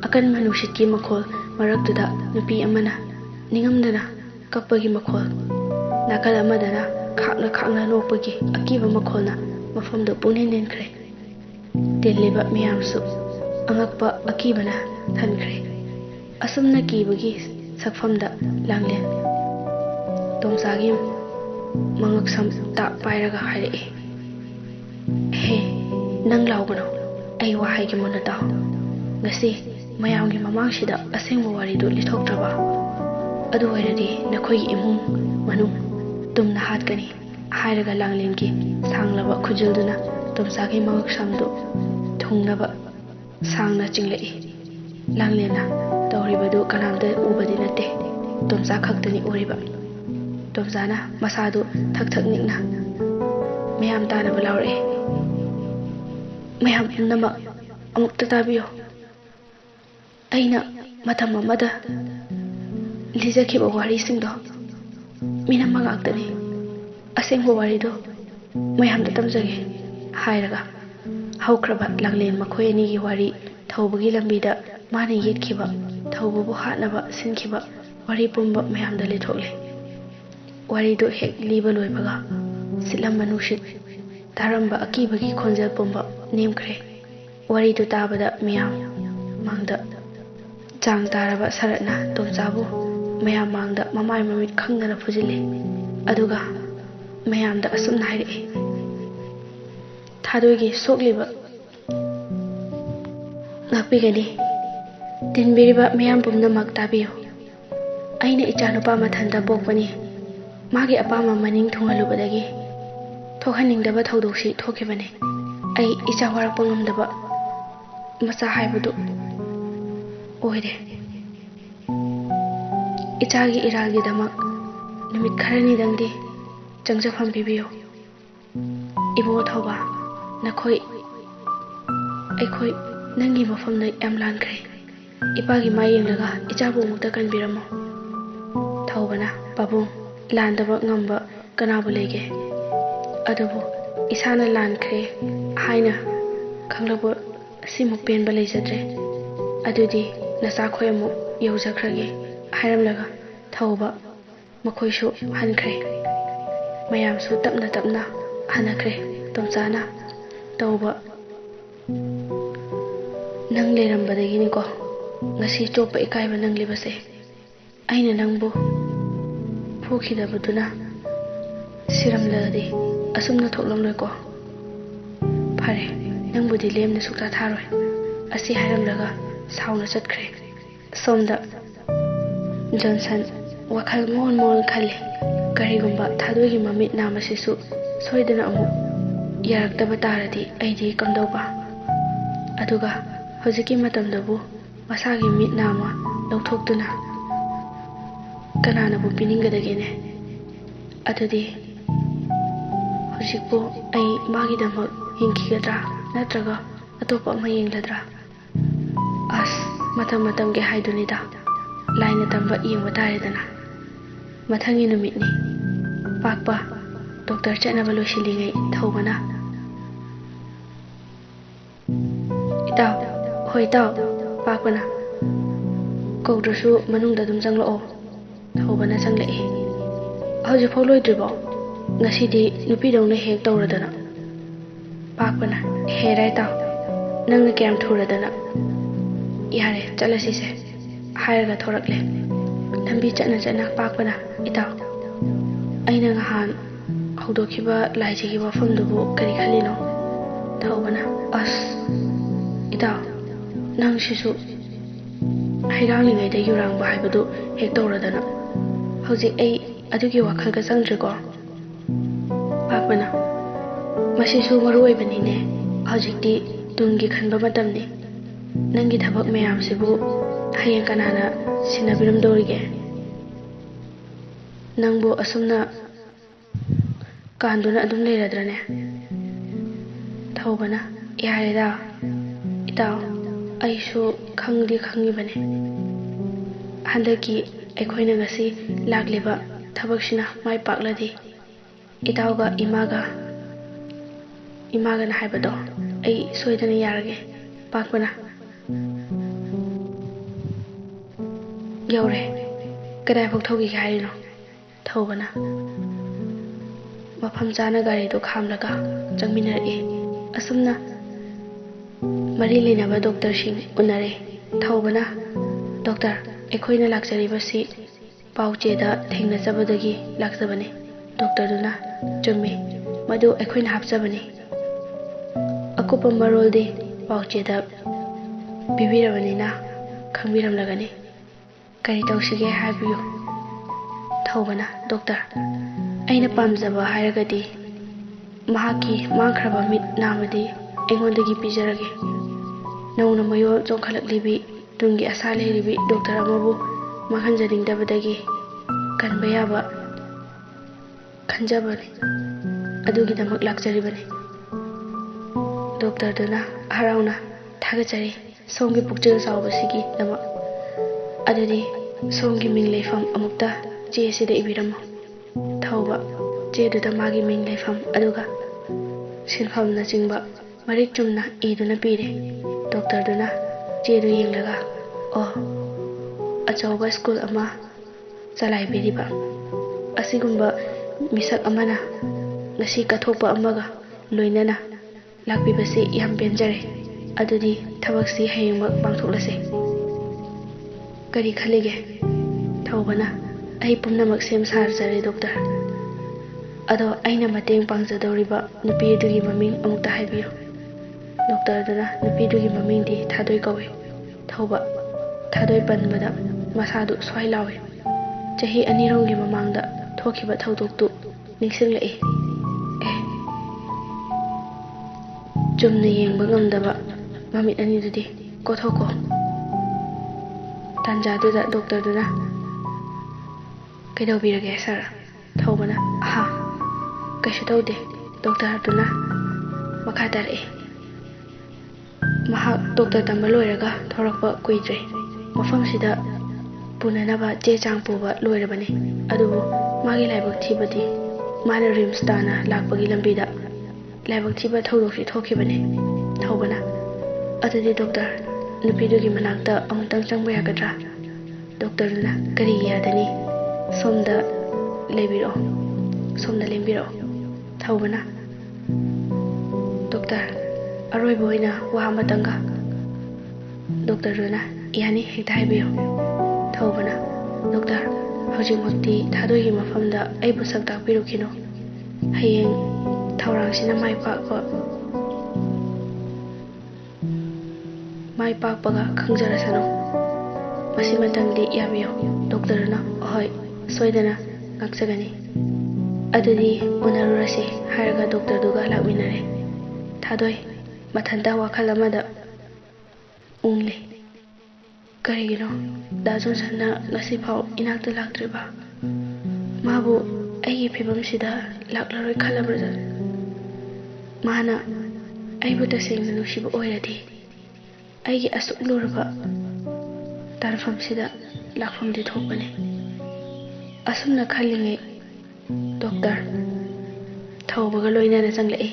ꯑꯀꯟꯕ ꯅꯨꯡꯁꯤꯠꯀꯤ ꯃꯈꯣꯜ ꯃꯔꯛꯇꯨꯗ ꯅꯨꯄꯤ ꯑꯃꯅ ꯅꯤꯡꯉꯝꯗꯅ ꯀꯞꯄꯒꯤ ꯃꯈꯣꯜ ꯅꯥꯀꯜ ꯑꯃꯗꯅ ꯈꯥꯛꯅ ꯅꯣꯛꯄꯒꯤ ꯑꯀꯤꯕ ꯃꯈꯣꯜꯅ ꯃꯐꯝꯗꯨ ꯄꯨꯡꯅꯤꯟ ꯅꯤꯟꯈ꯭ꯔꯦ ꯇꯤꯜꯂꯤꯕ ꯃꯤꯌꯥꯝꯁꯨ ꯑꯉꯛꯄ ꯑꯀꯤꯕꯅ ꯊꯟꯈ꯭ꯔꯦ ꯑꯁꯨꯝꯅ ꯀꯤꯕꯒꯤ ꯁꯛꯐꯝꯗ ꯂꯥꯡꯂꯦꯟ ꯇꯣꯝꯆꯥꯒꯤ ꯃꯉꯛꯁꯝ ꯄꯥꯏꯔꯒ ꯍꯥꯏꯔꯛꯏ ꯍꯦ ꯅꯪ ꯂꯥꯎꯒꯅꯨ ꯑꯩ ꯋꯥ ꯍꯥꯏꯒꯦ ꯃꯨꯟꯅ ꯇꯥꯎ ꯉꯁꯤ ꯃꯌꯥꯝꯒꯤ ꯃꯃꯥꯡꯁꯤꯗ ꯑꯁꯦꯡꯕ ꯋꯥꯔꯤꯗꯨ ꯂꯤꯊꯣꯛꯇ꯭ꯔꯕ ꯑꯗꯨ ꯑꯣꯏꯔꯗꯤ ꯅꯈꯣꯏꯒꯤ ꯏꯃꯨꯡ ꯃꯅꯨꯡ ꯇꯨꯝꯅ ꯍꯥꯠꯀꯅꯤ ꯍꯥꯏꯔꯒ ꯂꯥꯡꯂꯦꯟꯒꯤ ꯁꯥꯡꯂꯕ ꯈꯨꯖꯤꯜꯗꯨꯅ ꯇꯣꯝꯆꯥꯒꯤ ꯃꯉꯛꯁꯝꯗꯨ ꯊꯨꯡꯅꯕ ꯁꯥꯡꯅ ꯆꯤꯡꯂꯛꯏ ꯂꯥꯡꯂꯦꯟꯅ ꯇꯧꯔꯤꯕꯗꯨ ꯀꯅꯥꯝꯇ ꯎꯕꯗꯤ ꯅꯠꯇꯦ ꯇꯣꯝꯆꯥ ꯈꯛꯇꯅꯤ ꯎꯔꯤꯕ ꯇꯣꯝꯆꯥꯅ ꯃꯁꯥꯗꯨ ꯊꯛ ꯅꯤꯛꯅ ꯃꯌꯥꯝ ꯇꯥꯅꯕ ꯂꯥꯎꯔꯛꯏ ꯃꯌꯥꯝ ꯄꯨꯝꯅꯃꯛ ꯑꯃꯨꯛꯇ ꯇꯥꯕꯤꯌꯨ ꯑꯩꯅ ꯃꯇꯝ ꯑꯃꯗ ꯂꯤꯖꯈꯤꯕ ꯋꯥꯔꯤꯁꯤꯡꯗꯣ ꯃꯤꯅꯝꯕ ꯉꯥꯛꯇꯅꯤ ꯑꯁꯦꯡꯕ ꯋꯥꯔꯤꯗꯣ ꯃꯌꯥꯝꯗ ꯇꯝꯖꯒꯦ ꯍꯥꯏꯔꯒ ꯍꯧꯈ꯭ꯔꯕ ꯂꯥꯡꯂꯦꯟ ꯃꯈꯣꯏ ꯑꯅꯤꯒꯤ ꯋꯥꯔꯤ ꯊꯧꯕꯒꯤ ꯂꯝꯕꯤꯗ ꯃꯥꯅ ꯌꯦꯠꯈꯤꯕ ꯊꯧꯕꯕꯨ ꯍꯥꯠꯅꯕ ꯁꯤꯟꯈꯤꯕ ꯋꯥꯔꯤ ꯄꯨꯝꯕ ꯃꯌꯥꯝꯗ ꯂꯤꯊꯣꯛꯂꯦ ꯋꯥꯔꯤꯗꯨ ꯍꯦꯛ ꯂꯤꯕ ꯂꯣꯏꯕꯒ ꯁꯤꯠꯂꯝꯕ ꯅꯨꯡꯁꯤꯠ ꯇꯥꯔꯝꯕ ꯑꯀꯤꯕꯒꯤ ꯈꯣꯟꯖꯦꯜ ꯄꯨꯝꯕ ꯅꯦꯝꯈ꯭ꯔꯦ ꯋꯥꯔꯤꯗꯨ ꯇꯥꯕꯗ ꯃꯤꯌꯥꯝ ꯃꯥꯡꯗ ꯆꯥꯡ ꯇꯥꯔꯕ ꯁꯔꯠꯅ ꯇꯣꯝꯆꯥꯕꯨ ꯃꯌꯥꯝ ꯃꯥꯡꯗ ꯃꯃꯥꯏ ꯃꯃꯤꯠ ꯈꯪꯗꯅ ꯐꯨꯖꯤꯜꯂꯤ ꯑꯗꯨꯒ ꯃꯌꯥꯝꯗ ꯑꯁꯨꯝꯅ ꯍꯥꯏꯔꯛꯏ ꯊꯥꯗꯣꯏꯒꯤ ꯁꯣꯛꯂꯤꯕ ꯉꯥꯛꯄꯤꯒꯅꯤ ꯇꯤꯟꯕꯤꯔꯤꯕ ꯃꯤꯌꯥꯝ ꯄꯨꯝꯅꯃꯛ ꯇꯥꯕꯤꯌꯨ ꯑꯩꯅ ꯏꯆꯥꯅꯨꯄꯥ ꯃꯊꯟꯇ ꯄꯣꯛꯄꯅꯤ ꯃꯥꯒꯤ ꯑꯄꯥꯝꯕ ꯃꯅꯤꯡ ꯊꯨꯡꯍꯜꯂꯨꯕꯗꯒꯤ ꯊꯣꯛꯍꯟꯅꯤꯡꯗꯕ ꯊꯧꯗꯣꯛꯁꯤ ꯊꯣꯛꯈꯤꯕꯅꯤ ꯑꯩ ꯏꯆꯥ ꯋꯥꯔꯛꯄ ꯉꯝꯗꯕ ꯃꯆꯥ ꯍꯥꯏꯕꯗꯨ ꯑꯣꯏꯔꯦ ꯏꯆꯥꯒꯤ ꯏꯔꯥꯜꯒꯤꯗꯃꯛ ꯅꯨꯃꯤꯠ ꯈꯔꯅꯤꯗꯪꯗꯤ ꯆꯪꯖꯐꯝ ꯄꯤꯕꯤꯌꯨ ꯏꯕꯨꯡꯉꯣ ꯊꯧꯕ ꯑꯩꯈꯣꯏ ꯅꯪꯒꯤ ꯃꯐꯝꯗ ꯌꯥꯝ ꯂꯥꯟꯈ꯭ꯔꯦ ꯏꯄꯥꯒꯤ ꯃꯥ ꯌꯦꯡꯂꯒ ꯏꯆꯥꯕꯨ ꯑꯃꯨꯛꯇ ꯀꯟꯕꯤꯔꯝꯃꯣ ꯊꯧꯕꯅ ꯄꯥꯕꯨꯡ ꯂꯥꯟꯗꯕ ꯉꯝꯕ ꯀꯅꯥꯕꯨ ꯂꯩꯒꯦ ꯑꯗꯨꯕꯨ ꯏꯁꯥꯅ ꯂꯥꯟꯈ꯭ꯔꯦ ꯍꯥꯏꯅ ꯈꯪꯂꯛꯄ ꯑꯁꯤꯃꯨꯛ ꯄꯦꯟꯕ ꯂꯩꯖꯗ꯭ꯔꯦ ꯑꯗꯨꯗꯤ ꯅꯆꯥꯈꯣꯏ ꯑꯃꯨꯛ ꯌꯧꯖꯈ꯭ꯔꯒꯦ ꯍꯥꯏꯔꯝꯂꯒ ꯊꯧꯕ ꯃꯈꯣꯏꯁꯨ ꯍꯟꯈ꯭ꯔꯦ ꯃꯌꯥꯝꯁꯨ ꯇꯞꯅ ꯇꯞꯅ ꯍꯟꯅꯈ꯭ꯔꯦ ꯇꯣꯝꯆꯥꯅ ꯇꯧꯕ ꯅꯪ ꯂꯩꯔꯝꯕꯗꯒꯤꯅꯤꯀꯣ ngasi chopa ikai banang libase aina nangbu phukidabuduna siramladi asumna thoklomloi ko phare nangbudi lemna sukta tharoi asi hairamlaga sauna chatkre somda Johnson wakhal mon khale karigumba thadoigi mamit namasisu soidana amu yaraktaba taradi aidi kamdauba aduga hojiki matamdabu masagi mit nama lauthokduna kanana bu piningadagene adudi hojikbu ai magi damak hingkigadra natraga atopa ama yengladra as matam ge haidunida laina tamba yengba taredana mathangi numitni pakpa doctor chenaba loisilingai thobana itaw hoi taw pakpana kowdrasu manungda dum janglao thobana janglai hoji pholoi dribo ngasidi nupi dongna hek tawradana pakpana herai taw nangna kyam thuradana yare chalasi se hairaga thorakle lambi chana pakpana itaw aina ngahan hawdokhiba laijigi wafamdubu kari khalino thobana as itaw nang sisu hairanglingai da yurang ba haibadu hek tawradana hojik ai adugi wakhalga changdriko pakpana masisu maru oibanine hojikti tungi khanba matamni nangi thabak mayam sibu hayeng kanana sinabiram dorige nangbu asumna kanduna adum leiradrane thobana yareda itaw aisu khangibane handaki aikhoina ngasi lagliba thabaksina mai pakladi itawga imaga na haibado ai soidana yarage pakpana yaure kadai phok thogi gairino thobana mafam chana gari do khamlaga changminare asumna mari linaba doctor sing unare thobana doctor ekhoina lakjaribasi pauche da thengna jabadagi lakjabane doctor duna chummi madu ekhoina hapjabane akupa marolde pauche da bibirabanina khangbiram lagani kari tawsige habiyo thobana doctor aina pamjaba hairagadi mahaki mangkhraba mit namadi engondagi pijarage nauna mayo chongkhalaklibi tungi asa leiribi doctor amabu mahanjaningdabadagi kanbayaba khanjabani adugidamak lakjaribani doctor duna harauna thagachari somgi pukjal sawbasigi dama adudi somgi ming leifam amukta che sida ibiramo thauba che duda magi ming leifam aduga sinfam na jingba marik chumna iduna pire doctor duna che du yenglaga oh achauba school ama chalai biriba asigumba misak amana ngasi kathokpa amaga loinana lakbibase yam penjare adudi thabaksi hayengba pangthoklase kari khalige thobana ai pumnamak sem sarjare doctor ado aina mateng pangjadoriba nupi adugi maming amukta haibiyo ꯗꯣꯛꯇꯔꯗꯨꯅ ꯅꯨꯄꯤꯗꯨꯒꯤ ꯃꯃꯤꯡꯗꯤ ꯊꯥꯗꯣꯏ ꯀꯧꯏ꯫ ꯊꯧꯕ ꯊꯥꯗꯣꯏ ꯄꯟꯕꯗ ꯃꯁꯥꯗꯨ ꯁ꯭ꯋꯥꯏ ꯂꯥꯎꯏ꯫ ꯆꯍꯤ 2ꯔꯣꯝꯒꯤ ꯃꯃꯥꯡꯗ ꯊꯣꯛꯈꯤꯕ ꯊꯧꯗꯣꯛꯇꯨ ꯅꯤꯡꯁꯤꯡꯂꯛꯏ꯫ ꯆꯨꯝꯅ ꯌꯦꯡꯕ ꯉꯝꯗꯕ ꯃꯃꯤꯠ ꯑꯅꯤꯗꯨꯗꯤ ꯀꯣꯊꯣꯛꯀꯣ꯫ ꯇꯥꯟꯖꯥꯗꯨꯗ ꯗꯣꯛꯇꯔꯗꯨꯅ "ꯀꯩꯗꯧꯕꯤꯔꯒꯦ ꯁꯥꯔ?" ꯊꯧꯕꯅ "ꯀꯩꯁꯨ ꯇꯧꯗꯦ." ꯗꯣꯛꯇꯔꯗꯨꯅ ꯃꯈꯥ ꯇꯥꯔꯛꯏ꯫ ꯃꯍꯥꯛ ꯗꯣꯛꯇꯔ ꯇꯝꯕ ꯂꯣꯏꯔꯒ ꯊꯣꯔꯛꯄ ꯀꯨꯏꯗ꯭ꯔꯤ꯫ ꯃꯐꯝꯁꯤꯗ ꯄꯨꯅꯅꯕ ꯆꯦ ꯆꯥꯡ ꯄꯨꯕ ꯂꯣꯏꯔꯕꯅꯤ꯫ ꯑꯗꯨꯕꯨ ꯃꯥꯒꯤ ꯂꯥꯏꯕꯛ ꯊꯤꯕꯗꯤ ꯃꯥꯅ ꯔꯤꯝꯁ ꯇꯥꯟꯅ ꯂꯥꯛꯄꯒꯤ ꯂꯝꯕꯤꯗ ꯂꯥꯏꯕꯛ ꯊꯤꯕ ꯊꯧꯗꯣꯛꯁꯤ ꯊꯣꯛꯈꯤꯕꯅꯤ꯫ ꯊꯧꯕꯅ "ꯑꯗꯨꯗꯤ ꯗꯣꯛꯇꯔ, ꯅꯨꯄꯤꯗꯨꯒꯤ ꯃꯅꯥꯛꯇ ꯑꯃꯨꯛꯇꯪ ꯆꯪꯕ ꯌꯥꯒꯗ꯭ꯔꯥ?" ꯗꯣꯛꯇꯔꯗꯨꯅ "ꯀꯔꯤꯒꯤ ꯌꯥꯗꯅꯤ? ꯁꯣꯝꯗ ꯂꯩꯕꯤꯔꯛꯑꯣ, ꯁꯣꯝꯗ ꯂꯦꯡꯕꯤꯔꯛꯑꯣ." ꯊꯧꯕꯅ "ꯗꯣꯛꯇꯔ, ꯑꯔꯣꯏꯕ ꯑꯣꯏꯅ ꯋꯥ ꯑꯃꯇꯪꯒ." ꯗꯣꯛꯇꯔꯗꯨꯅ "ꯌꯥꯅꯤ, ꯍꯦꯛꯇ ꯍꯥꯏꯕꯤꯌꯨ." ꯊꯧꯕꯅ "ꯗꯣꯛꯇꯔ, ꯍꯧꯖꯤꯛꯃꯛꯇꯤ ꯊꯥꯗꯣꯏꯒꯤ ꯃꯐꯝꯗ ꯑꯩꯕꯨ ꯁꯛ ꯇꯥꯛꯄꯤꯔꯨꯈꯤꯅꯨ꯫ ꯍꯌꯦꯡ ꯊꯧꯔꯥꯡꯁꯤꯅ ꯃꯥꯏ ꯄꯥꯛꯄꯒ ꯈꯪꯖꯔꯁꯅꯨ. ꯃꯁꯤꯃꯇꯪꯗꯤ ꯌꯥꯕꯤꯌꯨ." ꯗꯣꯛꯇꯔꯗꯨꯅ "ꯑꯍꯣꯏ, ꯁꯣꯏꯗꯅ ꯉꯥꯛꯆꯒꯅꯤ." "ꯑꯗꯨꯗꯤ ꯎꯅꯔꯨꯔꯁꯤ." ꯍꯥꯏꯔꯒ ꯗꯣꯛꯇꯔꯗꯨꯒ ꯂꯥꯛꯃꯤꯟꯅꯔꯦ꯫ ꯊꯥꯗꯣꯏ ꯃꯊꯟꯇ ꯋꯥꯈꯜ ꯑꯃꯗ ꯎꯪꯂꯤ꯫ ꯀꯔꯤꯒꯤꯅꯣ ꯗꯥ ꯖꯣꯟꯁꯟꯅ ꯉꯁꯤꯐꯥꯎ ꯏꯅꯥꯛꯇ ꯂꯥꯛꯇ꯭ꯔꯤꯕ? ꯃꯥꯕꯨ ꯑꯩꯒꯤ ꯐꯤꯚꯝꯁꯤꯗ ꯂꯥꯛꯂꯔꯣꯏ ꯈꯜꯂꯕ꯭ꯔꯥ? ꯃꯥꯅ ꯑꯩꯕꯨ ꯇꯁꯦꯡꯅ ꯅꯨꯡꯁꯤꯕ ꯑꯣꯏꯔꯗꯤ ꯑꯩꯒꯤ ꯑꯁꯨꯛ ꯂꯨꯔꯕ ꯇꯥꯟꯐꯝꯁꯤꯗ ꯂꯥꯛꯐꯝꯗꯤ ꯊꯣꯛꯄꯅꯤ꯫ ꯑꯁꯨꯝꯅ ꯈꯜꯂꯤꯉꯩ ꯗꯣꯛꯇꯔ ꯊꯧꯕꯒ ꯂꯣꯏꯅꯅ ꯆꯪꯂꯛꯏ꯫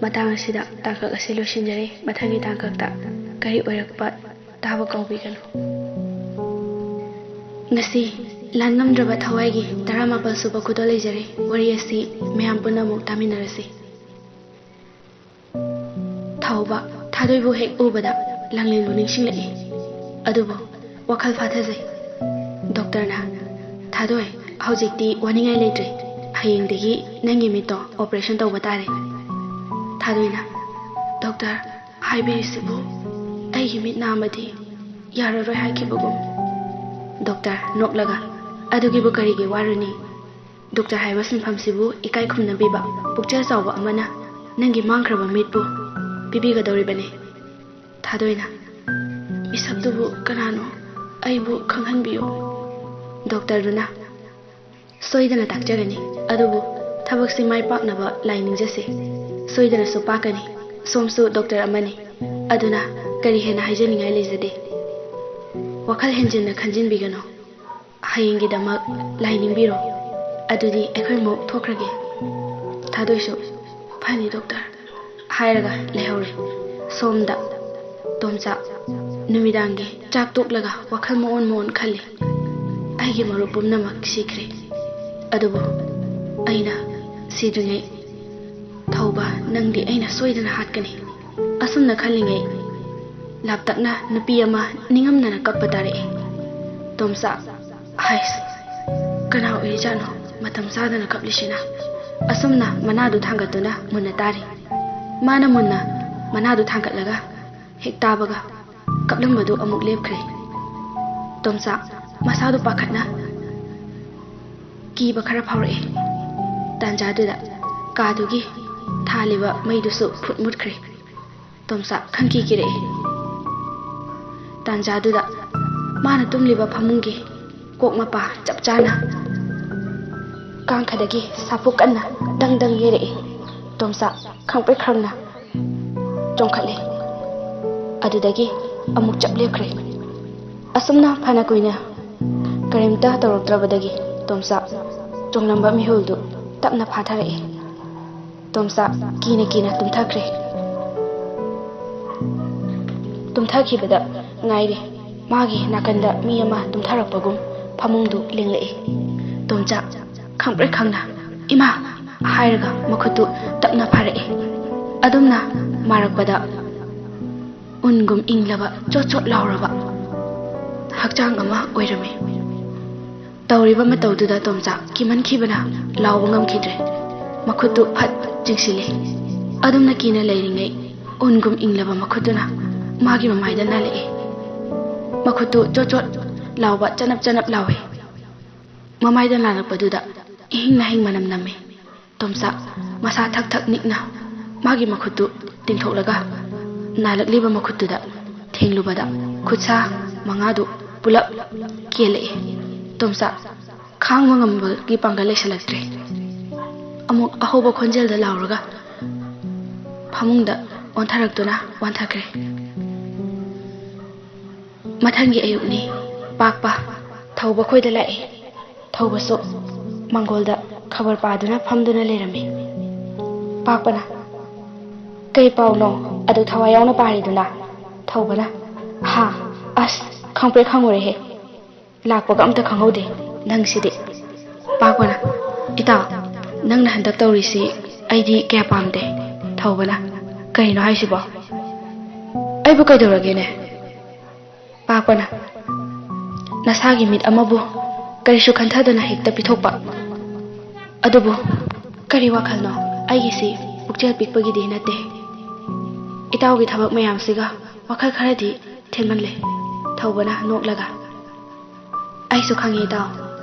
ꯃꯇꯥꯡ ꯑꯁꯤꯗ ꯇꯥꯡꯀꯛ ꯑꯁꯤ ꯂꯣꯏꯁꯤꯟꯖꯔꯦ꯫ ꯃꯊꯪꯒꯤ ꯇꯥꯡꯀꯛꯇ ꯀꯔꯤ ꯑꯣꯏꯔꯛꯄ ꯇꯥꯕ ꯀꯥꯎꯕꯤꯒꯅꯨ꯫ ꯉꯁꯤ ꯂꯥꯟꯉꯝꯗ꯭ꯔꯕ ꯊꯋꯥꯏꯒꯤ 18 ꯁꯨꯕ ꯈꯨꯗꯣꯜ ꯂꯩꯖꯔꯦ꯫ ꯋꯥꯔꯤ ꯑꯁꯤ ꯃꯌꯥꯝ ꯄꯨꯟꯅ ꯑꯃꯨꯛ ꯇꯥꯃꯤꯟꯅꯔꯁꯤ꯫ ꯊꯧꯕ ꯊꯥꯗꯣꯏꯕꯨ ꯍꯦꯛ ꯎꯕꯗ ꯂꯥꯡꯂꯦꯟꯕꯨ ꯅꯤꯡꯁꯤꯡꯂꯛꯏ꯫ ꯑꯗꯨꯕꯨ ꯋꯥꯈꯜ ꯐꯥꯊꯖꯩ꯫ ꯗꯣꯛꯇꯔꯅ "ꯊꯥꯗꯣꯏ, ꯍꯧꯖꯤꯛꯇꯤ ꯋꯥꯅꯤꯡꯉꯥꯏ ꯂꯩꯇ꯭ꯔꯤ. ꯍꯌꯦꯡꯗꯒꯤ ꯅꯪꯒꯤ ꯃꯤꯠꯇꯣ ꯑꯣꯄꯔꯦꯁꯟ ꯇꯧꯕ ꯇꯥꯔꯦ." ꯊꯥꯗꯣꯏꯅ "ꯗꯣꯛꯇꯔ, ꯍꯥꯏꯕꯤꯔꯤꯁꯤꯕꯨ ꯑꯩꯒꯤ ꯃꯤꯠ ꯅꯥꯝꯃꯗꯤ ꯌꯥꯔꯔꯣꯏ ꯍꯥꯏꯈꯤꯕꯒꯨꯝ." ꯗꯣꯛꯇꯔ ꯅꯣꯛꯂꯒ "ꯑꯗꯨꯒꯤꯕꯨ ꯀꯔꯤꯒꯤ ꯋꯥꯔꯨꯅꯤ? ꯗꯣꯛꯇꯔ ꯍꯥꯏꯕ ꯁꯤꯟꯐꯝꯁꯤꯕꯨ ꯏꯀꯥꯏ ꯈꯨꯝꯅꯕꯤꯕ ꯄꯨꯛꯆꯦꯜ ꯆꯥꯎꯕ ꯑꯃꯅ ꯅꯪꯒꯤ ꯃꯥꯡꯈ꯭ꯔꯕ ꯃꯤꯠꯄꯨ ꯄꯤꯕꯤꯒꯗꯧꯔꯤꯕꯅꯤ." ꯊꯥꯗꯣꯏꯅ "ꯃꯤꯁꯛꯇꯨꯕꯨ ꯀꯅꯥꯅꯣ? ꯑꯩꯕꯨ ꯈꯪꯍꯟꯕꯤꯌꯨ." ꯗꯣꯛꯇꯔꯗꯨꯅ "ꯁꯣꯏꯗꯅ ꯇꯥꯛꯆꯒꯅꯤ. ꯑꯗꯨꯕꯨ ꯊꯕꯛꯁꯤ ꯃꯥꯏ ꯄꯥꯛꯅꯕ ꯂꯥꯏ ꯅꯤꯡꯖꯁꯤ. ꯁꯣꯏꯗꯅꯁꯨ ꯄꯥꯛꯀꯅꯤ. ꯁꯣꯝꯁꯨ ꯗꯣꯛꯇꯔ ꯑꯃꯅꯤ. ꯑꯗꯨꯅ ꯀꯔꯤ ꯍꯦꯟꯅ ꯍꯥꯏꯖꯅꯤꯡꯉꯥꯏ ꯂꯩꯖꯗꯦ. ꯋꯥꯈꯜ ꯍꯦꯟꯖꯤꯟꯅ ꯈꯟꯖꯤꯟꯕꯤꯒꯅꯨ. ꯍꯌꯦꯡꯒꯤꯗꯃꯛ ꯂꯥꯏ ꯅꯤꯡꯕꯤꯔꯣ. ꯑꯗꯨꯗꯤ ꯑꯩꯈꯣꯏꯃꯨꯛ ꯊꯣꯛꯈ꯭ꯔꯒꯦ." ꯊꯥꯗꯣꯏꯁꯨ "ꯐꯅꯤ ꯗꯣꯛꯇꯔ" ꯍꯥꯏꯔꯒ ꯂꯩꯍꯧꯔꯦ꯫ ꯁꯣꯝꯗ ꯇꯣꯝꯆꯥꯛ ꯅꯨꯃꯤꯗꯥꯡꯒꯤ ꯆꯥꯛ ꯇꯣꯛꯂꯒ ꯋꯥꯈꯜ ꯃꯑꯣꯟ ꯈꯜꯂꯤ꯫ ꯑꯩꯒꯤ ꯃꯔꯨꯞ ꯄꯨꯝꯅꯃꯛ ꯁꯤꯈ꯭ꯔꯦ꯫ ꯑꯗꯨꯕꯨ ꯑꯩꯅ ꯁꯤꯗ꯭ꯔꯤꯉꯩ ꯊꯧꯕ ꯅꯪꯗꯤ ꯑꯩꯅ ꯁꯣꯏꯗꯅ ꯍꯥꯠꯀꯅꯤ꯫ ꯑꯁꯨꯝꯅ ꯈꯜꯂꯤꯉꯩ ꯂꯥꯞꯇꯛꯅ ꯅꯨꯄꯤ ꯑꯃ ꯅꯤꯡꯉꯝꯅꯅ ꯀꯞꯄ ꯇꯥꯔꯛꯏ꯫ ꯇꯣꯝꯆꯥꯛ "ꯍꯥꯏꯁ, ꯀꯅꯥ ꯑꯣꯏꯔꯤꯖꯥꯠꯅꯣ ꯃꯇꯝ ꯆꯥꯗꯅ ꯀꯞꯂꯤꯁꯤꯅ?" ꯑꯁꯨꯝꯅ ꯃꯅꯥꯗꯨ ꯊꯥꯡꯒꯠꯇꯨꯅ ꯃꯨꯟꯅ ꯇꯥꯔꯤ꯫ ꯃꯥꯅ ꯃꯨꯟꯅ ꯃꯅꯥꯗꯨ ꯊꯥꯡꯒꯠꯂꯒ ꯍꯦꯛ ꯇꯥꯕꯒ ꯀꯞꯂꯝꯕꯗꯨ ꯑꯃꯨꯛ ꯂꯦꯞꯈ꯭ꯔꯦ꯫ ꯇꯣꯝꯆꯥꯛ ꯃꯁꯥꯗꯨ ꯄꯥꯈꯠꯅ ꯀꯤꯕ ꯈꯔ ꯐꯥꯎꯔꯛꯏ꯫ ꯇꯥꯟꯖꯥꯗꯨꯗ ꯀꯥꯗꯨꯒꯤ ꯊꯥꯜꯂꯤꯕ ꯃꯩꯗꯨꯁꯨ ꯐꯨꯠ ꯃꯨꯠꯈ꯭ꯔꯦ꯫ ꯇꯣꯝꯆꯥꯛ ꯈꯪꯀꯤ ꯀꯤꯔꯛꯏ꯫ ꯇꯥꯟꯖꯥꯗꯨꯗ ꯃꯥꯅ ꯇꯨꯝꯂꯤꯕ ꯐꯃꯨꯡꯒꯤ ꯀꯣꯛ ꯃꯄꯥ ꯆꯞ ꯆꯥꯅ ꯀꯥꯡꯈꯗꯒꯤ ꯁꯥꯐꯨ ꯀꯟꯅ ꯗꯪ ꯗꯪ ꯌꯩꯔꯛꯏ꯫ ꯇꯣꯝꯆꯥꯛ ꯈꯪꯄ꯭ꯔꯦꯛ ꯈꯪꯅ ꯆꯣꯡꯈꯠꯂꯤ꯫ ꯑꯗꯨꯗꯒꯤ ꯑꯃꯨꯛ ꯆꯞ ꯂꯦꯞꯈ꯭ꯔꯦ꯫ ꯑꯁꯨꯝꯅ ꯐꯅ ꯀꯨꯏꯅ ꯀꯔꯤꯝꯇ ꯇꯧꯔꯛꯇ꯭ꯔꯕꯗꯒꯤ ꯇꯣꯝꯆꯥꯛ ꯆꯣꯡꯂꯝꯕ ꯃꯤꯍꯨꯜꯗꯨ ꯇꯞꯅ ꯐꯥꯊꯔꯛꯏ꯫ ꯇꯣꯝꯆꯥꯛ ꯀꯤꯅ ꯇꯨꯝꯊꯈ꯭ꯔꯦ꯫ ꯇꯨꯝꯊꯈꯤꯕꯗ ꯉꯥꯏꯔꯤ ꯃꯥꯒꯤ ꯅꯥꯀꯟꯗ ꯃꯤ ꯑꯃ ꯇꯨꯝꯊꯔꯛꯄꯒꯨꯝ ꯐꯃꯨꯡꯗꯨ ꯂꯦꯡꯂꯛꯏ꯫ ꯇꯣꯝꯆꯥꯛ ꯈꯪꯄ꯭ꯔꯦꯛ ꯈꯪꯅ "ꯏꯃꯥ" ꯍꯥꯏꯔꯒ ꯃꯈꯨꯠꯇꯨ ꯇꯞꯅ ꯐꯥꯔꯛꯏ꯫ ꯑꯗꯨꯝꯅ ꯃꯥꯔꯛꯄꯗ ꯎꯟꯒꯨꯝ ꯏꯪꯂꯕ ꯆꯣꯠ ꯆꯣꯠ ꯂꯥꯎꯔꯕ ꯍꯛꯆꯥꯡ ꯑꯃ ꯑꯣꯏꯔꯝꯃꯤ꯫ ꯇꯧꯔꯤꯕ ꯃꯇꯧꯗꯨꯗ ꯇꯣꯝꯆꯥꯛ ꯀꯤꯃꯟꯈꯤꯕꯅ ꯂꯥꯎꯕ ꯉꯝꯈꯤꯗ꯭ꯔꯦ꯫ ꯃꯈꯨꯠꯇꯨ ꯐꯠ ꯆꯤꯡꯁꯤꯜꯂꯤ꯫ ꯑꯗꯨꯝꯅ ꯀꯤꯅ ꯂꯩꯔꯤꯉꯩ ꯎꯟꯒꯨꯝ ꯏꯪꯂꯕ ꯃꯈꯨꯠꯇꯨꯅ ꯃꯥꯒꯤ ꯃꯃꯥꯏꯗ ꯅꯥꯜꯂꯛꯏ ꯃꯈꯨꯠꯇꯨ ꯆꯣꯠ ꯆꯣꯠ ꯂꯥꯎꯕ ꯆꯅꯞ ꯆꯅꯞ ꯂꯥꯎꯏ ꯃꯃꯥꯏꯗ ꯅꯥꯜꯂꯛꯄꯗꯨꯗ ꯏꯍꯤꯡ ꯅꯥꯍꯤꯡ ꯃꯅꯝ ꯅꯝꯃꯤ ꯇꯣꯝꯆꯥ ꯃꯁꯥ ꯊꯛ ꯊꯛ ꯅꯤꯛꯅ ꯃꯥꯒꯤ ꯃꯈꯨꯠꯇꯨ ꯇꯤꯡꯊꯣꯛꯂꯒ ꯅꯥꯜꯂꯛꯂꯤꯕ ꯃꯈꯨꯠꯇꯨꯗ ꯊꯦꯡꯂꯨꯕꯗ ꯈꯨꯠꯁꯥ ꯃꯉꯥꯗꯨ ꯄꯨꯂꯞ ꯀꯦꯜꯂꯛꯏ ꯇꯣꯝꯆꯥ ꯈꯥꯡꯕ ꯉꯝꯕꯒꯤ ꯄꯥꯡꯒꯜ ꯂꯩꯁꯜꯂꯛꯇ꯭ꯔꯦ ꯑꯃꯨꯛ ꯑꯍꯧꯕ ꯈꯣꯟꯖꯦꯜꯗ ꯂꯥꯎꯔꯒ ꯐꯃꯨꯡꯗ ꯑꯣꯟꯊꯔꯛꯇꯨꯅ ꯋꯥꯟꯊꯈ꯭ꯔꯦ ꯃꯊꯪꯒꯤ ꯑꯌꯨꯛꯅꯤ ꯄꯥꯛꯄ ꯊꯧꯕ ꯈꯣꯏꯗ ꯂꯥꯛꯏ ꯊꯧꯕꯁꯨ ꯃꯥꯡꯒꯣꯜꯗ ꯈꯕꯔ ꯄꯥꯗꯨꯅ ꯐꯝꯗꯨꯅ ꯂꯩꯔꯝꯃꯤ ꯄꯥꯛꯄꯅ ꯀꯩ ꯄꯥꯎꯅꯣ ꯑꯗꯨ ꯊꯋꯥꯏ ꯌꯥꯎꯅ ꯄꯥꯔꯤꯗꯨꯅ ꯊꯧꯕꯅ ꯍꯥ ꯑꯁ ꯈꯪꯄ꯭ꯔꯦꯛ ꯈꯪꯉꯨꯔꯦꯍꯦ ꯂꯥꯛꯄꯒ ꯑꯝꯇ ꯈꯪꯍꯧꯗꯦ ꯅꯪꯁꯤꯗꯤ ꯄꯥꯛꯄꯅ ꯏꯇꯥꯎ ꯅꯪꯅ ꯍꯟꯗꯛ ꯇꯧꯔꯤꯁꯤ ꯑꯩꯗꯤ ꯀꯌꯥ ꯄꯥꯝꯗꯦ ꯊꯧꯕꯅ ꯀꯔꯤꯅꯣ ꯍꯥꯏꯁꯤꯕꯣ ꯑꯩꯕꯨ ꯀꯩꯗꯧꯔꯒꯦꯅꯦ ꯄꯥꯛꯄꯅ ꯅꯁꯥꯒꯤ ꯃꯤꯠ ꯑꯃꯕꯨ ꯀꯔꯤꯁꯨ ꯈꯟꯊꯗꯅ ꯍꯦꯛꯇ ꯄꯤꯊꯣꯛꯄ ꯑꯗꯨꯕꯨ ꯀꯔꯤ ꯋꯥꯈꯜꯅꯣ ꯑꯩꯒꯤꯁꯤ ꯄꯨꯛꯆꯦꯜ ꯄꯤꯛꯄꯒꯤꯗꯤ ꯅꯠꯇꯦ ꯏꯇꯥꯎꯒꯤ ꯊꯕꯛ ꯃꯌꯥꯝꯁꯤꯒ ꯋꯥꯈꯜ ꯈꯔꯗꯤ ꯊꯦꯟꯃꯜꯂꯦ ꯊꯧꯕꯅ ꯅꯣꯛꯂꯒ ꯑꯩꯁꯨ ꯈꯪꯉꯤ ꯏꯇꯥꯎ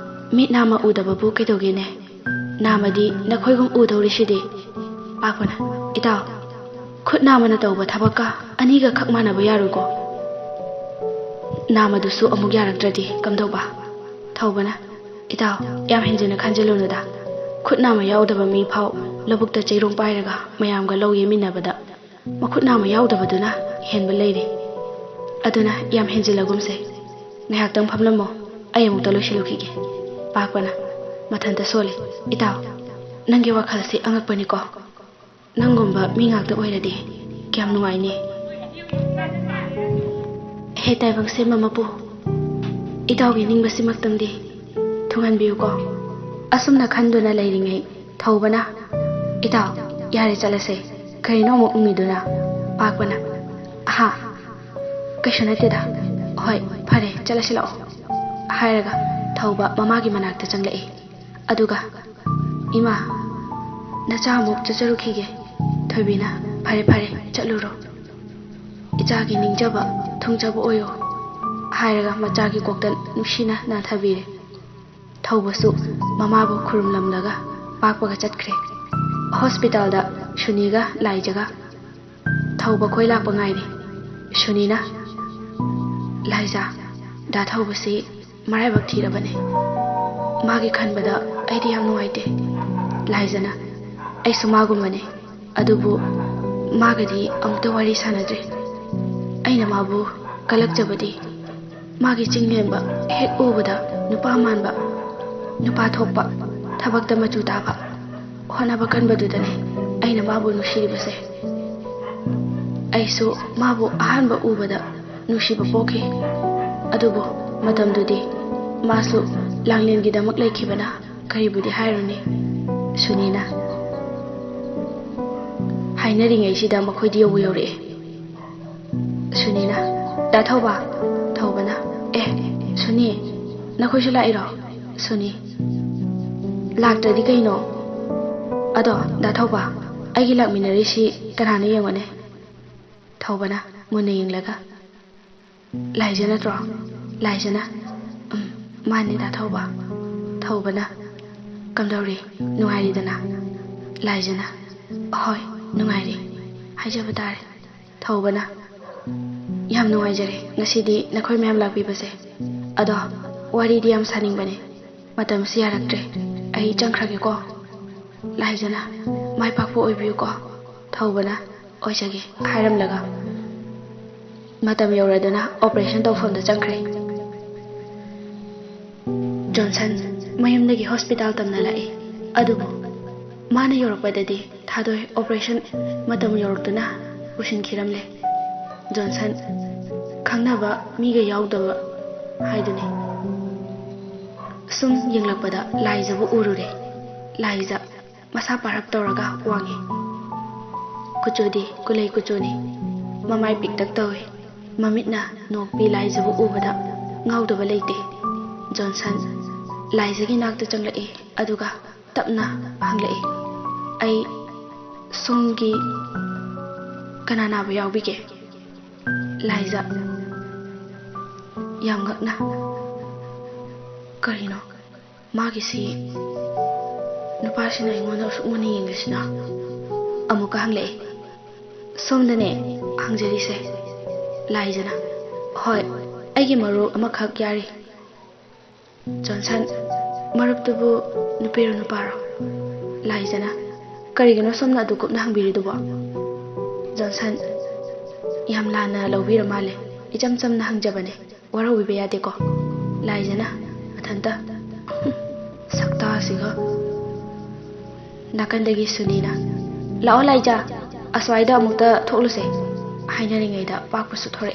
ꯃꯤꯠ ꯅꯥꯝꯃ ꯎꯗꯕꯕꯨ ꯀꯩꯗꯧꯒꯦꯅꯦ ꯅꯥꯝꯃꯗꯤ ꯅꯈꯣꯏꯒꯨꯝ ꯎꯗꯧꯔꯤꯁꯤꯗꯤ ꯄꯥꯛꯄꯅ ꯏꯇꯥꯎ ꯈꯨꯠ ꯅꯥꯝꯃꯅ ꯇꯧꯕ ꯊꯕꯛꯀ ꯑꯅꯤꯒ ꯈꯛ ꯃꯥꯟꯅꯕ ꯌꯥꯔꯣꯏꯀꯣ ꯅꯥꯝꯃꯗꯨꯁꯨ ꯑꯃꯨꯛ ꯌꯥꯔꯛꯇ꯭ꯔꯗꯤ ꯀꯝꯗꯧꯕ ꯊꯧꯕꯅ ꯏꯇꯥꯎ ꯌꯥꯝ ꯍꯦꯟꯖꯤꯟꯅ ꯈꯟꯖꯤꯜꯂꯨꯅꯨꯗ ꯈꯨꯠ ꯅꯥꯝꯃ ꯌꯥꯎꯗꯕ ꯃꯤ ꯐꯥꯎ ꯂꯧꯕꯨꯛꯇ ꯆꯩꯔꯣꯡ ꯄꯥꯏꯔꯒ ꯃꯌꯥꯝꯒ ꯂꯧ ꯌꯦꯡꯃꯤꯟꯅꯕꯗ ꯃꯈꯨꯠ ꯅꯥꯝꯃ ꯌꯥꯎꯗꯕꯗꯨꯅ ꯍꯦꯟꯕ ꯂꯩꯔꯤ ꯑꯗꯨꯅ ꯌꯥꯝ ꯍꯦꯟꯖꯤꯜꯂꯒꯨꯝꯁꯦ ꯉꯥꯏꯍꯥꯛꯇꯪ ꯐꯝꯂꯝꯃꯣ ꯑꯩ ꯑꯃꯨꯛꯇ ꯂꯣꯏꯁꯤꯜꯂꯨꯈꯤꯒꯦ ꯄꯥꯛꯄꯅ ꯃꯊꯟꯇ ꯁꯣꯜꯂꯤ ꯏꯇꯥꯎ ꯅꯪꯒꯤ ꯋꯥꯈꯜꯁꯤ ꯑꯉꯛꯄꯅꯤꯀꯣ ꯅꯪꯒꯨꯝꯕ ꯃꯤ ꯉꯥꯛꯇ ꯑꯣꯏꯔꯗꯤ ꯀꯌꯥꯝ ꯅꯨꯡꯉꯥꯏꯅꯤ ꯍꯦ ꯇꯥꯏꯕꯪ ꯁꯦꯝꯕ ꯃꯄꯨ ꯏꯇꯥꯎꯒꯤ ꯅꯤꯡꯕꯁꯤꯃꯛꯇꯪꯗꯤ ꯊꯨꯡꯍꯟꯕꯤꯌꯨꯀꯣ ꯑꯁꯨꯝꯅ ꯈꯟꯗꯨꯅ ꯂꯩꯔꯤꯉꯩ ꯊꯧꯕꯅ ꯏꯇꯥꯎ ꯌꯥꯔꯦ ꯆꯠꯂꯁꯦ ꯀꯔꯤꯅꯣ ꯑꯃꯨꯛ ꯎꯪꯉꯤꯗꯨꯅ ꯄꯥꯛꯄꯅ ꯑꯍꯥ ꯀꯩꯁꯨ ꯅꯠꯇꯦꯗ ꯍꯣꯏ ꯐꯔꯦ ꯆꯠꯂꯁꯤ ꯂꯥꯛꯑꯣ ꯍꯥꯏꯔꯒ ꯊꯧꯕ ꯃꯃꯥꯒꯤ ꯃꯅꯥꯛꯇ ꯆꯪꯂꯛꯏ ꯑꯗꯨꯒ ꯏꯃꯥ ꯅꯆꯥ ꯑꯃꯨꯛ ꯆꯠꯆꯔꯨꯈꯤꯒꯦ ꯊꯣꯏꯕꯤꯅ ꯐꯔꯦ ꯐꯔꯦ ꯆꯠꯂꯨꯔꯣ ꯏꯆꯥꯒꯤ ꯅꯤꯡꯖꯕ ꯊꯨꯡꯖꯕ ꯑꯣꯏꯌꯣ ꯍꯥꯏꯔꯒ ꯃꯆꯥꯒꯤ ꯀꯣꯛꯇ ꯅꯨꯡꯁꯤꯅ ꯅꯥꯟꯊꯕꯤꯔꯦ ꯊꯧꯕꯁꯨ ꯃꯃꯥꯕꯨ ꯈꯨꯔꯨꯝꯂꯝꯂꯒ ꯄꯥꯛꯄꯒ ꯆꯠꯈ꯭ꯔꯦ ꯍꯣꯁꯄꯤꯇꯥꯜꯗ ꯁꯨꯅꯤꯒ ꯂꯥꯏꯖꯒ ꯊꯧꯕ ꯈꯣꯏ ꯂꯥꯛꯄ ꯉꯥꯏꯔꯤ ꯁꯨꯅꯤꯅ ꯂꯥꯏꯖꯥ ꯗꯥ ꯊꯧꯕꯁꯤ ꯃꯔꯥꯏꯕꯛ ꯊꯤꯔꯕꯅꯦ ꯃꯥꯒꯤ ꯈꯟꯕꯗ ꯑꯩꯗꯤ ꯌꯥꯝ ꯅꯨꯡꯉꯥꯏꯇꯦ ꯂꯥꯏꯖꯅ ꯑꯩꯁꯨ ꯃꯥꯒꯨꯝꯕꯅꯦ ꯑꯗꯨꯕꯨ ꯃꯥꯒꯗꯤ ꯑꯃꯨꯛꯇ ꯋꯥꯔꯤ ꯁꯥꯟꯅꯗ꯭ꯔꯤ ꯑꯩꯅ ꯃꯥꯕꯨ ꯀꯂꯛꯆꯕꯗꯤ ꯃꯥꯒꯤ ꯆꯤꯡꯂꯦꯝꯕ ꯍꯦꯛ ꯎꯕꯗ ꯅꯨꯄꯥ ꯃꯥꯟꯕ ꯅꯨꯄꯥ ꯊꯣꯛꯄ ꯊꯕꯛꯇ ꯃꯆꯨ ꯇꯥꯕ ꯍꯣꯠꯅꯕ ꯀꯟꯕꯗꯨꯗꯅꯦ ꯑꯩꯅ ꯃꯥꯕꯨ ꯅꯨꯡꯁꯤꯔꯤꯕꯁꯦ ꯑꯩꯁꯨ ꯃꯥꯕꯨ ꯑꯍꯥꯟꯕ ꯎꯕꯗ ꯅꯨꯡꯁꯤꯕ ꯄꯣꯛꯈꯤ ꯑꯗꯨꯕꯨ ꯃꯇꯝꯗꯨꯗꯤ ꯃꯥꯁꯨ ꯂꯥꯡꯂꯦꯟꯒꯤꯗꯃꯛ ꯂꯩꯈꯤꯕꯅ ꯀꯔꯤꯕꯨꯗꯤ ꯍꯥꯏꯔꯨꯅꯤ ꯁꯨꯅꯤꯅ ꯍꯥꯏꯅꯔꯤꯉꯩꯁꯤꯗ ꯃꯈꯣꯏꯗꯤ ꯌꯧꯕ ꯌꯧꯔꯛꯑꯦ ꯁꯨꯅꯤꯅ ꯗꯥ ꯊꯧꯕ ꯊꯧꯕꯅ ꯁꯨꯅꯤ ꯅꯈꯣꯏꯁꯨ ꯂꯥꯛꯏꯔꯣ ꯁꯨꯅꯤ ꯂꯥꯛꯇ꯭ꯔꯗꯤ ꯀꯩꯅꯣ ꯑꯗꯣ ꯗꯥ ꯊꯧꯕ ꯑꯩꯒꯤ ꯂꯥꯛꯃꯤꯟꯅꯔꯤꯁꯤ ꯀꯅꯥꯅꯣ ꯌꯦꯡꯉꯣꯅꯦ ꯊꯧꯕꯅ ꯃꯨꯟꯅ ꯌꯦꯡꯂꯒ ꯂꯥꯏꯖ ꯅꯠꯇ꯭ꯔꯣ ꯂꯥꯏꯖꯅ ꯃꯥꯅꯤ ꯗꯥ ꯊꯧꯕ ꯊꯧꯕꯅ ꯀꯝꯗꯧꯔꯤ ꯅꯨꯡꯉꯥꯏꯔꯤꯗꯅ ꯂꯥꯏꯖꯅ ꯍꯣꯏ ꯅꯨꯡꯉꯥꯏꯔꯤ ꯍꯥꯏꯖꯕ ꯇꯥꯔꯦ ꯊꯧꯕꯅ ꯌꯥꯝ ꯅꯨꯡꯉꯥꯏꯖꯔꯦ ꯉꯁꯤꯗꯤ ꯅꯈꯣꯏ ꯃꯌꯥꯝ ꯂꯥꯛꯄꯤꯕꯁꯦ ꯑꯗꯣ ꯋꯥꯔꯤꯗꯤ ꯌꯥꯝ ꯁꯥꯅꯤꯡꯕꯅꯦ ꯃꯇꯝꯁꯤ ꯌꯥꯔꯛꯇ꯭ꯔꯦ ꯑꯩ ꯆꯪꯈ꯭ꯔꯒꯦꯀꯣ ꯂꯥꯏꯖꯅ ꯃꯥꯏ ꯄꯥꯛꯄ ꯑꯣꯏꯕꯤꯌꯨꯀꯣ ꯊꯧꯕꯅ ꯑꯣꯏꯖꯒꯦ ꯍꯥꯏꯔꯝꯂꯒ ꯃꯇꯝ ꯌꯧꯔꯗꯨꯅ ꯑꯣꯄꯔꯦꯁꯟ ꯇꯧꯐꯝꯗ ꯆꯪꯈ꯭ꯔꯦ ꯖꯣꯟꯁꯟ ꯃꯌꯨꯝꯗꯒꯤ ꯍꯣꯁꯄꯤꯇꯥꯜ ꯇꯝꯅ ꯂꯥꯛꯏ ꯑꯗꯨꯕꯨ ꯃꯥꯅ ꯌꯧꯔꯛꯄꯗꯗꯤ ꯊꯥꯗꯣꯏ ꯑꯣꯄꯔꯦꯁꯟ ꯃꯇꯝ ꯌꯧꯔꯛꯇꯨꯅ ꯄꯨꯁꯤꯟꯈꯤꯔꯝꯂꯦ ꯖꯣꯟꯁꯟ ꯈꯪꯅꯕ ꯃꯤꯒ ꯌꯥꯎꯗꯕ ꯍꯥꯏꯗꯨꯅꯤ ꯁꯨꯝ ꯌꯦꯡꯂꯛꯄꯗ ꯂꯥꯏꯖꯕꯨ ꯎꯔꯨꯔꯦ ꯂꯥꯏꯖ ꯃꯁꯥ ꯄꯥꯔꯞ ꯇꯧꯔꯒ ꯋꯥꯡꯉꯤ ꯀꯨꯆꯨꯗꯤ ꯀꯨꯂꯩ ꯀꯨꯆꯨꯅꯤ ꯃꯃꯥꯏ ꯄꯤꯛꯇꯛ ꯇꯧꯏ ꯃꯃꯤꯠꯅ ꯅꯣꯛꯄꯤ ꯂꯥꯏꯖꯕꯨ ꯎꯕꯗ ꯉꯥꯎꯗꯕ ꯂꯩꯇꯦ ꯖꯣꯟꯁꯟ ꯂꯥꯏꯖꯒꯤ ꯅꯥꯛꯇ ꯆꯪꯂꯛꯏ ꯑꯗꯨꯒ ꯇꯞꯅ ꯍꯪꯂꯛꯏ ꯑꯩ ꯁꯣꯝꯒꯤ Kana nabu yaubige Laiza Yam ngakna Karino Magi si Nupasina ingono sukmani Englishna Amuka hangle Somdane hangjari se Laizana Hoi Aigi maru amakhak yari Johnson Marup tubu Nupiru nuparo Laizana Karigano somna du kupna hangbiri dubo Johnson Yam lana lawbira male Ijam chamna hangjabane Wara wibe yade ko Laizana Athanta Sakta siga Nakandagi sunina Lao Laiza Aswaida mukta thokluse Hainaringaida pakpasu thore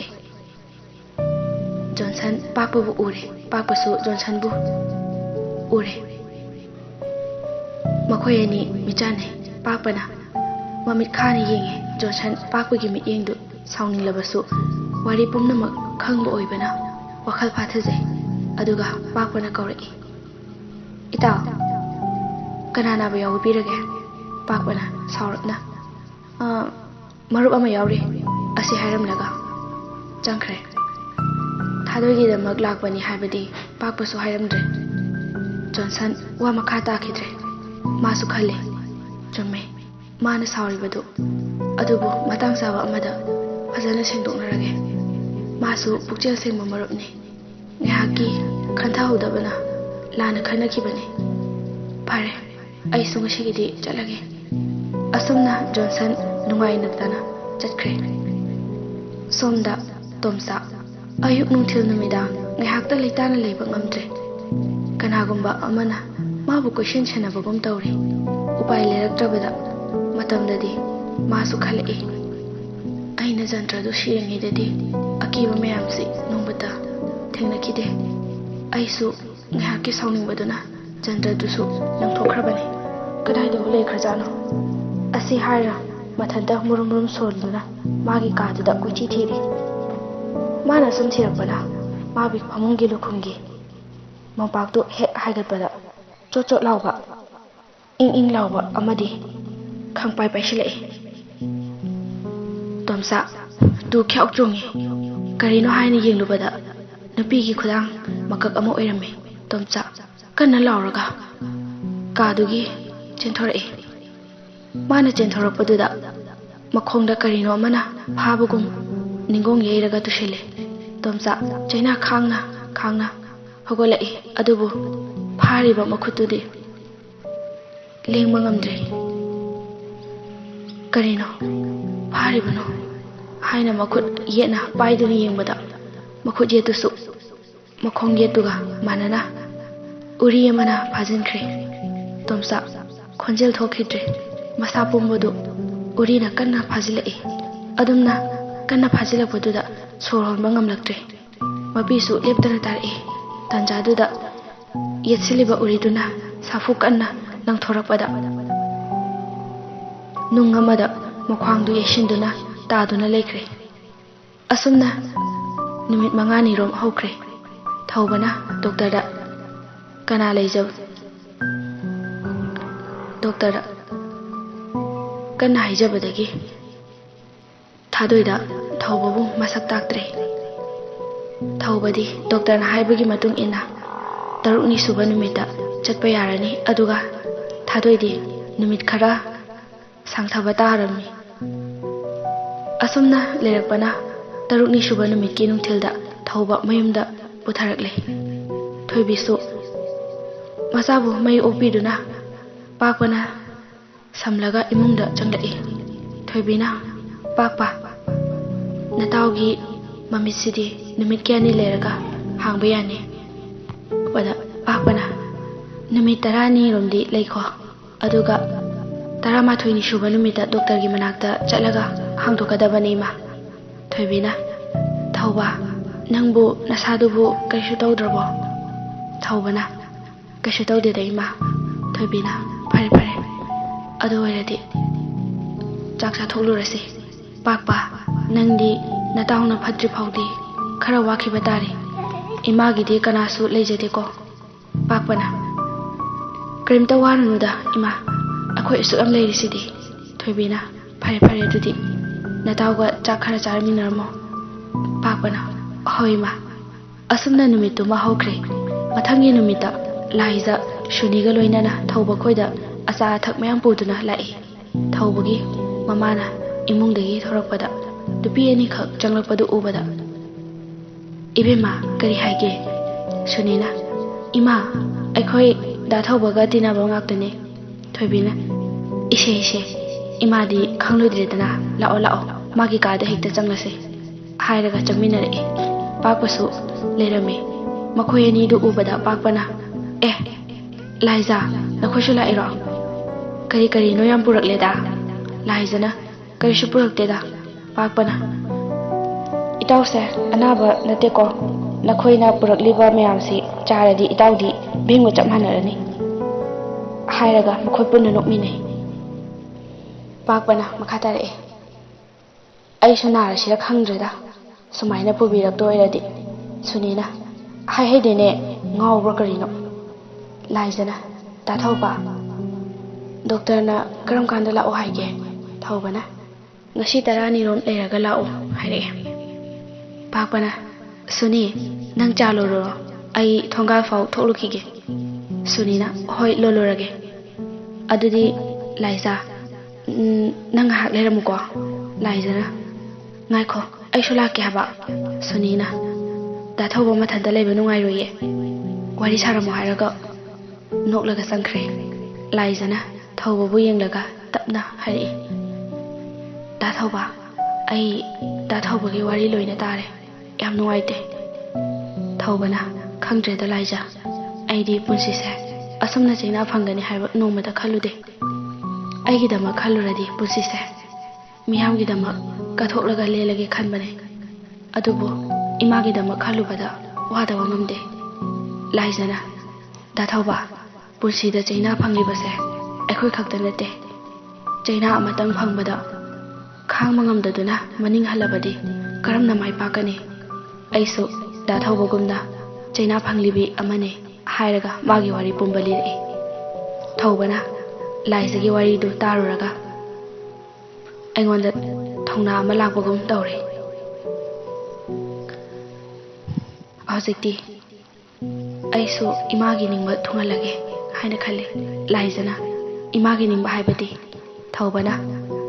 Johnson pakpa bu ure pakpasu Johnson bu ure Makoyani michane pakpana mamit khani yenge Johnson pakpagi mit yengdu sauning labasu wari pumnamak khangba oibana wakhal phathaje aduga pakpana kauraki Ita Kanana ba yaw birage pakpana saurakna Marup ama yawri asi hairamlaga Jangkre Thadogi da mag lakbani haibadi pakpasu hairamdre Johnson wa makha takhidre masu khalle chumme mana sauribadu adubu matang sawa amada fajana sengdoknarage masu pukchel sengma marupni ngahaki khantha hudabana lana khanakibani Pare ai sunga shigidi chalage Asumna Johnson nungai naktana chatkre Somda Tomsa Ayuk nungthil numida ngahakta leitana leiba ngamdre Kanagumba amana mabu question chanabagum tawri upai leraktrabada matamdadi masu khalai aina jantra do shiringi dadi akiba mayamsi nungbata thengnakide aisu ngahaki sauning baduna jantra dusu nangthokhrabani kadai do lekhrajano Asi haira mathanda murum soluna magi kaduda kuchi thiri Mana sum thirakpana mabi phamungi lukhungi Mapaktu hek haigatpada chot lawba ing lawba amadi khangpai paisilai Tomsa du khyau chungi karino haini yenglubada nupigi khudang makak ama oirame Tomsa kanna lawraga kadugi chenthore Mana chenthorappaduda makhongda karino amana phabagum ningong yeiraga tushile Tomsa chaina khangna hogolai adubu phariba makhutudi lengma ngamdre karino pharibano haina makhut yena paiduni yengbada makhut yetusu makhong yetuga manana uri amana phajinkre Tomsa khonjel thokhidre Masa pumbadu urina kanna phajilai adumna kanna phajilappaduda sorhon bangamlaktre mabisu leptana tarai tanjaduda yetsiliba uriduna safu kanna nangthorakpada nungamada makhwangdu yeshinduna taduna lekre asumna numit mangani rom hokre thawbana doctor da kana leijau doctor Kana haijabadagi Thadoida thawbabu masak taktre Thawbadi doctor na haibagi matung ina tarukni suba numita chatpa yarani aduga thadoidi numit khara sangthaba tarami Asumna lerakpana tarukni suba numit ki nungthilda thawba mayumda putharakle thoibisu masabu mai opiduna pakpana Samlaga imungda changlai Thoibina Pakpa Nataugi Mamisidi Numit kyani leraga Hangbayani Wada Pakpana Numit tarani romdi leiko Aduga Taramathoini shuba numita doctor gi manakta chalaga hangdokadabani ma Thoibina Thauba Nangbu nasadubu kaishu tawdrabo Thaubana kaishu tawdedai ma Thoibina Pare Ado wairadi Chaksa thoklurasi Pakpa Nangdi Nataungna phadri phawdi Khara wakhiba tari Imagidi kanasu leijade ko Pakpana Karimta waranuda ima Akhoi asuk am leirisidi Thoibina Pare adudi ꯅꯇꯥꯎꯒ ꯆꯥꯛ ꯈꯔ ꯆꯥꯔꯃꯤꯟꯅꯔꯝꯃꯣ ꯄꯥꯛꯄꯅ ꯍꯣꯏ ꯏꯃꯥ ꯑꯁꯨꯝꯅ ꯅꯨꯃꯤꯠꯇꯨꯃ ꯍꯧꯈ꯭ꯔꯦ ꯃꯊꯪꯒꯤ ꯅꯨꯃꯤꯠꯇ ꯂꯥꯏꯖ ꯁꯨꯅꯤꯒ ꯂꯣꯏꯅꯅ ꯊꯧꯕ ꯈꯣꯏꯗ ꯑꯆꯥ ꯑꯊꯛ ꯃꯌꯥꯝ ꯄꯨꯗꯨꯅ ꯂꯥꯛꯏ ꯊꯧꯕꯒꯤ ꯃꯃꯥꯅ ꯏꯃꯨꯡꯗꯒꯤ ꯊꯣꯔꯛꯄꯗ ꯅꯨꯄꯤ ꯑꯅꯤꯈꯛ ꯆꯪꯂꯛꯄꯗꯨ ꯎꯕꯗ ꯏꯕꯦꯝꯃ ꯀꯔꯤ ꯍꯥꯏꯒꯦ ꯁꯨꯅꯤꯅ ꯏꯃꯥ ꯑꯩꯈꯣꯏ ꯗꯥ ꯊꯧꯕꯒ ꯇꯤꯟꯅꯕ ꯉꯥꯛꯇꯅꯦ ꯊꯣꯏꯕꯤꯅ ꯏꯁꯦ ꯏꯃꯥꯗꯤ ꯈꯪꯂꯣꯏꯗ꯭ꯔꯦꯗꯅ ꯂꯥꯛꯑꯣ ꯂꯥꯛꯑꯣ ꯃꯥꯒꯤ ꯀꯥꯗ ꯍꯦꯛꯇ ꯆꯪꯂꯁꯦ ꯍꯥꯏꯔꯒ ꯆꯪꯃꯤꯟꯅꯔꯛꯏ ꯄꯥꯛꯄꯁꯨ ꯂꯩꯔꯝꯃꯤ ꯃꯈꯣꯏ ꯑꯅꯤꯗꯨ ꯎꯕꯗ ꯄꯥꯛꯄꯅ ꯂꯥꯏꯖꯥ ꯅꯈꯣꯏꯁꯨ ꯂꯥꯛꯏꯔꯣ ꯀꯔꯤꯅꯣ ꯌꯥꯝ ꯄꯨꯔꯛꯂꯦꯗ ꯂꯥꯏꯖꯅ ꯀꯔꯤꯁꯨ ꯄꯨꯔꯛꯇꯦꯗ ꯄꯥꯛꯄꯅ ꯏꯇꯥꯎꯁꯦ ꯑꯅꯥꯕ ꯅꯠꯇꯦꯀꯣ ꯅꯈꯣꯏꯅ ꯄꯨꯔꯛꯂꯤꯕ ꯃꯌꯥꯝꯁꯤ ꯆꯥꯔꯗꯤ ꯏꯇꯥꯎꯗꯤ ꯚꯤꯝꯒ ꯆꯞ ꯃꯥꯟꯅꯔꯅꯤ ꯍꯥꯏꯔꯒ ꯃꯈꯣꯏ ꯄꯨꯟꯅ ꯅꯣꯛꯃꯤꯟꯅꯩ ꯄꯥꯛꯄꯅ ꯃꯈꯥ ꯇꯥꯔꯛꯑꯦ ꯑꯩꯁꯨ ꯅꯥꯔꯁꯤꯔ ꯈꯪꯗ꯭ꯔꯦꯗ ꯁꯨꯃꯥꯏꯅ ꯄꯨꯕꯤꯔꯛꯇ ꯑꯣꯏꯔꯗꯤ ꯁꯨꯅꯤꯅ ꯍꯥꯏꯍꯩꯗꯦꯅꯦ ꯉꯥꯎꯕ꯭ꯔꯥ ꯀꯔꯤꯅꯣ ꯂꯥꯏꯖꯅ ꯇꯥꯊꯧꯕ ꯗꯣꯛꯇꯔꯅ ꯀꯔꯝ ꯀꯥꯟꯗ ꯂꯥꯛꯑꯣ ꯍꯥꯏꯒꯦ ꯊꯧꯕꯅ ꯉꯁꯤ 10 ꯂꯩꯔꯒ ꯂꯥꯛꯑꯣ ꯍꯥꯏꯔꯛꯑꯦ ꯄꯥꯛꯄꯅ ꯁꯨꯅꯤ ꯅꯪ ꯆꯥ ꯂꯣꯜꯂꯨꯔꯣ ꯑꯩ ꯊꯣꯡꯒꯥꯜ ꯐꯥꯎ ꯊꯣꯛꯂꯨꯈꯤꯒꯦ ꯁꯨꯅꯤꯅ ꯍꯣꯏ ꯂꯣꯜꯂꯨꯔꯒꯦ ꯑꯗꯨꯗꯤ ꯂꯥꯏꯖꯥ ꯅꯪ ꯉꯥꯏꯍꯥꯛ ꯂꯩꯔꯝꯃꯨꯀꯣ ꯂꯥꯏꯖꯅ ꯉꯥꯏꯈꯣ ꯑꯩꯁꯨ ꯂꯥꯛꯀꯦ ꯍꯥꯏꯕ ꯁꯨꯅꯤꯅ ꯗꯥꯊꯧꯕ ꯃꯊꯟꯇ ꯂꯩꯕ ꯅꯨꯡꯉꯥꯏꯔꯣꯏꯌꯦ ꯋꯥꯔꯤ ꯁꯥꯔꯝꯃꯣ ꯍꯥꯏꯔꯒ ꯅꯣꯛꯂꯒ ꯆꯪꯈ꯭ꯔꯦ ꯂꯥꯏꯖꯅ ꯊꯧꯕꯕꯨ ꯌꯦꯡꯂꯒ ꯇꯞꯅ ꯍꯥꯏꯔꯛꯏ ꯗꯥꯊꯧꯕ ꯑꯩ ꯗꯥꯊꯧꯕꯒꯤ ꯋꯥꯔꯤ ꯂꯣꯏꯅ ꯇꯥꯔꯦ ꯌꯥꯝ ꯅꯨꯡꯉꯥꯏꯇꯦ ꯊꯧꯕꯅ ꯈꯪꯗ꯭ꯔꯦꯗ ꯂꯥꯏꯖꯥ ꯑꯩꯗꯤ ꯄꯨꯟꯁꯤꯁꯦ ꯑꯁꯨꯝꯅ ꯆꯩꯅꯥ ꯐꯪꯒꯅꯤ ꯍꯥꯏꯕ ꯅꯣꯡꯃꯇ ꯈꯜꯂꯨꯗꯦ ꯑꯩꯒꯤꯗꯃꯛ ꯈꯜꯂꯨꯔꯗꯤ ꯄꯨꯟꯁꯤꯁꯦ ꯃꯤꯌꯥꯝꯒꯤꯗꯃꯛ ꯀꯠꯊꯣꯛꯂꯒ ꯂꯦꯜꯂꯒꯦ ꯈꯟꯕꯅꯦ ꯑꯗꯨꯕꯨ ꯏꯃꯥꯒꯤꯗꯃꯛ ꯈꯜꯂꯨꯕꯗ ꯋꯥꯗꯕ ꯉꯝꯗꯦ ꯂꯥꯏꯖꯅ ꯗꯥꯊꯧꯕ ꯄꯨꯟꯁꯤꯗ ꯆꯩꯅꯥ ꯐꯪꯂꯤꯕꯁꯦ ꯑꯩꯈꯣꯏ ꯈꯛꯇ ꯅꯠꯇꯦ ꯆꯩꯅꯥ ꯑꯃꯇꯪ ꯐꯪꯕꯗ ꯈꯥꯡꯕ ꯉꯝꯗꯗꯨꯅ ꯃꯅꯤꯡ ꯍꯜꯂꯕꯗꯤ ꯀꯔꯝꯅ ꯃꯥꯏ ꯄꯥꯛꯀꯅꯤ ꯑꯩꯁꯨ ꯗꯥꯊꯧꯕꯒꯨꯝꯅ ꯆꯩꯅꯥ ꯐꯪꯂꯤꯕꯤ ꯑꯃꯅꯤ ꯍꯥꯏꯔꯒ ꯃꯥꯒꯤ ꯋꯥꯔꯤ ꯄꯨꯝꯕ ꯂꯤꯔꯛꯏ ꯊꯧꯕꯅ ꯂꯥꯏꯖꯒꯤ ꯋꯥꯔꯤꯗꯨ ꯇꯥꯔꯨꯔꯒ ꯑꯩꯉꯣꯟꯗ ꯊꯧꯅꯥ ꯑꯃ ꯂꯥꯛꯄꯒꯨꯝ ꯇꯧꯔꯦ ꯍꯧꯖꯤꯛꯇꯤ ꯑꯩꯁꯨ ꯏꯃꯥꯒꯤ ꯅꯤꯡꯕ ꯊꯨꯡꯍꯜꯂꯒꯦ ꯍꯥꯏꯅ ꯈꯜꯂꯤ ꯂꯥꯏꯖꯅ ꯏꯃꯥꯒꯤ ꯅꯤꯡꯕ ꯍꯥꯏꯕꯗꯤ ꯊꯧꯕꯅ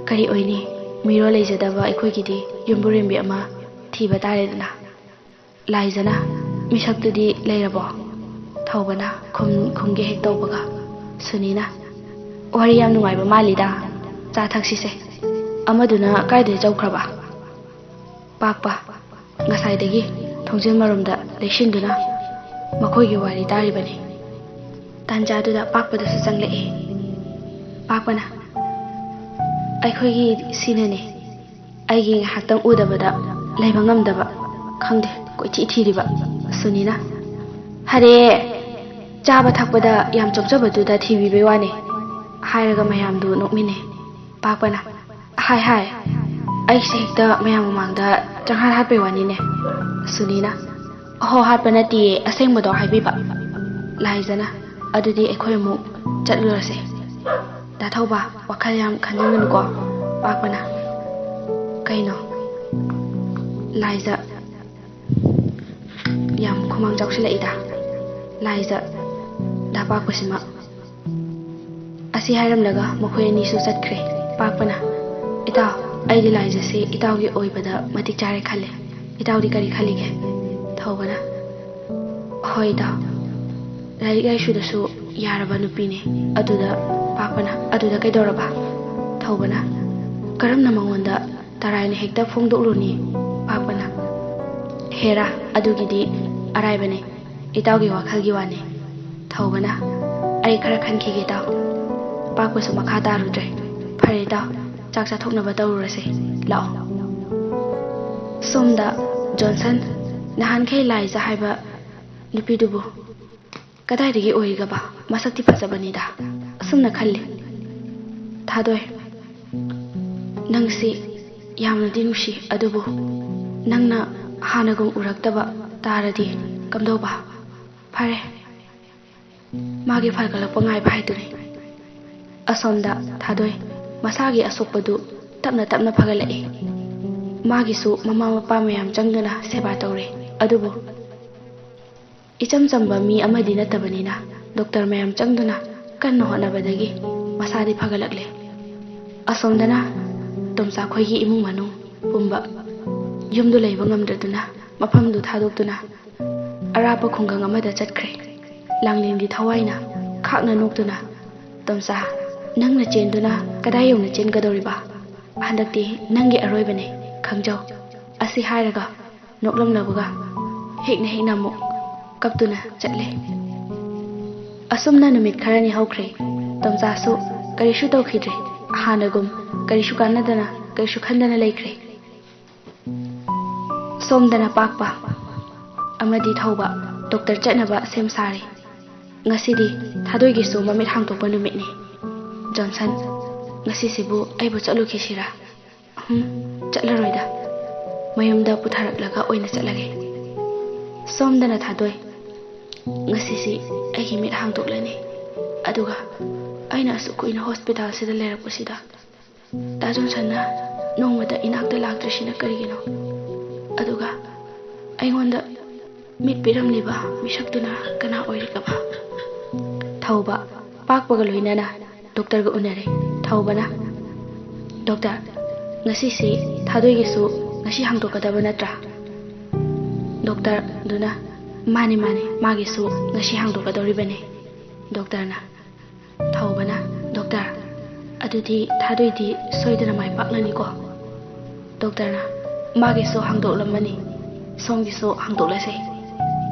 ꯀꯔꯤ ꯑꯣꯏꯅꯤ ꯃꯤꯔꯣꯜ ꯂꯩꯖꯗꯕ ꯑꯩꯈꯣꯏꯒꯤꯗꯤ ꯌꯨꯝꯕꯨꯔꯦꯝꯕꯤ ꯑꯃ ꯊꯤꯕ ꯇꯥꯔꯦꯗꯅ ꯂꯥꯏꯖꯅ ꯃꯤꯁꯛꯇꯨꯗꯤ ꯂꯩꯔꯕꯣ ꯊꯧꯕꯅ ꯈꯨꯝꯒꯦ ꯍꯦꯛ ꯇꯧꯕꯒ ꯁꯨꯅꯤꯅ ꯋꯥꯔꯤ ꯌꯥꯝ ꯅꯨꯡꯉꯥꯏꯕ ꯃꯥꯜꯂꯤꯗ ꯆꯥ ꯊꯛꯁꯤꯁꯦ ꯑꯃꯗꯨꯅ ꯀꯥꯏꯗ ꯆꯧꯈ꯭ꯔꯕ ꯄꯥꯛꯄ ꯉꯁꯥꯏꯗꯒꯤ ꯊꯣꯡꯖꯤꯟ ꯃꯔꯨꯝꯗ ꯂꯩꯁꯤꯟꯗꯨꯅ ꯃꯈꯣꯏꯒꯤ ꯋꯥꯔꯤ ꯇꯥꯔꯤꯕꯅꯤ ꯇꯥꯟꯖꯥꯗꯨꯗ ꯄꯥꯛꯄꯗꯁꯨ ꯆꯪꯂꯛꯏ ꯄꯥꯛꯄꯅ ꯑꯩꯈꯣꯏꯒꯤ ꯁꯤꯅꯅꯤ ꯑꯩꯒꯤ ꯉꯥꯏꯍꯥꯛꯇꯪ ꯎꯗꯕꯗ ꯂꯩꯕ ꯉꯝꯗꯕ ꯈꯪꯗꯦ ꯀꯣꯏꯊꯤ ꯊꯤꯔꯤꯕ ꯁꯨꯅꯤꯅ ꯍꯔꯦ ꯆꯥꯕ ꯊꯛꯄꯗ ꯌꯥꯝ ꯆꯣꯞꯆꯕꯗꯨꯗ ꯊꯤꯕꯤꯕꯩ ꯋꯥꯅꯤ ꯍꯥꯏꯔꯒ ꯃꯌꯥꯝꯗꯨ ꯅꯣꯛꯃꯤꯟꯅꯩ ꯄꯥꯛꯄꯅ ꯍꯥꯏ ꯑꯩꯁꯦ ꯍꯦꯛꯇ ꯃꯌꯥꯝ ꯃꯃꯥꯡꯗ ꯆꯪꯍꯥꯠ ꯍꯥꯠꯄꯩ ꯋꯥꯅꯤꯅꯦ ꯁꯨꯅꯤꯅ ꯑꯍꯣ ꯍꯥꯠꯄ ꯅꯠꯇꯤꯌꯦ ꯑꯁꯦꯡꯕꯗꯣ ꯍꯥꯏꯕꯤꯕ ꯂꯥꯏꯖꯅ ꯑꯗꯨꯗꯤ ꯑꯩꯈꯣꯏ ꯑꯃꯨꯛ ꯆꯠꯂꯨꯔꯁꯦ ꯗꯥꯊꯧꯕ ꯋꯥꯈꯜ ꯌꯥꯝ ꯈꯟꯖꯤꯟꯒꯅꯨꯀꯣ ꯄꯥꯛꯄꯅ ꯀꯩꯅꯣ ꯂꯥꯏꯖ ꯌꯥꯝ ꯈꯨꯃꯥꯡ ꯆꯥꯎꯁꯤꯜꯂꯛꯏꯗ ꯂꯥꯏꯖ ꯗꯥ ꯄꯥꯛꯄꯁꯤꯃ ꯑꯁꯤ ꯍꯥꯏꯔꯝꯂꯒ ꯃꯈꯣꯏ ꯑꯅꯤꯁꯨ ꯆꯠꯈ꯭ꯔꯦ ꯄꯥꯛꯄꯅ ꯏꯇꯥꯎ ꯑꯩꯗꯤ ꯂꯥꯏꯖꯁꯤ ꯏꯇꯥꯎꯒꯤ ꯑꯣꯏꯕꯗ ꯃꯇꯤꯛ ꯆꯥꯔꯦ ꯈꯜꯂꯦ ꯏꯇꯥꯎꯗꯤ ꯀꯔꯤ ꯈꯜꯂꯤꯒꯦ ꯊꯧꯕꯅ ꯍꯣꯏ ꯏꯇꯥꯎ ꯂꯥꯏꯔꯤꯛ ꯂꯥꯏꯁꯨꯗꯁꯨ ꯌꯥꯔꯕ ꯅꯨꯄꯤꯅꯤ ꯑꯗꯨꯗ ꯄꯥꯛꯄꯅ ꯑꯗꯨꯗ ꯀꯩꯗꯧꯔꯕ ꯊꯧꯕꯅ ꯀꯔꯝꯅ ꯃꯉꯣꯟꯗ ꯇꯔꯥꯏꯅ ꯍꯦꯛꯇ ꯐꯣꯡꯗꯣꯛꯂꯨꯅꯤ ꯄꯥꯛꯄꯅ ꯍꯦꯔꯥ ꯑꯗꯨꯒꯤꯗꯤ ꯑꯔꯥꯏꯕꯅꯤ ꯏꯇꯥꯎꯒꯤ ꯋꯥꯈꯜꯒꯤ ꯋꯥꯅꯤ ꯊꯧꯕꯅ ꯑꯩ ꯈꯔ ꯈꯟꯈꯤꯒꯦ ꯏꯇꯥꯎ ꯄꯥꯛꯄꯁꯨ ꯃꯈꯥ ꯇꯥꯔꯨꯗ꯭ꯔꯦ ꯐꯔꯦ ꯏꯇꯥꯎ ꯆꯥꯛ ꯆꯥꯊꯣꯛꯅꯕ ꯇꯧꯔꯨꯔꯁꯦ ꯂꯥꯛꯑꯣ ꯁꯣꯝꯗ ꯖꯣꯟꯁꯟ ꯅꯍꯥꯟꯈꯩ ꯂꯥꯏꯖ ꯍꯥꯏꯕ ꯅꯨꯄꯤꯗꯨꯕꯨ ꯀꯗꯥꯏꯗꯒꯤ ꯑꯣꯏꯒꯕ ꯃꯁꯛꯇꯤ ꯐꯖꯕꯅꯤꯗ ꯑꯁꯨꯝꯅ ꯈꯜꯂꯤ ꯊꯥꯗꯣꯏ ꯅꯪꯁꯤ ꯌꯥꯝꯅꯗꯤ ꯅꯨꯡꯁꯤ ꯑꯗꯨꯕꯨ ꯅꯪꯅ ꯍꯥꯟꯅꯒꯨꯝ ꯎꯔꯛꯇꯕ ꯇꯥꯔꯗꯤ ꯀꯝꯗꯧꯕ ꯐꯔꯦ ꯃꯥꯒꯤ ꯐꯒꯠꯂꯛꯄ ꯉꯥꯏꯕ ꯍꯥꯏꯗꯨꯅꯤ ꯑꯁꯣꯝꯗ ꯊꯥꯗꯣꯏ ꯃꯁꯥꯒꯤ ꯑꯁꯣꯛꯄꯗꯨ ꯇꯞꯅ ꯐꯒꯠꯂꯛꯏ मागिसु ममा मपा मयाम चंगदुना सेवा तौरे अदुबु इचम चंबा मी अमदि नतबनिना डॉक्टर मयाम चंगदुना कन्न होनबदगी मसादी फगलकले असोमदना तोमसा खोइगी इमुंग मनु पुंबा युमदु लेबा ngamdraduna mafamdu thadokduna arapa khungang amada chatkhre langlingdi thawaina khakna nokduna tomsa nangna chenduna kadai yongna chengadoriba handakti nangi aroibane khangjau asi hairaga noklamnabuga hekna mo kaptuna chatle asumna numit kharani hokre tomsa su karishu tawkhidre hanagum karishu kanadana karishu khandana leikre somdana pakpa amadi thauba doctor chatnaba sem sari ngasidi thadoi gi su mamit hangtokpa numitni johnson ngasi sibu aibu chalu khisira chatlaroida mayumda putharaklaga oina chatlage somdana thadoi ngasi si aigi mit hangtoklani aduga aina asu kuina hospital sida lerakpasida ta johnson na nongmata inakta laktrishina karigino aduga aingonda mit piramliba mishaktuna kana oirikaba thauba pakpaga loinana doctor ga unare thaubana doctor ngasi si thadoi gisu ngasi hangtokadaba natra doctor duna mani magisu ngasi hangtokadoribane doctor na thaubana doctor adudi thadoi di soidana mai paklani ko doctor na magisu hangtoklamani somgisu hangtoklase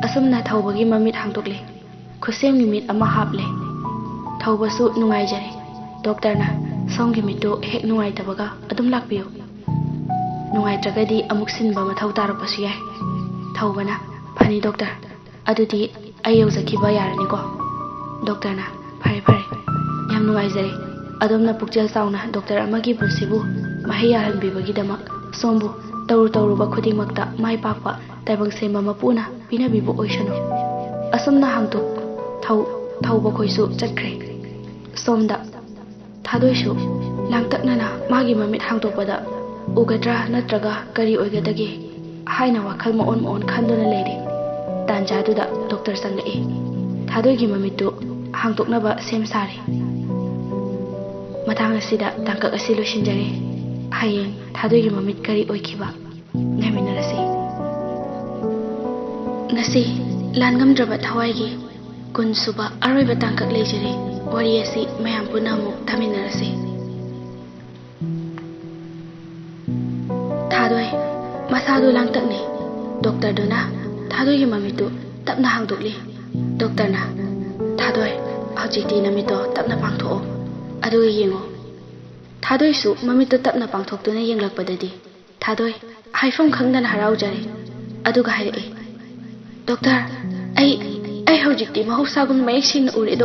asumna thaubagi mamit hangtokle khusem mit ama haple thaubasu nungai jare doctor na somgi mitu hek nungai tabaga adum lakpiyo nungai tragadi amuk sinba mathau tarapasu yai thaubana phani doctor adudi ayau zakiba yarani ko doctor na phare yam nungai jare adumna pukjal sauna doctor amagi bunsibu mahiya hanbibagi damak sombu tauruba khudingmakta mai pakpa taibang sema mapuna pinabibu oishanu asumna hangtuk thauba khoisu chatkre somda thadoisu langtaknana magi mamit hangtokpada ugadra natraga kari oigadagi haina wakhal maon khanduna leide tanjaduda doctor sangai thadoigi mamitu hangtoknaba sem sari matang asida tangkak asi losinjare hayeng thadoigi mamit kari oikiba ngaminarasi ngasi langamdraba thawaigi kunsuba aroiba tangkak lejare wari asi mayam punamu taminarasi thadoi masadu langtakni doctor dona thadoigi mamitu tapna hangdokli doctor na thadoi hojikti namito tapna pangtho adugi yengo thadoi su mamito tapna pangthoktuna yenglakpadadi thadoi haifam khangdana haraujare aduga haire doctor ai hojikti mahusagum mayeksin ure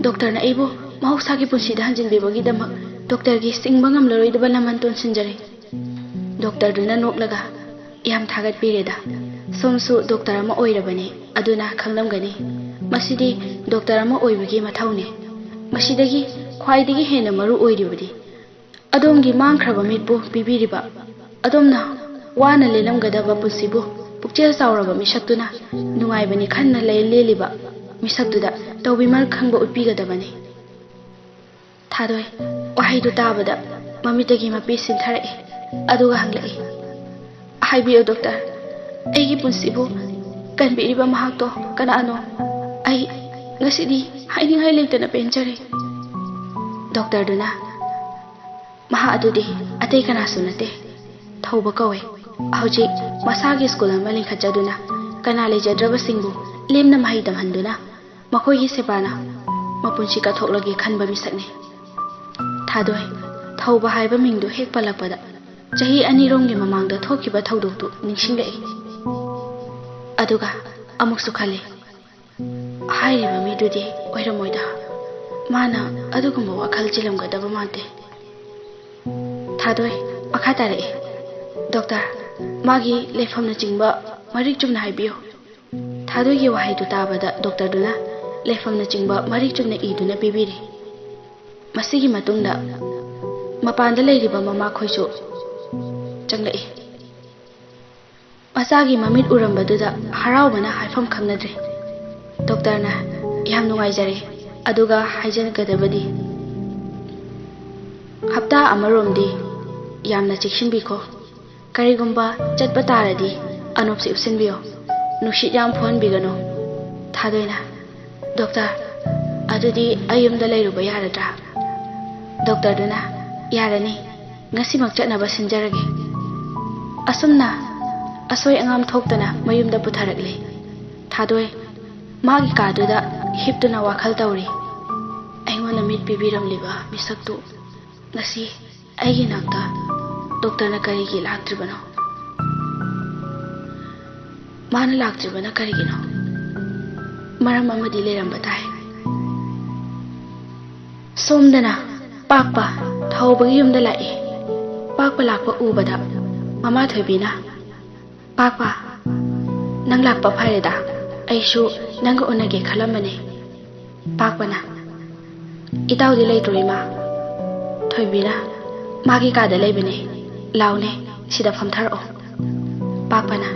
doctor na aibo mahusagi punsida hanjin bibagi dama doctor gi singbangam loroi daba laman ton sinjare doctor duna noklaga yam thagat pireda somsu doctor ama oirabani aduna khanglamgani masidi doctor ama oibagi mathaune masidagi khwaidagi hena maru oiribadi adomgi mangkhraba mitbu bibiriba adomna wana lelamgadaba pusibu pukchel sauraba misaktuna nungaibani khanna leliba misaktuda tawbimal khangba utpigadabani thadoi wahaidu tabada mamitagi mapi sintharai aduga hanglai haibiyo doctor aigi punsibu kanbiriba mahakto kanano ai ngasidi haini hai leitana penjare doctor duna maha adudi atei kana sunate thauba kawe hauji masagi school ama linkhatjaduna kana lejadraba singbu lemna mahi damhanduna makhoi sebana mapunsi ka thoklagi khanba misakne thadoi thauba haiba mingdu hek palakpada chahi ani romgi mamangda thokiba thaudoktu ningsingai aduga amuk sukhale hairiba midudi oiramoida mana adugumba wakhal chilamgadaba mante thadoi akhatare doctor magi lefamna chingba marik chumna haibiyo thadoi gi wahai du tabada doctor duna lefamna chingba marik chumna iduna bibiri masigi matungda mapanda leiriba mama khoisu changlai ꯃꯆꯥꯒꯤ ꯃꯃꯤꯠ ꯎꯔꯝꯕꯗꯨꯗ ꯍꯔꯥꯎꯕꯅ ꯍꯥꯏꯐꯝ ꯈꯪꯅꯗ꯭ꯔꯦ꯫ ꯗꯣꯛꯇꯔꯅ ꯌꯥꯝ ꯅꯨꯡꯉꯥꯏꯖꯔꯦ, ꯑꯗꯨꯒ ꯍꯥꯏꯖꯒꯗꯕꯗꯤ ꯍꯞꯇꯥ ꯑꯃꯔꯣꯝꯗꯤ ꯌꯥꯝꯅ ꯆꯦꯛꯁꯤꯟꯕꯤꯈꯣ꯫ ꯀꯔꯤꯒꯨꯝꯕ ꯆꯠꯄ ꯇꯥꯔꯗꯤ ꯑꯅꯣꯞꯁꯤ ꯎꯞꯁꯤꯟꯕꯤꯌꯣ, ꯅꯨꯡꯁꯤꯠ ꯌꯥꯝ ꯐꯨꯍꯟꯕꯤꯒꯅꯨ꯫ ꯊꯥꯗꯣꯏꯅ: ꯗꯣꯛꯇꯔ, ꯑꯗꯨꯗꯤ ꯑꯩ ꯌꯨꯝꯗ ꯂꯩꯔꯨꯕ ꯌꯥꯔꯗ꯭ꯔꯥ? ꯗꯣꯛꯇꯔꯗꯨꯅ: ꯌꯥꯔꯅꯤ, ꯉꯁꯤꯃꯛ ꯆꯠꯅꯕ ꯁꯤꯟꯖꯔꯒꯦ꯫ ꯑꯁꯨꯝꯅ ꯑꯁꯣꯏ ꯑꯉꯥꯝ ꯊꯣꯛꯇꯅ ꯃꯌꯨꯝꯗ ꯄꯨꯊꯔꯛꯂꯦ꯫ ꯊꯥꯗꯣꯏ ꯃꯥꯒꯤ ꯀꯥꯗꯨꯗ ꯍꯤꯞꯇꯨꯅ ꯋꯥꯈꯜ ꯇꯧꯔꯤ꯫ ꯑꯩꯉꯣꯟꯗ ꯃꯤꯠ ꯄꯤꯕꯤꯔꯝꯂꯤꯕ ꯃꯤꯁꯛꯇꯨ ꯉꯁꯤ ꯑꯩꯒꯤ ꯅꯥꯛꯇ ꯗꯣꯛꯇꯔꯅ ꯀꯔꯤꯒꯤ ꯂꯥꯛꯇ꯭ꯔꯤꯕꯅꯣ? ꯃꯥꯅ ꯂꯥꯛꯇ꯭ꯔꯤꯕꯅ ꯀꯔꯤꯒꯤꯅꯣ? ꯃꯔꯝ ꯑꯃꯗꯤ ꯂꯩꯔꯝꯕ ꯇꯥꯏ꯫ ꯁꯣꯝꯗꯅ ꯄꯥꯛꯄ ꯊꯧꯕꯒꯤ ꯌꯨꯝꯗ ꯂꯥꯛꯏ꯫ ꯄꯥꯛꯄ ꯂꯥꯛꯄ ꯎꯕꯗ ꯃꯃꯥ ꯊꯣꯏꯕꯤꯅ: ꯄꯥꯛꯄ, ꯅꯪ ꯂꯥꯛꯄ ꯐꯔꯦꯗ, ꯑꯩꯁꯨ ꯅꯪꯒ ꯎꯅꯒꯦ ꯈꯜꯂꯝꯕꯅꯦ꯫ ꯄꯥꯛꯄꯅ: ꯏꯇꯥꯎꯗꯤ ꯂꯩꯇ꯭ꯔꯣ ꯏꯃꯥ? ꯊꯣꯏꯕꯤꯅ: ꯃꯥꯒꯤ ꯀꯥꯗ ꯂꯩꯕꯅꯦ, ꯂꯥꯎꯅꯦ ꯁꯤꯗ ꯐꯝꯊꯔꯛꯑꯣ꯫ ꯄꯥꯛꯄꯅ: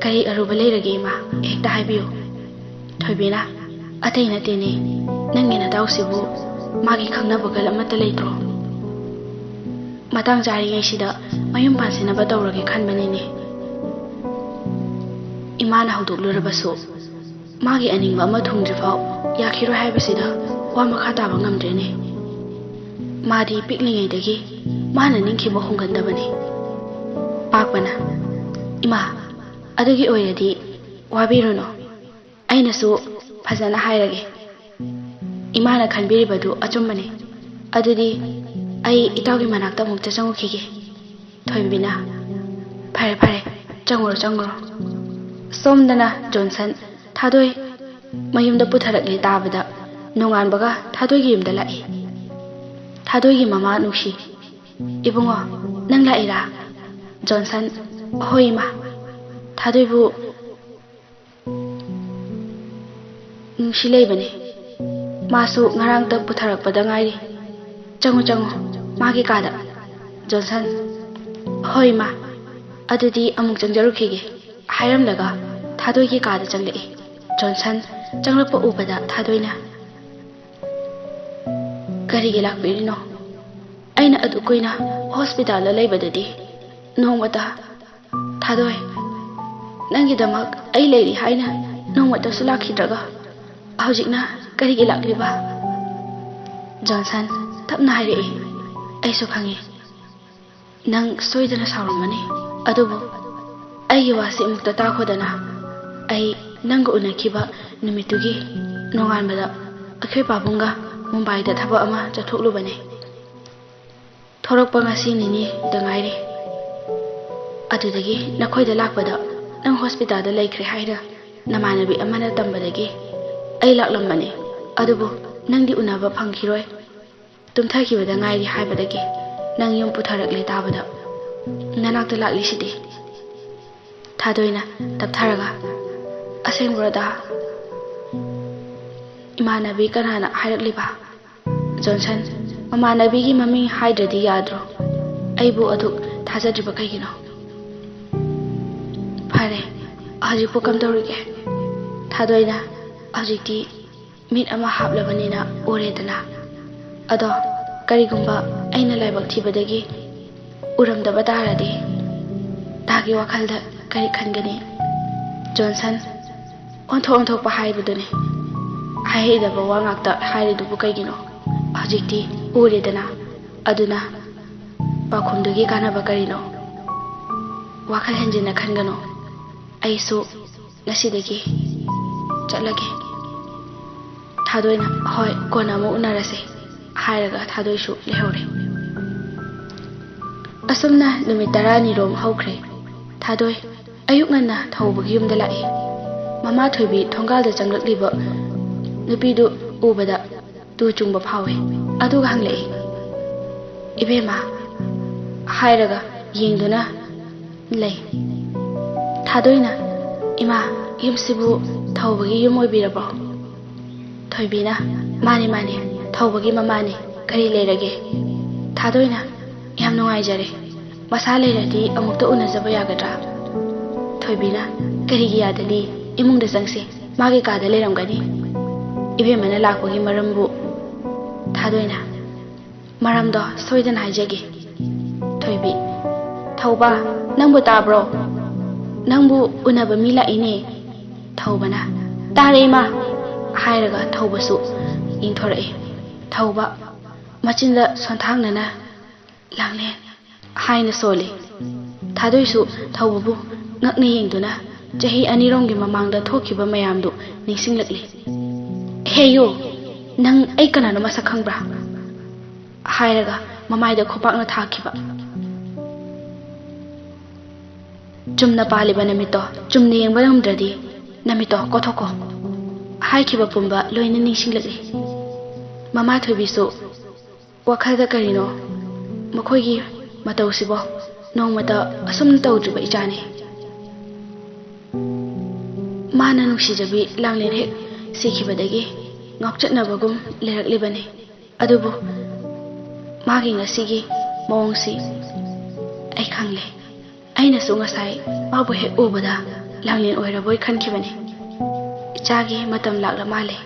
ꯀꯔꯤ ꯑꯔꯨꯕ ꯂꯩꯔꯒꯦ ꯏꯃꯥ, ꯍꯦꯛꯇ ꯍꯥꯏꯕꯤꯌꯨ꯫ ꯊꯣꯏꯕꯤꯅ: ꯑꯇꯩ ꯅꯠꯇꯦꯅꯦ, ꯅꯪꯒꯤ ꯅꯇꯥꯎꯁꯤꯕꯨ ꯃꯥꯒꯤ ꯈꯪꯅꯕꯒ ꯑꯃꯠꯇ ꯂꯩꯇ꯭ꯔꯣ? ꯃꯇꯥꯡ ꯆꯥꯔꯤꯉꯩꯁꯤꯗ ꯃꯌꯨꯝ ꯄꯥꯟꯁꯤꯟꯅꯕ ꯇꯧꯔꯒꯦ ꯈꯟꯕꯅꯤꯅꯦ꯫ ꯏꯃꯥꯅ ꯍꯧꯗꯣꯛꯂꯨꯔꯕꯁꯨ ꯃꯥꯒꯤ ꯑꯅꯤꯡꯕ ꯑꯃ ꯊꯨꯡꯗ꯭ꯔꯤꯐꯥꯎ ꯌꯥꯈꯤꯔꯣꯏ ꯍꯥꯏꯕꯁꯤꯗ ꯋꯥ ꯃꯈꯥ ꯇꯥꯕ ꯉꯝꯗ꯭ꯔꯦꯅꯦ꯫ ꯃꯥꯗꯤ ꯄꯤꯛꯂꯤꯉꯩꯗꯒꯤ ꯃꯥꯅ ꯅꯤꯡꯈꯤꯕ ꯍꯣꯡꯒꯟꯗꯕꯅꯤ꯫ ꯄꯥꯛꯄꯅ: ꯏꯃꯥ, ꯑꯗꯨꯒꯤ ꯑꯣꯏꯔꯗꯤ ꯋꯥꯕꯤꯔꯨꯅꯨ, ꯑꯩꯅꯁꯨ ꯐꯖꯅ ꯍꯥꯏꯔꯒꯦ꯫ ꯏꯃꯥꯅ ꯈꯟꯕꯤꯔꯤꯕꯗꯨ ꯑꯆꯨꯝꯕꯅꯤ, ꯑꯗꯨꯗꯤ ꯑꯩ ꯏꯇꯥꯎꯒꯤ ꯃꯅꯥꯛꯇ ꯑꯃꯨꯛꯇ ꯆꯪꯉꯨꯈꯤꯒꯦ꯫ ꯊꯣꯏꯕꯤꯅ: ꯐꯔꯦ ꯐꯔꯦ, ꯆꯪꯉꯨꯔꯣ ꯆꯪꯉꯨꯔꯣ꯫ ꯁꯣꯝꯗꯅ ꯖꯣꯟꯁꯟ ꯊꯥꯗꯣꯏ ꯃꯌꯨꯝꯗ ꯄꯨꯊꯔꯛꯂꯦ ꯇꯥꯕꯗ ꯅꯣꯡꯉꯥꯟꯕꯒ ꯊꯥꯗꯣꯏꯒꯤ ꯌꯨꯝꯗ ꯂꯥꯛꯏ꯫ ꯊꯥꯗꯣꯏꯒꯤ ꯃꯃꯥ ꯅꯨꯡꯁꯤ: ꯏꯕꯨꯡꯉꯣ, ꯅꯪ ꯂꯥꯛꯏꯔꯥ? ꯖꯣꯟꯁꯟ: ꯍꯣꯏ ꯏꯃꯥ, ꯊꯥꯗꯣꯏꯕꯨ ꯅꯨꯡꯁꯤ ꯂꯩꯕꯅꯦ, ꯃꯥꯁꯨ ꯉꯔꯥꯡꯇ ꯄꯨꯊꯔꯛꯄꯗ ꯉꯥꯏꯔꯤ꯫ ꯆꯪꯉꯨ ꯆꯪꯉꯨ ꯃꯥꯒꯤ ꯀꯥꯗ꯫ ꯖꯣꯟꯁꯟ: ꯍꯣꯏ ꯏꯃꯥ, ꯑꯗꯨꯗꯤ ꯑꯃꯨꯛ ꯆꯪꯖꯔꯨꯈꯤꯒꯦ ꯍꯥꯏꯔꯝꯂꯒ ꯊꯥꯗꯣꯏꯒꯤ ꯀꯥꯗ ꯆꯪꯂꯛꯏ꯫ ꯖꯣꯟꯁꯟ ꯆꯪꯂꯛꯄ ꯎꯕꯗ ꯊꯥꯗꯣꯏꯅ: ꯀꯔꯤꯒꯤ ꯂꯥꯛꯄꯤꯔꯤꯅꯣ? ꯑꯩꯅ ꯑꯗꯨ ꯀꯨꯏꯅ ꯍꯣꯁꯄꯤꯇꯥꯜꯗ ꯂꯩꯕꯗꯗꯤ ꯅꯣꯡꯃꯇ ꯊꯥꯗꯣꯏ, ꯅꯪꯒꯤꯗꯃꯛ ꯑꯩ ꯂꯩꯔꯤ ꯍꯥꯏꯅ ꯅꯣꯡꯃꯇꯁꯨ ꯂꯥꯛꯈꯤꯗ꯭ꯔꯒ ꯍꯧꯖꯤꯛꯅ ꯀꯔꯤꯒꯤ ꯂꯥꯛꯂꯤꯕ? ꯖꯣꯟꯁꯟ ꯇꯞꯅ ꯍꯥꯏꯔꯛꯏ: ꯑꯩꯁꯨ ꯈꯪꯉꯤ, ꯅꯪ ꯁꯣꯏꯗꯅ ꯁꯥꯎꯔꯝꯃꯅꯤ, ꯑꯗꯨꯕꯨ ꯑꯩꯒꯤ ꯋꯥꯁꯤ ꯑꯃꯨꯛꯇ ꯇꯥꯈꯣꯗꯅ꯫ ꯑꯩ ꯅꯪꯒ ꯎꯅꯈꯤꯕ ꯅꯨꯃꯤꯠꯇꯨꯒꯤ ꯅꯣꯡꯉꯥꯟꯕꯗ ꯑꯩꯈꯣꯏ ꯄꯥꯕꯨꯡꯒ ꯃꯨꯝꯕꯥꯏꯗ ꯊꯕꯛ ꯑꯃ ꯆꯠꯊꯣꯛꯂꯨꯕꯅꯦ꯫ ꯊꯣꯔꯛꯄ ꯉꯁꯤ ꯅꯤꯅꯤꯗ ꯉꯥꯏꯔꯤ꯫ ꯑꯗꯨꯗꯒꯤ ꯅꯈꯣꯏꯗ ꯂꯥꯛꯄꯗ ꯅꯪ ꯍꯣꯁꯄꯤꯇꯥꯜꯗ ꯂꯩꯈ꯭ꯔꯦ ꯍꯥꯏꯅ ꯅꯃꯥꯟꯅꯕꯤ ꯑꯃꯅ ꯇꯝꯕꯗꯒꯤ ꯑꯩ ꯂꯥꯛꯂꯝꯕꯅꯦ, ꯑꯗꯨꯕꯨ ꯅꯪꯗꯤ ꯎꯅꯕ ꯐꯪꯈꯤꯔꯣꯏ, ꯇꯨꯝꯊꯈꯤꯕꯗ ꯉꯥꯏꯔꯤ ꯍꯥꯏꯕꯗꯒꯤ ꯅꯪ ꯌꯨꯝ ꯄꯨꯊꯔꯛꯂꯦ ꯇꯥꯕꯗ ꯅꯅꯥꯛꯇ ꯂꯥꯛꯂꯤꯁꯤꯗꯤ꯫ ꯊꯥꯗꯣꯏꯅ ꯇꯞꯊꯔꯒ: ꯑꯁꯦꯡꯕꯔꯣꯗꯥ? ꯏꯃꯥꯟꯅꯕꯤ ꯀꯅꯥꯅ ꯍꯥꯏꯔꯛꯂꯤꯕ? ꯖꯣꯟꯁꯟ: ꯃꯃꯥꯟꯅꯕꯤꯒꯤ ꯃꯃꯤꯡ ꯍꯥꯏꯗ꯭ꯔꯗꯤ ꯌꯥꯗ꯭ꯔꯣ? ꯑꯩꯕꯨ ꯑꯗꯨꯛ ꯊꯥꯖꯗ꯭ꯔꯤꯕ ꯀꯩꯒꯤꯅꯣ? ꯐꯔꯦ, ꯍꯧꯖꯤꯛꯄꯨ ꯀꯝꯗꯧꯔꯤꯒꯦ? ꯊꯥꯗꯣꯏꯅ: ꯍꯧꯖꯤꯛꯇꯤ ꯃꯤꯠ ꯑꯃ ꯍꯥꯞꯂꯕꯅꯤꯅ ꯎꯔꯦꯗꯅ, ꯑꯗꯣ ꯀꯔꯤꯒꯨꯝꯕ ꯑꯩꯅ ꯂꯥꯏꯕꯛ ꯊꯤꯕꯗꯒꯤ ꯎꯔꯝꯗꯕ ꯇꯥꯔꯗꯤ ꯇꯥꯒꯤ ꯋꯥꯈꯜꯗ ꯀꯔꯤ ꯈꯟꯒꯅꯤ? ꯖꯣꯟꯁꯟ: ꯑꯣꯟꯊꯣꯛ ꯑꯣꯟꯊꯣꯛꯄ ꯍꯥꯏꯕꯗꯨꯅꯤ, ꯍꯥꯏꯍꯩꯗꯕ ꯋꯥ ꯉꯥꯛꯇ ꯍꯥꯏꯔꯤꯗꯨꯕꯨ ꯀꯩꯒꯤꯅꯣ? ꯍꯧꯖꯤꯛꯇꯤ ꯎꯔꯦꯗꯅ, ꯑꯗꯨꯅ ꯄꯥꯎꯈꯨꯝꯗꯨꯒꯤ ꯀꯥꯟꯅꯕ ꯀꯔꯤꯅꯣ? ꯋꯥꯈꯜ ꯍꯦꯟꯖꯤꯟꯅ ꯈꯟꯒꯅꯨ, ꯑꯩꯁꯨ ꯉꯁꯤꯗꯒꯤ ꯆꯠꯂꯒꯦ꯫ ꯊꯥꯗꯣꯏꯅ: ꯍꯣꯏ, ꯀꯣꯟꯅ ꯑꯃꯨꯛ ꯎꯅꯔꯁꯦ ꯍꯥꯏꯔꯒ ꯊꯥꯗꯣꯏꯁꯨ ꯂꯩꯍꯧꯔꯦ꯫ ꯑꯁꯨꯝꯅ ꯅꯨꯃꯤꯠ 10ꯅꯤꯔꯣꯝ ꯍꯧꯈ꯭ꯔꯦ꯫ ꯊꯥꯗꯣꯏ ꯑꯌꯨꯛ ꯉꯟꯅ ꯊꯧꯕꯒꯤ ꯌꯨꯝꯗ ꯂꯥꯛꯏ꯫ ꯃꯃꯥ ꯊꯣꯏꯕꯤ ꯊꯣꯡꯒꯥꯜꯗ ꯆꯪꯂꯛꯂꯤꯕ ꯅꯨꯄꯤꯗꯨ ꯎꯕꯗ ꯇꯨ ꯆꯨꯡꯕ ꯐꯥꯎꯏ, ꯑꯗꯨꯒ ꯍꯪꯂꯛꯏ: ꯏꯕꯦꯝꯃ ꯍꯥꯏꯔꯒ ꯌꯦꯡꯗꯨꯅ ꯂꯩ꯫ ꯊꯥꯗꯣꯏꯅ: ꯏꯃꯥ, ꯌꯨꯝꯁꯤꯕꯨ ꯊꯧꯕꯒꯤ ꯌꯨꯝ ꯑꯣꯏꯕꯤꯔꯕ꯭ꯔꯣ? ꯊꯣꯏꯕꯤꯅ: ꯃꯥꯅꯤ ꯃꯥꯅꯤ, ꯊꯧꯕꯒꯤ ꯃꯃꯥꯅꯤ, ꯀꯔꯤ ꯂꯩꯔꯒꯦ? ꯊꯥꯗꯣꯏꯅ: ꯌꯥꯝ ꯅꯨꯡꯉꯥꯏꯖꯔꯦ, ꯃꯁꯥ ꯂꯩꯔꯗꯤ ꯑꯃꯨꯛꯇ ꯎꯅꯖꯕ ꯌꯥꯒꯗ꯭ꯔꯥ? ꯊꯣꯏꯕꯤꯅ ꯀꯔꯤꯒꯤ ꯌꯥꯗꯅꯤ ꯏꯃꯨꯡꯗ ꯆꯪꯁꯤ ꯃꯥꯒꯤ ꯀꯥꯗ ꯂꯩꯔꯝꯒꯅꯤ ꯏꯕꯦꯝꯃꯅ ꯂꯥꯛꯄꯒꯤ ꯃꯔꯝꯕꯨ ꯊꯥꯗꯣꯏꯅ ꯃꯔꯝꯗꯣ ꯁꯣꯏꯗꯅ ꯍꯥꯏꯖꯒꯦ ꯊꯣꯏꯕꯤ ꯊꯧꯕ ꯅꯪꯕꯨ ꯇꯥꯕ꯭ꯔꯣ ꯅꯪꯕꯨ ꯎꯅꯕ ꯃꯤ ꯂꯥꯛꯏꯅꯦ ꯊꯧꯕꯅ ꯇꯥꯔꯦ ꯏꯃꯥ ꯍꯥꯏꯔꯒ ꯊꯧꯕꯁꯨ ꯌꯦꯡꯊꯣꯔꯛꯏ ꯊꯧꯕ ꯃꯆꯤꯟꯗ ꯁꯣꯟꯊꯥꯡꯅꯅ ꯂꯥꯡꯂꯦꯟ ꯍꯥꯏꯅ ꯁꯣꯜꯂꯤ ꯊꯥꯗꯣꯏꯁꯨ ꯊꯧꯕꯕꯨ ꯉꯛꯅ ꯌꯦꯡꯗꯨꯅ ꯆꯍꯤ 2ꯔꯣꯝꯒꯤ ꯃꯃꯥꯡꯗ ꯊꯣꯛꯈꯤꯕ ꯃꯌꯥꯝꯗꯨ ꯅꯤꯡꯁꯤꯡꯂꯛꯂꯤ ꯍꯦꯌꯣ ꯅꯪ ꯑꯩ ꯀꯅꯥꯅꯣ ꯃꯁꯛ ꯈꯪꯕ꯭ꯔꯥ ꯍꯥꯏꯔꯒ ꯃꯃꯥꯏꯗ ꯈꯨꯄꯥꯛꯅ ꯊꯥꯈꯤꯕ ꯆꯨꯝꯅ ꯄꯥꯜꯂꯤꯕ ꯅꯨꯃꯤꯠꯇꯣ ꯆꯨꯝꯅ ꯌꯦꯡꯕ ꯉꯝꯗ꯭ꯔꯗꯤ ꯅꯨꯃꯤꯠꯇꯣ ꯀꯣꯊꯣꯛꯀꯣ ꯍꯥꯏꯈꯤꯕ ꯄꯨꯝꯕ ꯂꯣꯏꯅ ꯅꯤꯡꯁꯤꯡꯂꯛꯂꯤ ꯃꯃꯥ ꯊꯣꯏꯕꯤꯁꯨ ꯋꯥꯈꯜꯗ ꯀꯔꯤꯅꯣ ꯃꯈꯣꯏꯒꯤ ꯃꯇꯧꯁꯤꯕꯣ ꯅꯣꯡꯃꯇ ꯑꯁꯨꯝꯅ ꯇꯧꯗ꯭ꯔꯤꯕ ꯏꯆꯥꯅꯤ ꯃꯥꯅ ꯅꯨꯡꯁꯤꯖꯕꯤ ꯂꯥꯡꯂꯦꯟ ꯍꯦꯛ ꯁꯤꯈꯤꯕꯗꯒꯤ ꯉꯥꯎꯆꯠꯅꯕꯒꯨꯝ ꯂꯩꯔꯛꯂꯤꯕꯅꯤ ꯑꯗꯨꯕꯨ ꯃꯥꯒꯤ ꯉꯁꯤꯒꯤ ꯃꯑꯣꯡꯁꯤ ꯑꯩ ꯈꯪꯂꯦ ꯑꯩꯅꯁꯨ ꯉꯁꯥꯏ ꯃꯥꯕꯨ ꯍꯦꯛ ꯎꯕꯗ ꯂꯥꯡꯂꯦꯟ ꯑꯣꯏꯔꯕꯣꯏ ꯈꯟꯈꯤꯕꯅꯤ ꯏꯆꯥꯒꯤ ꯃꯇꯝ ꯂꯥꯛꯂ ꯃꯥꯜꯂꯦ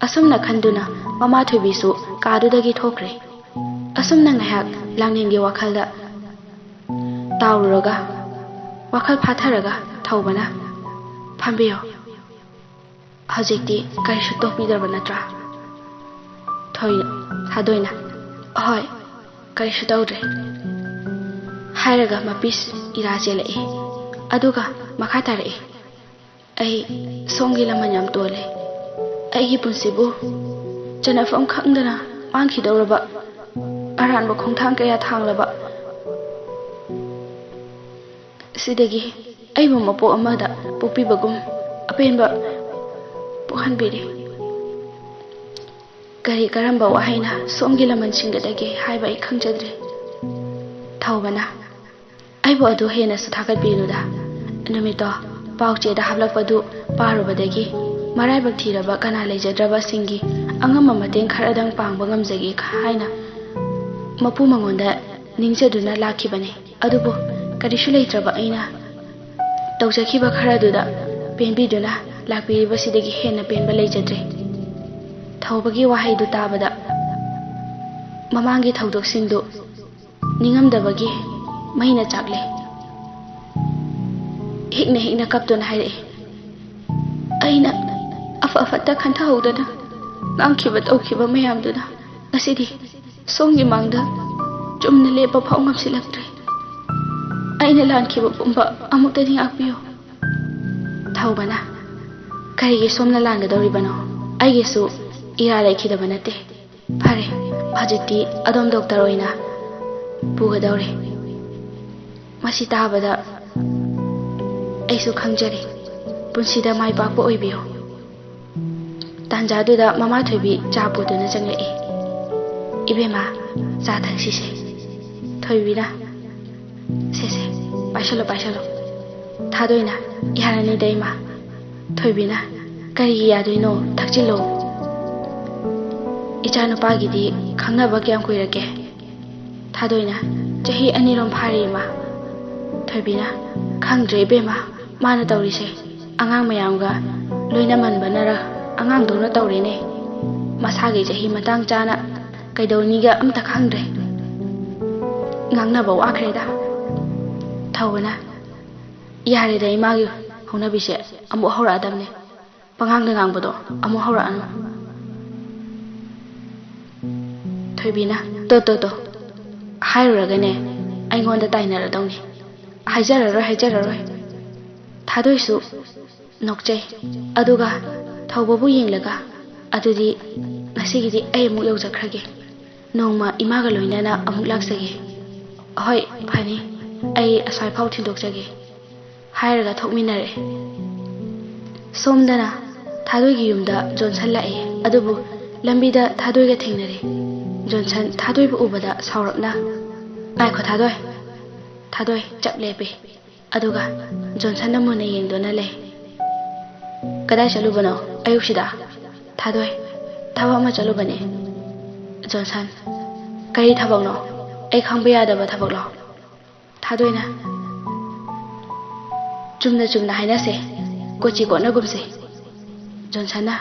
ꯑꯁꯨꯝꯅ ꯈꯟꯗꯨꯅ ꯃꯃꯥ ꯊꯣꯏꯕꯤꯁꯨ ꯀꯥꯗꯨꯗꯒꯤ ꯊꯣꯛꯈ꯭ꯔꯦ ꯑꯁꯨꯝꯅ ꯉꯥꯏꯍꯥꯛ ꯂꯥꯡꯂꯦꯟꯒꯤ ꯋꯥꯈꯜꯗ ꯇꯥꯎꯔꯨꯔꯒ ꯋꯥꯈꯜ ꯐꯥꯊꯔꯒ ꯊꯧꯕꯅ ꯐꯝꯕꯤꯌꯣ ꯍꯧꯖꯤꯛꯇꯤ ꯀꯔꯤꯁꯨ ꯇꯣꯛꯄꯤꯗ꯭ꯔꯕ ꯅꯠꯇ꯭ꯔꯥ ꯊꯥꯗꯣꯏꯅ ꯍꯣꯏ ꯀꯔꯤꯁꯨ ꯇꯧꯗ꯭ꯔꯦ ꯍꯥꯏꯔꯒ ꯃꯄꯤꯁ ꯏꯔꯥ ꯆꯦꯜꯂꯛꯏ ꯑꯗꯨꯒ ꯃꯈꯥ ꯇꯥꯔꯛꯏ ꯑꯩ ꯁꯣꯝꯒꯤ ꯂꯃꯟ ꯌꯥꯝ ꯇꯣꯜꯂꯦ ꯑꯩꯒꯤ ꯄꯨꯟꯁꯤꯕꯨ ꯆꯟꯅꯐꯝ ꯈꯪꯗꯅ ꯃꯥꯡꯈꯤꯗꯧꯔꯕ ꯑꯔꯥꯟꯕ ꯈꯣꯡꯊꯥꯡ ꯀꯌా ꯊꯥꯡꯂꯕ ꯁꯤꯗꯒꯤ ꯑꯩꯕꯨ ꯃꯄꯣꯛ ꯑꯃꯗ ꯄꯣꯛꯄꯤꯕꯒꯨꯝ ꯑꯄꯦꯟꯕ ꯄꯣꯛꯍꯟꯕꯤꯔꯤ ꯀꯔꯤ ꯀꯔꯝꯕ ꯋꯥꯍꯩꯅ ꯁꯣꯝꯒꯤ ꯂꯃꯟꯁꯤꯡꯒꯗꯒꯦ ꯍꯥꯏꯕ ꯑꯩ ꯈꯪꯖꯗ꯭ꯔꯦ ꯊꯧꯕꯅ ꯑꯩꯕꯨ ꯑꯗꯨ ꯍꯦꯟꯅꯁꯨ ꯊꯥꯒꯠꯄꯤꯅꯨꯗ ꯅꯨꯃꯤꯠꯇꯣ ꯄꯥꯎꯆꯦꯗ ꯍꯥꯞꯂꯛꯄꯗꯨ ꯄꯥꯔꯨꯕꯗꯒꯤ ꯃꯔꯥꯏꯕꯛ ꯊꯤꯔꯕ ꯀꯅꯥ ꯂꯩꯖꯗ꯭ꯔꯕꯁꯤꯡꯒꯤ ꯑꯉꯝꯕ ꯃꯇꯦꯡ ꯈꯔꯗꯪ ꯄꯥꯡꯕ ꯉꯝꯖꯒꯦ ꯍꯥꯏꯅ ꯃꯄꯨ ꯃꯉꯣꯟꯗ ꯅꯤꯡꯖꯗꯨꯅ ꯂꯥꯛꯈꯤꯕꯅꯤ ꯑꯗꯨꯕꯨ ꯀꯔꯤꯁꯨ ꯂꯩꯇ꯭ꯔꯕ ꯑꯩꯅ ꯇꯧꯖꯈꯤꯕ ꯈꯔꯗꯨꯗ ꯄꯦꯟꯕꯤꯗꯨꯅ ꯂꯥꯛꯄꯤꯔꯤꯕꯁꯤꯗꯒꯤ ꯍꯦꯟꯅ ꯄꯦꯟꯕ ꯂꯩꯖꯗ꯭ꯔꯦ ꯊꯧꯕꯒꯤ ꯋꯥꯍꯩꯗꯨ ꯇꯥꯕꯗ ꯃꯃꯥꯡꯒꯤ ꯊꯧꯗꯣꯛꯁꯤꯡꯗꯨ ꯅꯤꯡꯉꯝꯗꯕꯒꯤ ꯃꯩꯅ ꯆꯥꯛꯂꯦ ꯍꯤꯛꯅ ꯍꯤꯛꯅ ꯀꯞꯇꯨꯅ ꯍꯥꯏꯔꯛꯏ ꯑꯩꯅ ꯑꯐ-ꯐꯠꯇ ꯈꯟꯊꯍꯧꯗꯅ ꯉꯥꯡꯈꯤꯕ ꯇꯧꯈꯤꯕ ꯃꯌꯥꯝꯗꯨꯅ ꯉꯁꯤꯗꯤ ꯁꯣꯝꯒꯤ ꯃꯥꯡꯗ ꯆꯨꯝꯅ ꯂꯦꯞꯄ ꯐꯥꯎ ꯉꯝꯁꯤꯜꯂꯛꯇ꯭ꯔꯦ ꯑꯩꯅ ꯂꯥꯟꯈꯤꯕ ꯄꯨꯝꯕ ꯑꯃꯨꯛꯇꯗꯤ ꯉꯥꯛꯄꯤꯌꯨ ꯊꯧꯕꯅ ꯀꯔꯤꯒꯤ ꯁꯣꯝꯅ ꯂꯥꯟꯒꯗꯧꯔꯤꯕꯅꯣ ꯑꯩꯒꯤꯁꯨ ꯏꯔꯥ ꯂꯩꯈꯤꯗꯕ ꯅꯠꯇꯦ ꯐꯔꯦ ꯍꯧꯖꯤꯛꯇꯤ ꯑꯗꯣꯝ ꯗꯣꯛꯇꯔ ꯑꯣꯏꯅ ꯄꯨꯒꯗꯧꯔꯦ ꯃꯁꯤ ꯇꯥꯕꯗ ꯑꯩꯁꯨ ꯈꯪꯖꯔꯤ ꯄꯨꯟꯁꯤꯗ ꯃꯥꯏ ꯄꯥꯛꯄ ꯑꯣꯏꯕꯤꯌꯨ ꯇꯥꯟꯖꯥꯗꯨꯗ ꯃꯃꯥ ꯊꯣꯏꯕꯤ ꯆꯥ ꯄꯨꯗꯨꯅ ꯆꯪꯂꯛꯏ ꯏꯕꯦꯝꯃ ꯆꯥ ꯊꯛꯁꯤꯁꯦ ꯊꯣꯏꯕꯤꯅ ꯁꯦ ꯄꯥꯏꯁꯜꯂꯣ ꯊꯥꯗꯣꯏꯅ ꯌꯥꯔꯅꯤꯗ ꯏꯃꯥ ꯊꯣꯏꯕꯤꯅ ꯀꯔꯤꯒꯤ ꯌꯥꯗꯣꯏꯅꯣ ꯊꯛꯆꯤꯜꯂꯣ ꯏꯆꯥꯅꯨꯄꯥꯒꯤꯗꯤ ꯈꯪꯅꯕ ꯀꯌꯥꯝ ꯀꯨꯏꯔꯒꯦ ꯊꯥꯗꯣꯏꯅ ꯆꯍꯤ 2ꯔꯣꯝ ꯐꯥꯔꯦ ꯏꯃꯥ ꯊꯣꯏꯕꯤꯅ ꯈꯪꯗ꯭ꯔꯦ ꯏꯕꯦꯝꯃ ꯃꯥꯅ ꯇꯧꯔꯤꯁꯦ ꯑꯉꯥꯡ ꯃꯌꯥꯝꯒ ꯂꯣꯏꯅꯃꯟꯕꯅꯔ ꯑꯉꯥꯡꯗꯧꯅ ꯇꯧꯔꯦꯅꯦ ꯃꯁꯥꯒꯤ ꯆꯍꯤ ꯃꯇꯥꯡ ꯆꯥꯅ ꯀꯩꯗꯧꯅꯤꯒ ꯑꯝꯇ ꯈꯪꯗ꯭ꯔꯦ ꯉꯥꯡꯅꯕ ꯋꯥꯈ꯭ꯔꯦꯗ ꯊꯧꯕꯅ ꯌꯥꯔꯦꯗ ꯏꯃꯥꯒꯤ ꯍꯧꯅꯕꯤꯁꯦ ꯑꯃꯨꯛ ꯍꯧꯔꯛꯑꯗꯕꯅꯦ ꯄꯉꯥꯡꯗ ꯉꯥꯡꯕꯗꯣ ꯑꯃꯨꯛ ꯍꯧꯔꯛꯑꯅꯨ ꯊꯣꯏꯕꯤꯅ ꯇꯣ ꯍꯥꯏꯔꯨꯔꯒꯅꯦ ꯑꯩꯉꯣꯟꯗ ꯇꯥꯏꯅꯔꯗꯧꯅꯤ ꯍꯥꯏꯖꯔꯔꯣꯏ ꯊꯥꯗꯣꯏꯁꯨ ꯅꯣꯛꯆꯩ ꯑꯗꯨꯒ ꯊꯧꯕꯕꯨ ꯌꯦꯡꯂꯒ ꯑꯗꯨꯗꯤ ꯉꯁꯤꯒꯤꯗꯤ ꯑꯩ ꯑꯃꯨꯛ ꯌꯧꯖꯈ꯭ꯔꯒꯦ ꯅꯣꯡꯃ ꯏꯃꯥꯒ ꯂꯣꯏꯅꯅ ꯑꯃꯨꯛ ꯂꯥꯛꯆꯒꯦ ꯍꯣꯏ ꯐꯅꯤ ꯑꯩ ꯑꯁ꯭ꯋꯥꯏꯐꯥꯎ ꯊꯤꯟꯗꯣꯛꯆꯒꯦ ꯍꯥꯏꯔꯒ ꯊꯣꯛꯃꯤꯟꯅꯔꯦ ꯁꯣꯝꯗꯅ ꯊꯥꯗꯣꯏꯒꯤ ꯌꯨꯝꯗ ꯖꯣꯟꯁꯟ ꯂꯥꯛꯏ ꯑꯗꯨꯕꯨ ꯂꯝꯕꯤꯗ ꯊꯥꯗꯣꯏꯒ ꯊꯦꯡꯅꯔꯦ ꯖꯣꯟꯁꯟ ꯊꯥꯗꯣꯏꯕꯨ ꯎꯕꯗ ꯁꯥꯎꯔꯞꯅ ꯉꯥꯏꯈꯣ ꯊꯥꯗꯣꯏ ꯆꯞ ꯂꯦꯞꯄꯤ ꯑꯗꯨꯒ ꯖꯣꯟꯁꯟꯅ ꯃꯨꯟꯅ ꯌꯦꯡꯗꯨꯅ ꯂꯩ ꯀꯗꯥꯏ ꯆꯠꯂꯨꯕꯅꯣ ꯑꯌꯨꯛꯁꯤꯗ ꯊꯥꯗꯣꯏ ꯊꯕꯛ ꯑꯃ ꯆꯠꯂꯨꯕꯅꯦ ꯖꯣꯟꯁꯟ ꯀꯔꯤ ꯊꯕꯛꯅꯣ ꯑꯩ ꯈꯪꯕ ꯌꯥꯗꯕ ꯊꯕꯛꯂꯣ ꯊꯥꯗꯣꯏꯅ ꯆꯨꯝꯅ ꯍꯥꯏꯅꯁꯦ ꯀꯣꯆꯤ ꯀꯣꯠꯅꯒꯨꯝꯁꯦ ꯖꯣꯟꯁꯟꯅ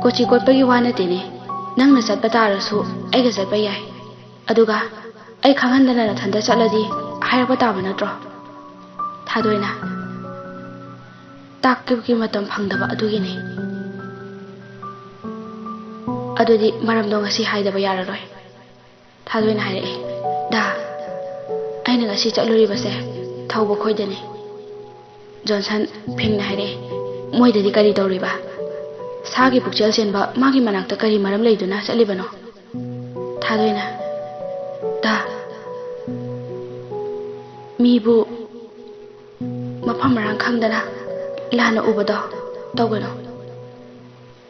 ꯀꯣꯆꯤ ꯀꯣꯠꯄꯒꯤ ꯋꯥ ꯅꯠꯇꯦꯅꯦ ꯅꯪꯅ ꯆꯠꯄ ꯇꯥꯔꯁꯨ ꯑꯩꯒ ꯆꯠꯄ ꯌꯥꯏ ꯑꯗꯨꯒ ꯑꯩ ꯈꯪꯍꯟꯗꯅ ꯅꯊꯟꯗ ꯆꯠꯂꯗꯤ ꯍꯥꯏꯔꯛꯄ ꯇꯥꯕ ꯅꯠꯇ꯭ꯔꯣ ꯊꯥꯗꯣꯏꯅ ꯇꯥꯛꯄꯒꯤ ꯃꯇꯝ ꯐꯪꯗꯕ ꯑꯗꯨꯒꯤꯅꯤ ꯑꯗꯨꯗꯤ ꯃꯔꯝꯗꯣ ꯉꯁꯤ ꯍꯥꯏꯗꯕ ꯌꯥꯔꯔꯣꯏ ꯊꯥꯗꯣꯏꯅ ꯍꯥꯏꯔꯛꯑꯦ ꯗꯥ ꯑꯩꯅ ꯉꯁꯤ ꯆꯠꯂꯨꯔꯤꯕꯁꯦ ꯊꯧꯕ ꯈꯣꯏꯗꯅꯤ ꯖꯣꯟꯁꯟ ꯐꯤꯡꯅ ꯍꯥꯏꯔꯛꯑꯦ ꯃꯣꯏꯗꯗꯤ ꯀꯔꯤ ꯇꯧꯔꯤꯕ ꯁꯥꯒꯤ ꯄꯨꯛꯆꯦꯜ ꯆꯦꯟꯕ ꯃꯥꯒꯤ ꯃꯅꯥꯛꯇ ꯀꯔꯤ ꯃꯔꯝ ꯂꯩꯗꯨꯅ ꯆꯠꯂꯤꯕꯅꯣ ꯊꯥꯗꯣꯏꯅ ꯗꯥ ꯃꯤꯕꯨ ꯃꯐꯝ ꯃꯔꯥꯡ ꯈꯪꯗꯅ ꯂꯥꯟꯅ ꯎꯕꯗꯣ ꯇꯧꯒꯅꯨ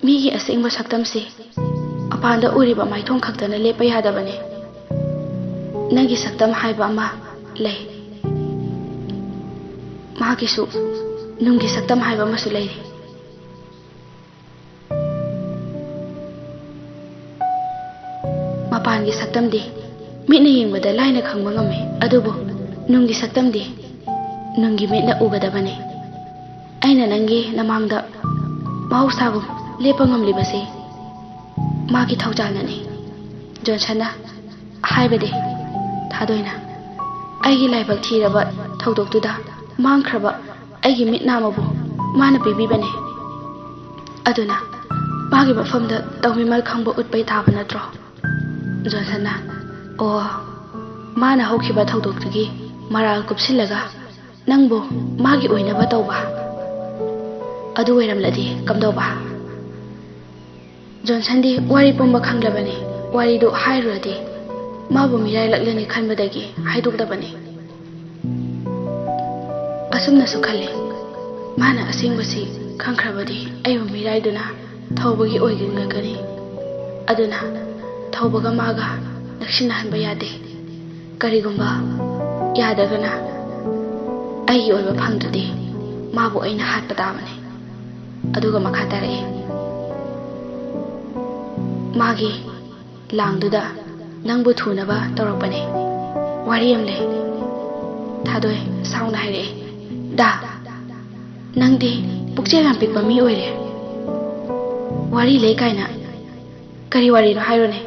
ꯃꯤꯒꯤ ꯑꯁꯦꯡꯕ ꯁꯛꯇꯝꯁꯤ ꯑꯄꯥꯟꯗ ꯎꯔꯤꯕ ꯃꯥꯏꯊꯣꯡ ꯈꯛꯇꯅ ꯂꯦꯞꯄ ꯌꯥꯗꯕꯅꯤ ꯅꯪꯒꯤ ꯁꯛꯇꯝ ꯍꯥꯏꯕ ꯑꯃ ꯂꯩ ꯃꯥꯒꯤꯁꯨ ꯅꯨꯡꯒꯤ ꯁꯛꯇꯝ ꯍꯥꯏꯕ ꯑꯃꯁꯨ ꯂꯩꯔꯤ ꯃꯄꯥꯟꯒꯤ ꯁꯛꯇꯝꯗꯤ ꯃꯤꯠꯅ ꯌꯦꯡꯕꯗ ꯂꯥꯏꯅ ꯈꯪꯕ ꯉꯝꯃꯤ ꯑꯗꯨꯕꯨ ꯅꯨꯡꯒꯤ ꯁꯛꯇꯝꯗꯤ ꯅꯨꯡꯒꯤ ꯃꯤꯠꯅ ꯎꯒꯗꯕꯅꯤ ꯑꯩꯅ ꯅꯪꯒꯤ ꯅꯃꯥꯡꯗ ꯃꯍꯧꯁꯥꯒꯨꯝ ꯂꯦꯞꯄ ꯉꯝꯂꯤꯕꯁꯤ ꯃꯥꯒꯤ ꯊꯧꯖꯥꯜꯅꯅꯤ ꯖꯣꯟꯁꯟꯅ ꯍꯥꯏꯕꯗꯤ ꯊꯥꯗꯣꯏꯅ ꯑꯩꯒꯤ ꯂꯥꯏꯕꯛ ꯊꯤꯔꯕ ꯊꯧꯗꯣꯛꯇꯨꯗ ꯃꯥꯡꯈ꯭ꯔꯕ ꯑꯩꯒꯤ ꯃꯤꯠ ꯅꯥꯃꯕꯨ ꯃꯥꯅ ꯄꯤꯕꯤꯕꯅꯤ ꯑꯗꯨꯅ ꯃꯥꯒꯤ ꯃꯐꯝꯗ ꯇꯧꯃꯤꯃꯜ ꯈꯪꯕ ꯎꯠꯄꯩ ꯇꯥꯕ ꯅꯠꯇ꯭ꯔꯣ ꯖꯣꯟꯁꯟꯅ ꯑꯣ ꯃꯥꯅ ꯍꯧꯈꯤꯕ ꯊꯧꯗꯣꯛꯇꯨꯒꯤ ꯃꯔꯥꯜ ꯀꯨꯞꯁꯤꯜꯂꯒ ꯅꯪꯕꯨ ꯃꯥꯒꯤ ꯑꯣꯏꯅꯕ ꯇꯧꯕ ꯑꯗꯨ ꯑꯣꯏꯔꯝꯂꯗꯤ ꯀꯝꯗꯧꯕ ꯖꯣꯟꯁꯟꯗꯤ ꯋꯥꯔꯤ ꯄꯨꯝꯕ ꯈꯪꯂꯕꯅꯤ ꯋꯥꯔꯤꯗꯨ ꯍꯥꯏꯔꯨꯔꯗꯤ ꯃꯥꯕꯨ ꯃꯤꯔꯥꯏꯂꯛꯂꯅꯤ ꯈꯟꯕꯗꯒꯤ ꯍꯥꯏꯗꯣꯛꯇꯕꯅꯤ ꯑꯁꯨꯝꯅꯁꯨ ꯈꯜꯂꯤ ꯃꯥꯅ ꯑꯁꯦꯡꯕꯁꯤ ꯈꯪꯈ꯭ꯔꯕꯗꯤ ꯑꯩꯕꯨ ꯃꯤꯔꯥꯏꯗꯨꯅ ꯊꯧꯕꯒꯤ ꯑꯣꯏꯒꯅꯤ ꯑꯗꯨꯅ ꯊꯧꯕꯒ ꯃꯥꯒ ꯅꯛꯁꯤꯟꯅꯍꯟꯕ ꯌꯥꯗꯦ ꯀꯔꯤꯒꯨꯝꯕ ꯌꯥꯗ꯭ꯔꯒꯅ ꯑꯩꯒꯤ ꯑꯣꯏꯕ ꯐꯪꯗ꯭ꯔꯗꯤ ꯃꯥꯕꯨ ꯑꯩꯅ ꯍꯥꯠꯄ ꯇꯥꯕꯅꯤ ꯑꯗꯨꯒ ꯃꯈꯥ ꯇꯥꯔꯛꯏ ꯃꯥꯒꯤ ꯂꯥꯡꯗꯨꯗ ꯅꯪꯕꯨ ꯊꯨꯅꯕ ꯇꯧꯔꯛꯄꯅꯤ ꯋꯥꯔꯤ ꯑꯃ ꯂꯩ ꯊꯥꯗꯣꯏ ꯁꯥꯎꯅ ꯍꯥꯏꯔꯛꯑꯦ ꯗꯥ ꯅꯪꯗꯤ ꯄꯨꯛꯆꯦꯜ ꯌꯥꯝ ꯄꯤꯛꯄ ꯃꯤ ꯑꯣꯏꯔꯦ ꯋꯥꯔꯤ ꯂꯩ ꯀꯥꯏꯅ ꯀꯔꯤ ꯋꯥꯔꯤꯅꯣ ꯍꯥꯏꯔꯣꯅꯦ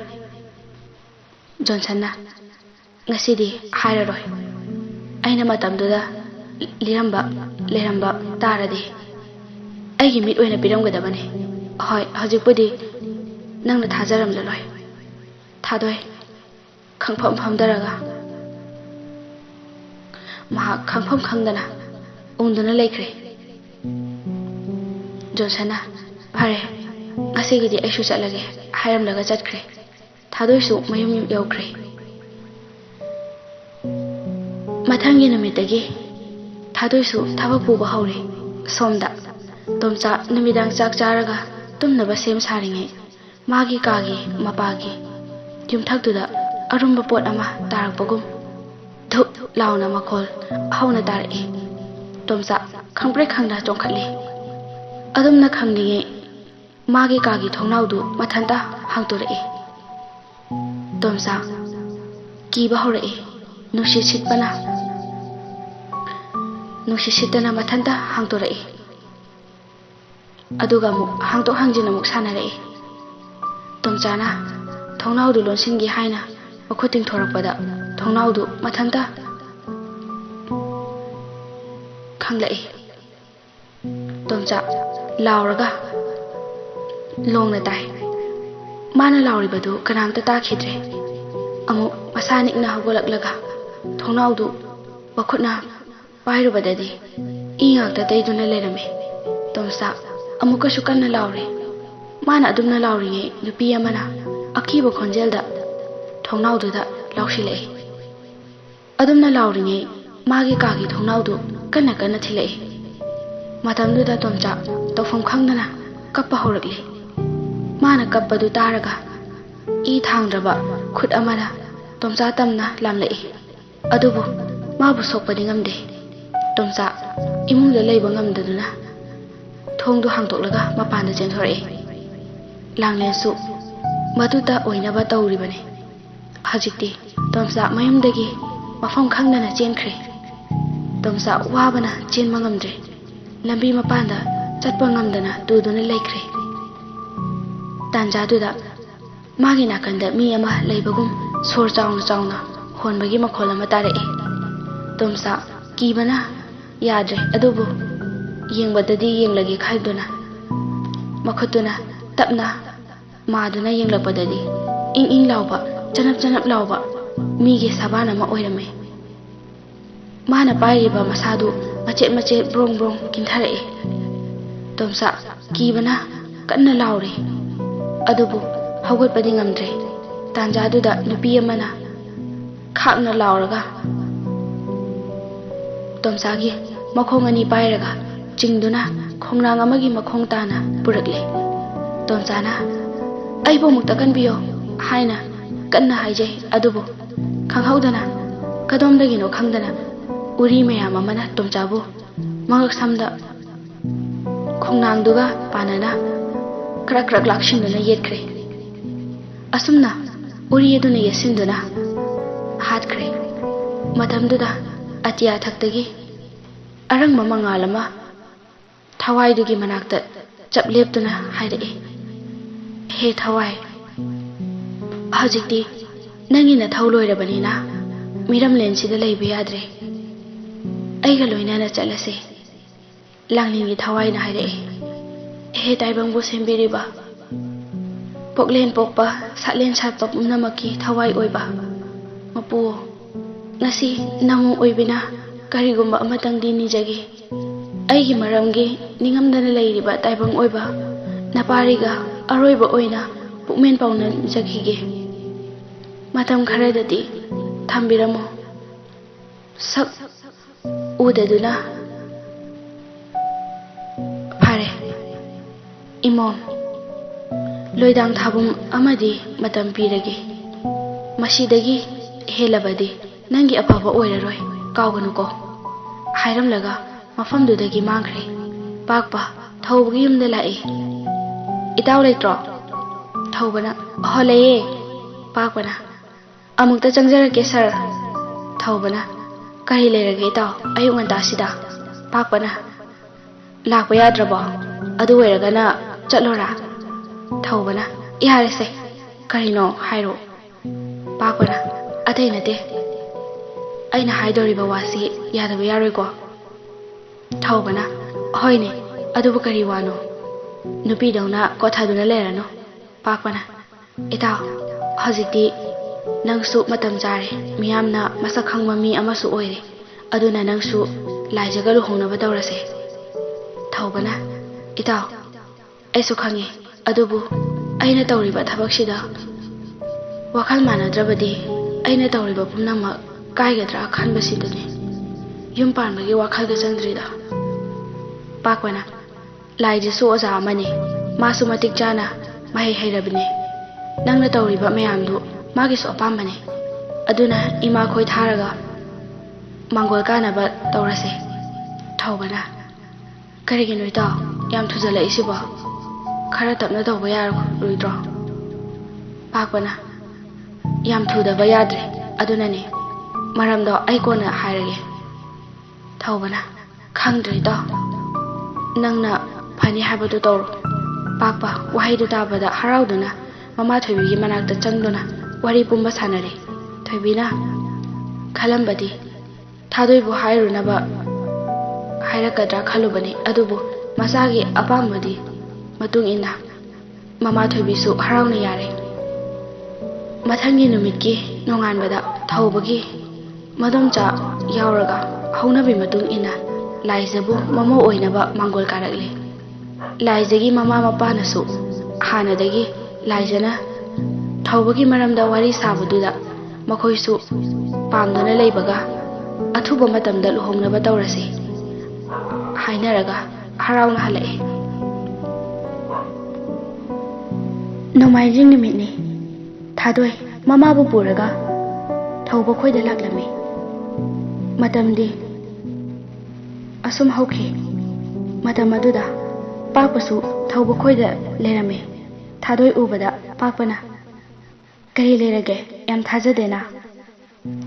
ꯖꯣꯟꯁꯟꯅ ꯉꯁꯤꯗꯤ ꯍꯥꯏꯔꯔꯣꯏ ꯑꯩꯅ ꯃꯇꯝꯗꯨꯗ ꯂꯩꯔꯝꯕ ꯇꯥꯔꯗꯤ ꯑꯩꯒꯤ ꯃꯤꯠ ꯑꯣꯏꯅ ꯄꯤꯔꯝꯒꯗꯕꯅꯤ ꯍꯣꯏ ꯍꯧꯖꯤꯛꯄꯨꯗꯤ ꯅꯪꯅ ꯊꯥꯖꯔꯝꯂꯔꯣꯏ ꯊꯥꯗꯣꯏ ꯈꯪꯐꯝ ꯐꯝꯗꯔꯒ ꯃꯍꯥꯛ ꯈꯪꯐꯝ ꯈꯪꯗꯅ ꯎꯪꯗꯨꯅ ꯂꯩꯈ꯭ꯔꯦ ꯖꯣꯟꯁꯟꯅ ꯐꯔꯦ ꯉꯁꯤꯒꯤꯗꯤ ꯑꯩꯁꯨ ꯆꯠꯂꯒꯦ ꯍꯥꯏꯔꯝꯂꯒ ꯆꯠꯈ꯭ꯔꯦ ꯊꯥꯗꯣꯏꯁꯨ ꯃꯌꯨꯝ ꯌꯧꯈ꯭ꯔꯦ ꯃꯊꯪꯒꯤ ꯅꯨꯃꯤꯠꯇꯒꯤ ꯊꯥꯗꯣꯏꯁꯨ ꯊꯕꯛ ꯄꯨꯕ ꯍꯧꯔꯦ ꯁꯣꯝꯗ ꯇꯣꯝꯆꯥ ꯅꯨꯃꯤꯗꯥꯡ ꯆꯥꯛ ꯆꯥꯔꯒ ꯇꯨꯝꯅꯕ ꯁꯦꯝ ꯁꯥꯔꯤꯉꯩ ꯃꯥꯒꯤ ꯀꯥꯒꯤ ꯃꯄꯥꯒꯤ ꯌꯨꯝꯊꯛꯇꯨꯗ ꯑꯔꯨꯝꯕ ꯄꯣꯠ ꯑꯃ ꯇꯥꯔꯛꯄꯒꯨꯝ ꯙꯨꯞ ꯂꯥꯎꯅ ꯃꯈꯣꯜ ꯍꯧꯅ ꯇꯥꯔꯛꯏ ꯇꯣꯝꯆꯥ ꯈꯪꯄ꯭ꯔꯦꯛ ꯈꯪꯅ ꯆꯣꯡꯈꯠꯂꯤ ꯑꯗꯨꯝꯅ ꯈꯪꯂꯤꯉꯩ ꯃꯥꯒꯤ ꯀꯥꯒꯤ ꯊꯣꯡꯅꯥꯎꯗꯨ ꯃꯊꯟꯇ ꯍꯥꯡꯇꯣꯔꯛꯏ ꯇꯣꯝꯆꯥ ꯀꯤꯕ ꯍꯧꯔꯛꯏ ꯅꯨꯡꯁꯤꯠ ꯁꯤꯠꯇꯅ ꯃꯊꯟꯇ ꯍꯥꯡꯇꯣꯔꯛꯏ ꯑꯗꯨꯒ ꯑꯃꯨꯛ ꯍꯥꯡꯇꯣꯛ ꯍꯥꯡꯖꯤꯟ ꯑꯃꯨꯛ ꯁꯥꯟꯅꯔꯛꯏ ꯇꯣꯝꯆꯥꯅ ꯊꯣꯡꯅꯥꯎꯗꯨ ꯂꯣꯟꯁꯤꯟꯒꯦ ꯍꯥꯏꯅ ꯃꯈꯨꯠ ꯇꯤꯡꯊꯣꯔꯛꯄꯗ ꯊꯣꯡꯅꯥꯎꯗꯨ ꯃꯊꯟꯇ ꯈꯪꯂꯛꯏ ꯇꯣꯝꯆꯥ ꯂꯥꯎꯔꯒ ꯂꯣꯡꯅ ꯇꯥꯏ ꯃꯥꯅ ꯂꯥꯎꯔꯤꯕꯗꯨ ꯀꯅꯥꯝꯇ ꯇꯥꯈꯤꯗ꯭ꯔꯦ ꯑꯃꯨꯛ ꯃꯁꯥ ꯅꯤꯛꯅ ꯍꯧꯒꯠꯂꯛꯂꯒ ꯊꯣꯡꯅꯥꯎꯗꯨ ꯃꯈꯨꯠꯅ ꯄꯥꯏꯔꯨꯕꯗꯗꯤ ꯏ ꯉꯥꯛꯇ ꯇꯩꯗꯨꯅ ꯂꯩꯔꯝꯃꯤ ꯇꯣꯝꯆꯥ ꯑꯃꯨꯛꯀꯁꯨ ꯀꯟꯅ ꯂꯥꯎꯔꯤ ꯃꯥꯅ ꯑꯗꯨꯝꯅ ꯂꯥꯎꯔꯤꯉꯩ ꯅꯨꯄꯤ ꯑꯃꯅ ꯑꯀꯤꯕ ꯈꯣꯟꯖꯦꯜꯗ ꯊꯣꯡꯅꯥꯎꯗꯨꯗ ꯂꯥꯎꯁꯤꯜꯂꯛꯏ ꯑꯗꯨꯝꯅ ꯂꯥꯎꯔꯤꯉꯩ ꯃꯥꯒꯤ ꯀꯥꯒꯤ ꯊꯣꯡꯅꯥꯎꯗꯨ ꯀꯟꯅ ꯊꯤꯜꯂꯛꯏ ꯃꯇꯝꯗꯨꯗ ꯇꯣꯝꯆꯥ ꯇꯧꯐꯝ ꯈꯪꯗꯅ ꯀꯞꯄ ꯍꯧꯔꯛꯂꯤ ꯃꯥꯅ ꯀꯞꯄꯗꯨ ꯇꯥꯔꯒ ꯏ ꯊꯥꯡꯗ꯭ꯔꯕ ꯈꯨꯠ ꯑꯃꯅ ꯇꯣꯝꯆꯥ ꯇꯝꯅ ꯂꯥꯝꯂꯛꯏ ꯑꯗꯨꯕꯨ ꯃꯥꯕꯨ ꯁꯣꯛꯄꯗꯤ ꯉꯝꯗꯦ ꯇꯣꯝꯆꯥ ꯏꯃꯨꯡꯗ ꯂꯩꯕ ꯉꯝꯗꯗꯨꯅ ꯊꯣꯡꯗꯨ ꯍꯥꯡꯗꯣꯛꯂꯒ ꯃꯄꯥꯟꯗ ꯆꯦꯟꯊꯣꯔꯛꯏ ꯂꯥꯡꯂꯦꯟꯁꯨ ꯃꯗꯨꯗ ꯑꯣꯏꯅꯕ ꯇꯧꯔꯤꯕꯅꯤ ꯍꯧꯖꯤꯛꯇꯤ ꯇꯣꯝꯆꯥ ꯃꯌꯨꯝꯗꯒꯤ ꯃꯐꯝ ꯈꯪꯗꯅ ꯆꯦꯟꯈ꯭ꯔꯦ ꯇꯣꯝꯆꯥ ꯋꯥꯕꯅ ꯆꯦꯟꯕ ꯉꯝꯗ꯭ꯔꯦ ꯂꯝꯕꯤ ꯃꯄꯥꯟꯗ ꯆꯠꯄ ꯉꯝꯗꯅ ꯇꯨꯗꯨꯅ ꯂꯩꯈ꯭ꯔꯦ ꯇꯥꯟꯖꯥꯗꯨꯗ ꯃꯥꯒꯤ ꯅꯥꯀꯟꯗ ꯃꯤ ꯑꯃ ꯂꯩꯕꯒꯨꯝ ꯁꯣꯔ ꯆꯥꯎꯅ ꯆꯥꯎꯅ ꯍꯣꯟꯕꯒꯤ ꯃꯈꯣꯜ ꯑꯃ ꯇꯥꯔꯛꯑꯦ ꯇꯣꯝꯆꯥ ꯀꯤꯕꯅ ꯌꯥꯗ꯭ꯔꯦ ꯑꯗꯨꯕꯨ ꯌꯦꯡꯕꯗꯗꯤ ꯌꯦꯡꯂꯒꯦ ꯈꯟꯗꯨꯅ ꯃꯈꯨꯠꯇꯨꯅ ꯇꯞꯅ ꯃꯥꯗꯨꯅ ꯌꯦꯡꯂꯛꯄꯗꯗꯤ ꯏꯪ ꯏꯪ ꯂꯥꯎꯕ ꯆꯅꯞ ꯆꯅꯞ ꯂꯥꯎꯕ ꯃꯤꯒꯤ ꯁꯥꯕꯥꯟ ꯑꯃ ꯑꯣꯏꯔꯝꯃꯦ ꯃꯥꯅ ꯄꯥꯏꯔꯤꯕ ꯃꯁꯥꯗꯨ ꯃꯆꯦꯠ ꯃꯆꯦꯠ ꯕ꯭ꯔꯣꯡ ꯕ꯭ꯔꯣꯡ ꯀꯤꯟꯊꯔꯛꯑꯦ ꯇꯣꯝꯆꯥ ꯀꯤꯕꯅ ꯀꯟꯅ ꯂꯥꯎꯔꯦ ꯑꯗꯨꯕꯨ ꯍꯧꯒꯠꯄꯗꯤ ꯉꯝꯗ꯭ꯔꯦ ꯇꯥꯟꯖꯥꯗꯨꯗ ꯅꯨꯄꯤ ꯑꯃꯅ ꯈꯥꯛꯅ ꯂꯥꯎꯔꯒ ꯇꯣꯝꯆꯥꯒꯤ ꯃꯈꯣꯡ ꯑꯅꯤ ꯄꯥꯏꯔꯒ ꯆꯤꯡꯗꯨꯅ ꯈꯣꯡꯅꯥꯡ ꯑꯃꯒꯤ ꯃꯈꯣꯡ ꯇꯥꯅ ꯄꯨꯔꯛꯂꯦ ꯇꯣꯝꯆꯥꯅ ꯑꯩꯕꯨ ꯑꯃꯨꯛꯇ ꯀꯟꯕꯤꯌꯣ ꯍꯥꯏꯅ ꯀꯟꯅ ꯍꯥꯏꯖꯩ ꯑꯗꯨꯕꯨ ꯈꯪꯍꯧꯗꯅ ꯀꯗꯣꯝꯗꯒꯤꯅꯣ ꯈꯪꯗꯅ ꯎꯔꯤ ꯃꯌꯥꯝ ꯑꯃꯅ ꯇꯣꯝꯆꯥꯕꯨ ꯃꯉꯛ ꯁꯝꯗ ꯈꯣꯡꯅꯥꯡꯗꯨꯒ ꯄꯥꯟꯅꯅ ꯈꯔ ꯈꯔ ꯂꯥꯛꯁꯤꯟꯗꯨꯅ ꯌꯦꯠꯈ꯭ꯔꯦ ꯑꯁꯨꯝꯅ ꯎꯔꯤ ꯑꯗꯨꯅ ꯌꯦꯠꯁꯤꯟꯗꯨꯅ ꯍꯥꯠꯈ꯭ꯔꯦ ꯃꯇꯝꯗꯨꯗ ꯑꯇꯤꯌꯥ ꯊꯛꯇꯒꯤ ꯑꯔꯪꯕ ꯃꯉꯥꯜ ꯑꯃ ꯊꯋꯥꯏꯗꯨꯒꯤ ꯃꯅꯥꯛꯇ ꯆꯞ ꯂꯦꯞꯇꯨꯅ ꯍꯥꯏꯔꯛꯏ ꯍꯦ ꯊꯋꯥꯏ ꯍꯧꯖꯤꯛꯇꯤ ꯅꯪꯒꯤ ꯅꯊꯧ ꯂꯣꯏꯔꯕꯅꯤꯅ ꯃꯤꯔꯝꯂꯦꯟꯁꯤꯗ ꯂꯩꯕ ꯌꯥꯗ꯭ꯔꯦ ꯑꯩꯒ ꯂꯣꯏꯅꯅ ꯆꯠꯂꯁꯤ ꯂꯥꯡꯅꯤꯡꯒꯤ ꯊꯋꯥꯏꯅ ꯍꯥꯏꯔꯛꯏ ꯍꯦ ꯇꯥꯏꯕꯪꯕꯨ ꯁꯦꯝꯕꯤꯔꯤꯕ ꯄꯣꯛꯂꯦꯟ ꯄꯣꯛꯄ ꯁꯥꯠꯂꯦꯟ ꯁꯥꯠꯄ ꯄꯨꯝꯅꯃꯛꯀꯤ ꯊꯋꯥꯏ ꯑꯣꯏꯕ ꯃꯄꯨ ꯉꯁꯤ ꯅꯃꯨ ꯑꯣꯏꯕꯤꯅ ꯀꯔꯤꯒꯨꯝꯕ ꯑꯃꯇꯪꯗꯤ ꯅꯤꯖꯒꯦ ꯑꯩꯒꯤ ꯃꯔꯝꯒꯤ ꯅꯤꯡꯉꯝꯗꯅ ꯂꯩꯔꯤꯕ ꯇꯥꯏꯕꯪ ꯑꯣꯏꯕ ꯅꯄꯥꯔꯤꯒ ꯑꯔꯣꯏꯕ ꯑꯣꯏꯅ ꯄꯨꯛꯃꯦꯟ ꯄꯥꯎꯅꯖꯈꯤꯒꯦ ꯃꯇꯝ ꯈꯔꯗꯗꯤ ꯊꯝꯕꯤꯔꯝꯃꯣ ꯁꯛ ꯎꯗꯗꯨꯅ ꯐꯔꯦ ꯏꯃꯣꯝ ꯂꯣꯏꯗꯥꯡ ꯊꯥꯕꯨꯝ ꯑꯃꯗꯤ ꯃꯇꯝ ꯄꯤꯔꯒꯦ ꯃꯁꯤꯗꯒꯤ ꯍꯦꯜꯂꯕꯗꯤ ꯅꯪꯒꯤ ꯑꯐꯕ ꯑꯣꯏꯔꯔꯣꯏ ꯀꯥꯎꯒꯅꯨꯀꯣ ꯍꯥꯏꯔꯝꯂꯒ ꯃꯐꯝꯗꯨꯗꯒꯤ ꯃꯥꯡꯈ꯭ꯔꯦ ꯄꯥꯛꯄ ꯊꯧꯕꯒꯤ ꯌꯨꯝꯗ ꯂꯥꯛꯏ ꯏꯇꯥꯎ ꯂꯩꯇ꯭ꯔꯣ ꯊꯧꯕꯅ ꯂꯩꯌꯦ ꯄꯥꯛꯄꯅ ꯑꯃꯨꯛꯇ ꯆꯪꯖꯔꯛꯀꯦ ꯁꯥꯔ ꯊꯧꯕꯅ ꯀꯔꯤ ꯂꯩꯔꯒꯦ ꯏꯇꯥꯎ ꯑꯌꯨꯛ ꯉꯟꯇꯥꯁꯤꯗ ꯄꯥꯛꯄꯅ ꯂꯥꯛꯄ ꯌꯥꯗ꯭ꯔꯕꯣ ꯑꯗꯨ ꯑꯣꯏꯔꯒꯅ ꯆꯠꯂꯣꯔꯥ ꯊꯧꯕꯅ ꯌꯥꯔꯦꯁꯦ ꯀꯔꯤꯅꯣ ꯍꯥꯏꯔꯣ ꯄꯥꯛꯄꯅ ꯑꯇꯩ ꯅꯠꯇꯦ ꯑꯩꯅ ꯍꯥꯏꯗꯧꯔꯤꯕ ꯋꯥꯁꯤ ꯌꯥꯗꯕ ꯌꯥꯔꯣꯏꯀꯣ ꯊꯧꯕꯅ ꯍꯣꯏꯅꯦ ꯑꯗꯨꯕꯨ ꯀꯔꯤ ꯋꯥꯅꯣ ꯅꯨꯄꯤꯗꯧꯅ ꯀꯣꯊꯗꯨꯅ ꯂꯩꯔꯅꯨ ꯄꯥꯛꯄꯅ ꯏꯇꯥꯎ ꯍꯧꯖꯤꯛꯇꯤ ꯅꯪꯁꯨ ꯃꯇꯝ ꯆꯥꯔꯦ ꯃꯤꯌꯥꯝꯅ ꯃꯁꯛ ꯈꯪꯕ ꯃꯤ ꯑꯃꯁꯨ ꯑꯣꯏꯔꯦ ꯑꯗꯨꯅ ꯅꯪꯁꯨ ꯂꯥꯏꯖꯒ ꯂꯨꯍꯣꯡꯅꯕ ꯇꯧꯔꯁꯦ ꯊꯧꯕꯅ ꯏꯇꯥꯎ ꯑꯩꯁꯨ ꯈꯪꯉꯤ ꯑꯗꯨꯕꯨ ꯑꯩꯅ ꯇꯧꯔꯤꯕ ꯊꯕꯛꯁꯤꯗ ꯋꯥꯈꯜ ꯃꯥꯟꯅꯗ꯭ꯔꯕꯗꯤ ꯑꯩꯅ ꯇꯧꯔꯤꯕ ꯄꯨꯝꯅꯃꯛ ꯀꯥꯏꯒꯗ꯭ꯔꯥ ꯈꯟꯕꯁꯤꯗꯅꯤ ꯌꯨꯝ ꯄꯥꯟꯕꯒꯤ ꯋꯥꯈꯜꯒ ꯆꯪꯗ꯭ꯔꯤꯗ ꯄꯥꯛꯄꯅ ꯂꯥꯏꯖꯁꯨ ꯑꯣꯖꯥ ꯑꯃꯅꯤ ꯃꯥꯁꯨ ꯃꯇꯤꯛ ꯆꯥꯅ ꯃꯍꯩ ꯍꯩꯔꯕꯅꯤ ꯅꯪꯅ ꯇꯧꯔꯤꯕ ꯃꯌꯥꯝꯗꯨ ꯃꯥꯒꯤꯁꯨ ꯑꯄꯥꯝꯕꯅꯤ ꯑꯗꯨꯅ ꯏꯃꯥꯈꯣꯏ ꯊꯥꯔꯒ ꯃꯥꯡꯒꯣꯜ ꯀꯥꯅꯕ ꯇꯧꯔꯁꯦ ꯊꯧꯕꯅ ꯀꯔꯤꯒꯤꯅꯣ ꯏꯇꯥꯎ ꯌꯥꯝ ꯊꯨꯖꯜꯂꯛꯏꯁꯤꯕꯣ ꯈꯔ ꯇꯞꯅ ꯇꯧꯕ ꯌꯥꯔꯣꯏꯗ꯭ꯔꯣ ꯄꯥꯛꯄꯅ ꯌꯥꯝ ꯊꯨꯗꯕ ꯌꯥꯗ꯭ꯔꯦ ꯑꯗꯨꯅꯅꯦ ꯃꯔꯝꯗꯣ ꯑꯩ ꯀꯣꯟꯅ ꯍꯥꯏꯔꯒꯦ ꯊꯧꯕꯅ ꯈꯪꯗ꯭ꯔꯦ ꯏꯇꯥꯎ ꯅꯪꯅ ꯐꯅꯤ ꯍꯥꯏꯕꯗꯨ ꯇꯧꯔꯣ ꯄꯥꯛꯄ ꯋꯥꯍꯩꯗꯨ ꯇꯥꯕꯗ ꯍꯔꯥꯎꯗꯨꯅ ꯃꯃꯥ ꯊꯣꯏꯕꯤꯒꯤ ꯃꯅꯥꯛꯇ ꯆꯪꯗꯨꯅ ꯋꯥꯔꯤ ꯄꯨꯝꯕ ꯁꯥꯟꯅꯔꯦ ꯊꯣꯏꯕꯤꯅ ꯈꯜꯂꯝꯕꯗꯤ ꯊꯥꯗꯣꯏꯕꯨ ꯍꯥꯏꯔꯨꯅꯕ ꯍꯥꯏꯔꯛꯀꯗ꯭ꯔꯥ ꯈꯜꯂꯨꯕꯅꯤ ꯑꯗꯨꯕꯨ ꯃꯆꯥꯒꯤ ꯑꯄꯥꯝꯕꯗꯤ ꯃꯇꯨꯡ ꯏꯟꯅ ꯃꯃꯥ ꯊꯣꯏꯕꯤꯁꯨ ꯍꯔꯥꯎꯅ ꯌꯥꯔꯦ ꯃꯊꯪꯒꯤ ꯅꯨꯃꯤꯠꯀꯤ ꯅꯣꯡꯉꯥꯟꯕꯗ ꯊꯧꯕꯒꯤ ꯃꯗꯣꯝꯆꯥ ꯌꯥꯎꯔꯒ ꯍꯧꯅꯕꯤ ꯃꯇꯨꯡ ꯏꯟꯅ ꯂꯥꯏꯖꯕꯨ ꯃꯃꯧ ꯑꯣꯏꯅꯕ ꯃꯥꯡꯒꯣꯜ ꯀꯥꯔꯛꯂꯦ ꯂꯥꯏꯖꯒꯤ ꯃꯃꯥ ꯃꯄꯥꯅꯁꯨ ꯍꯥꯟꯅꯗꯒꯤ ꯂꯥꯏꯖꯅ ꯊꯧꯕꯒꯤ ꯃꯔꯝꯗ ꯋꯥꯔꯤ ꯁꯥꯕꯗꯨꯗ ꯃꯈꯣꯏꯁꯨ ꯄꯥꯝꯗꯨꯅ ꯂꯩꯕꯒ ꯑꯊꯨꯕ ꯃꯇꯝꯗ ꯂꯨꯍꯣꯡꯅꯕ ꯇꯧꯔꯁꯤ ꯍꯥꯏꯅꯔꯒ ꯍꯔꯥꯎꯅ ꯍꯜꯂꯛꯑꯦ ꯅꯣꯡꯃꯥꯏꯖꯤꯡ ꯅꯨꯃꯤꯠꯅꯤ ꯊꯥꯗꯣꯏ ꯃꯃꯥꯕꯨ ꯄꯨꯔꯒ ꯊꯧꯕ ꯈꯣꯏꯗ ꯂꯥꯛꯂꯝꯃꯤ ꯃꯇꯝꯗꯤ ꯑꯁꯨꯝ ꯍꯧꯈꯤ ꯃꯇꯝ ꯑꯗꯨꯗ ꯄꯥꯛꯄꯁꯨ ꯊꯧꯕ ꯈꯣꯏꯗ ꯂꯩꯔꯝꯃꯤ ꯊꯥꯗꯣꯏ ꯎꯕꯗ ꯄꯥꯛꯄꯅ ꯀꯔꯤ ꯂꯩꯔꯒꯦ ꯌꯥꯝ ꯊꯥꯖꯗꯦꯅ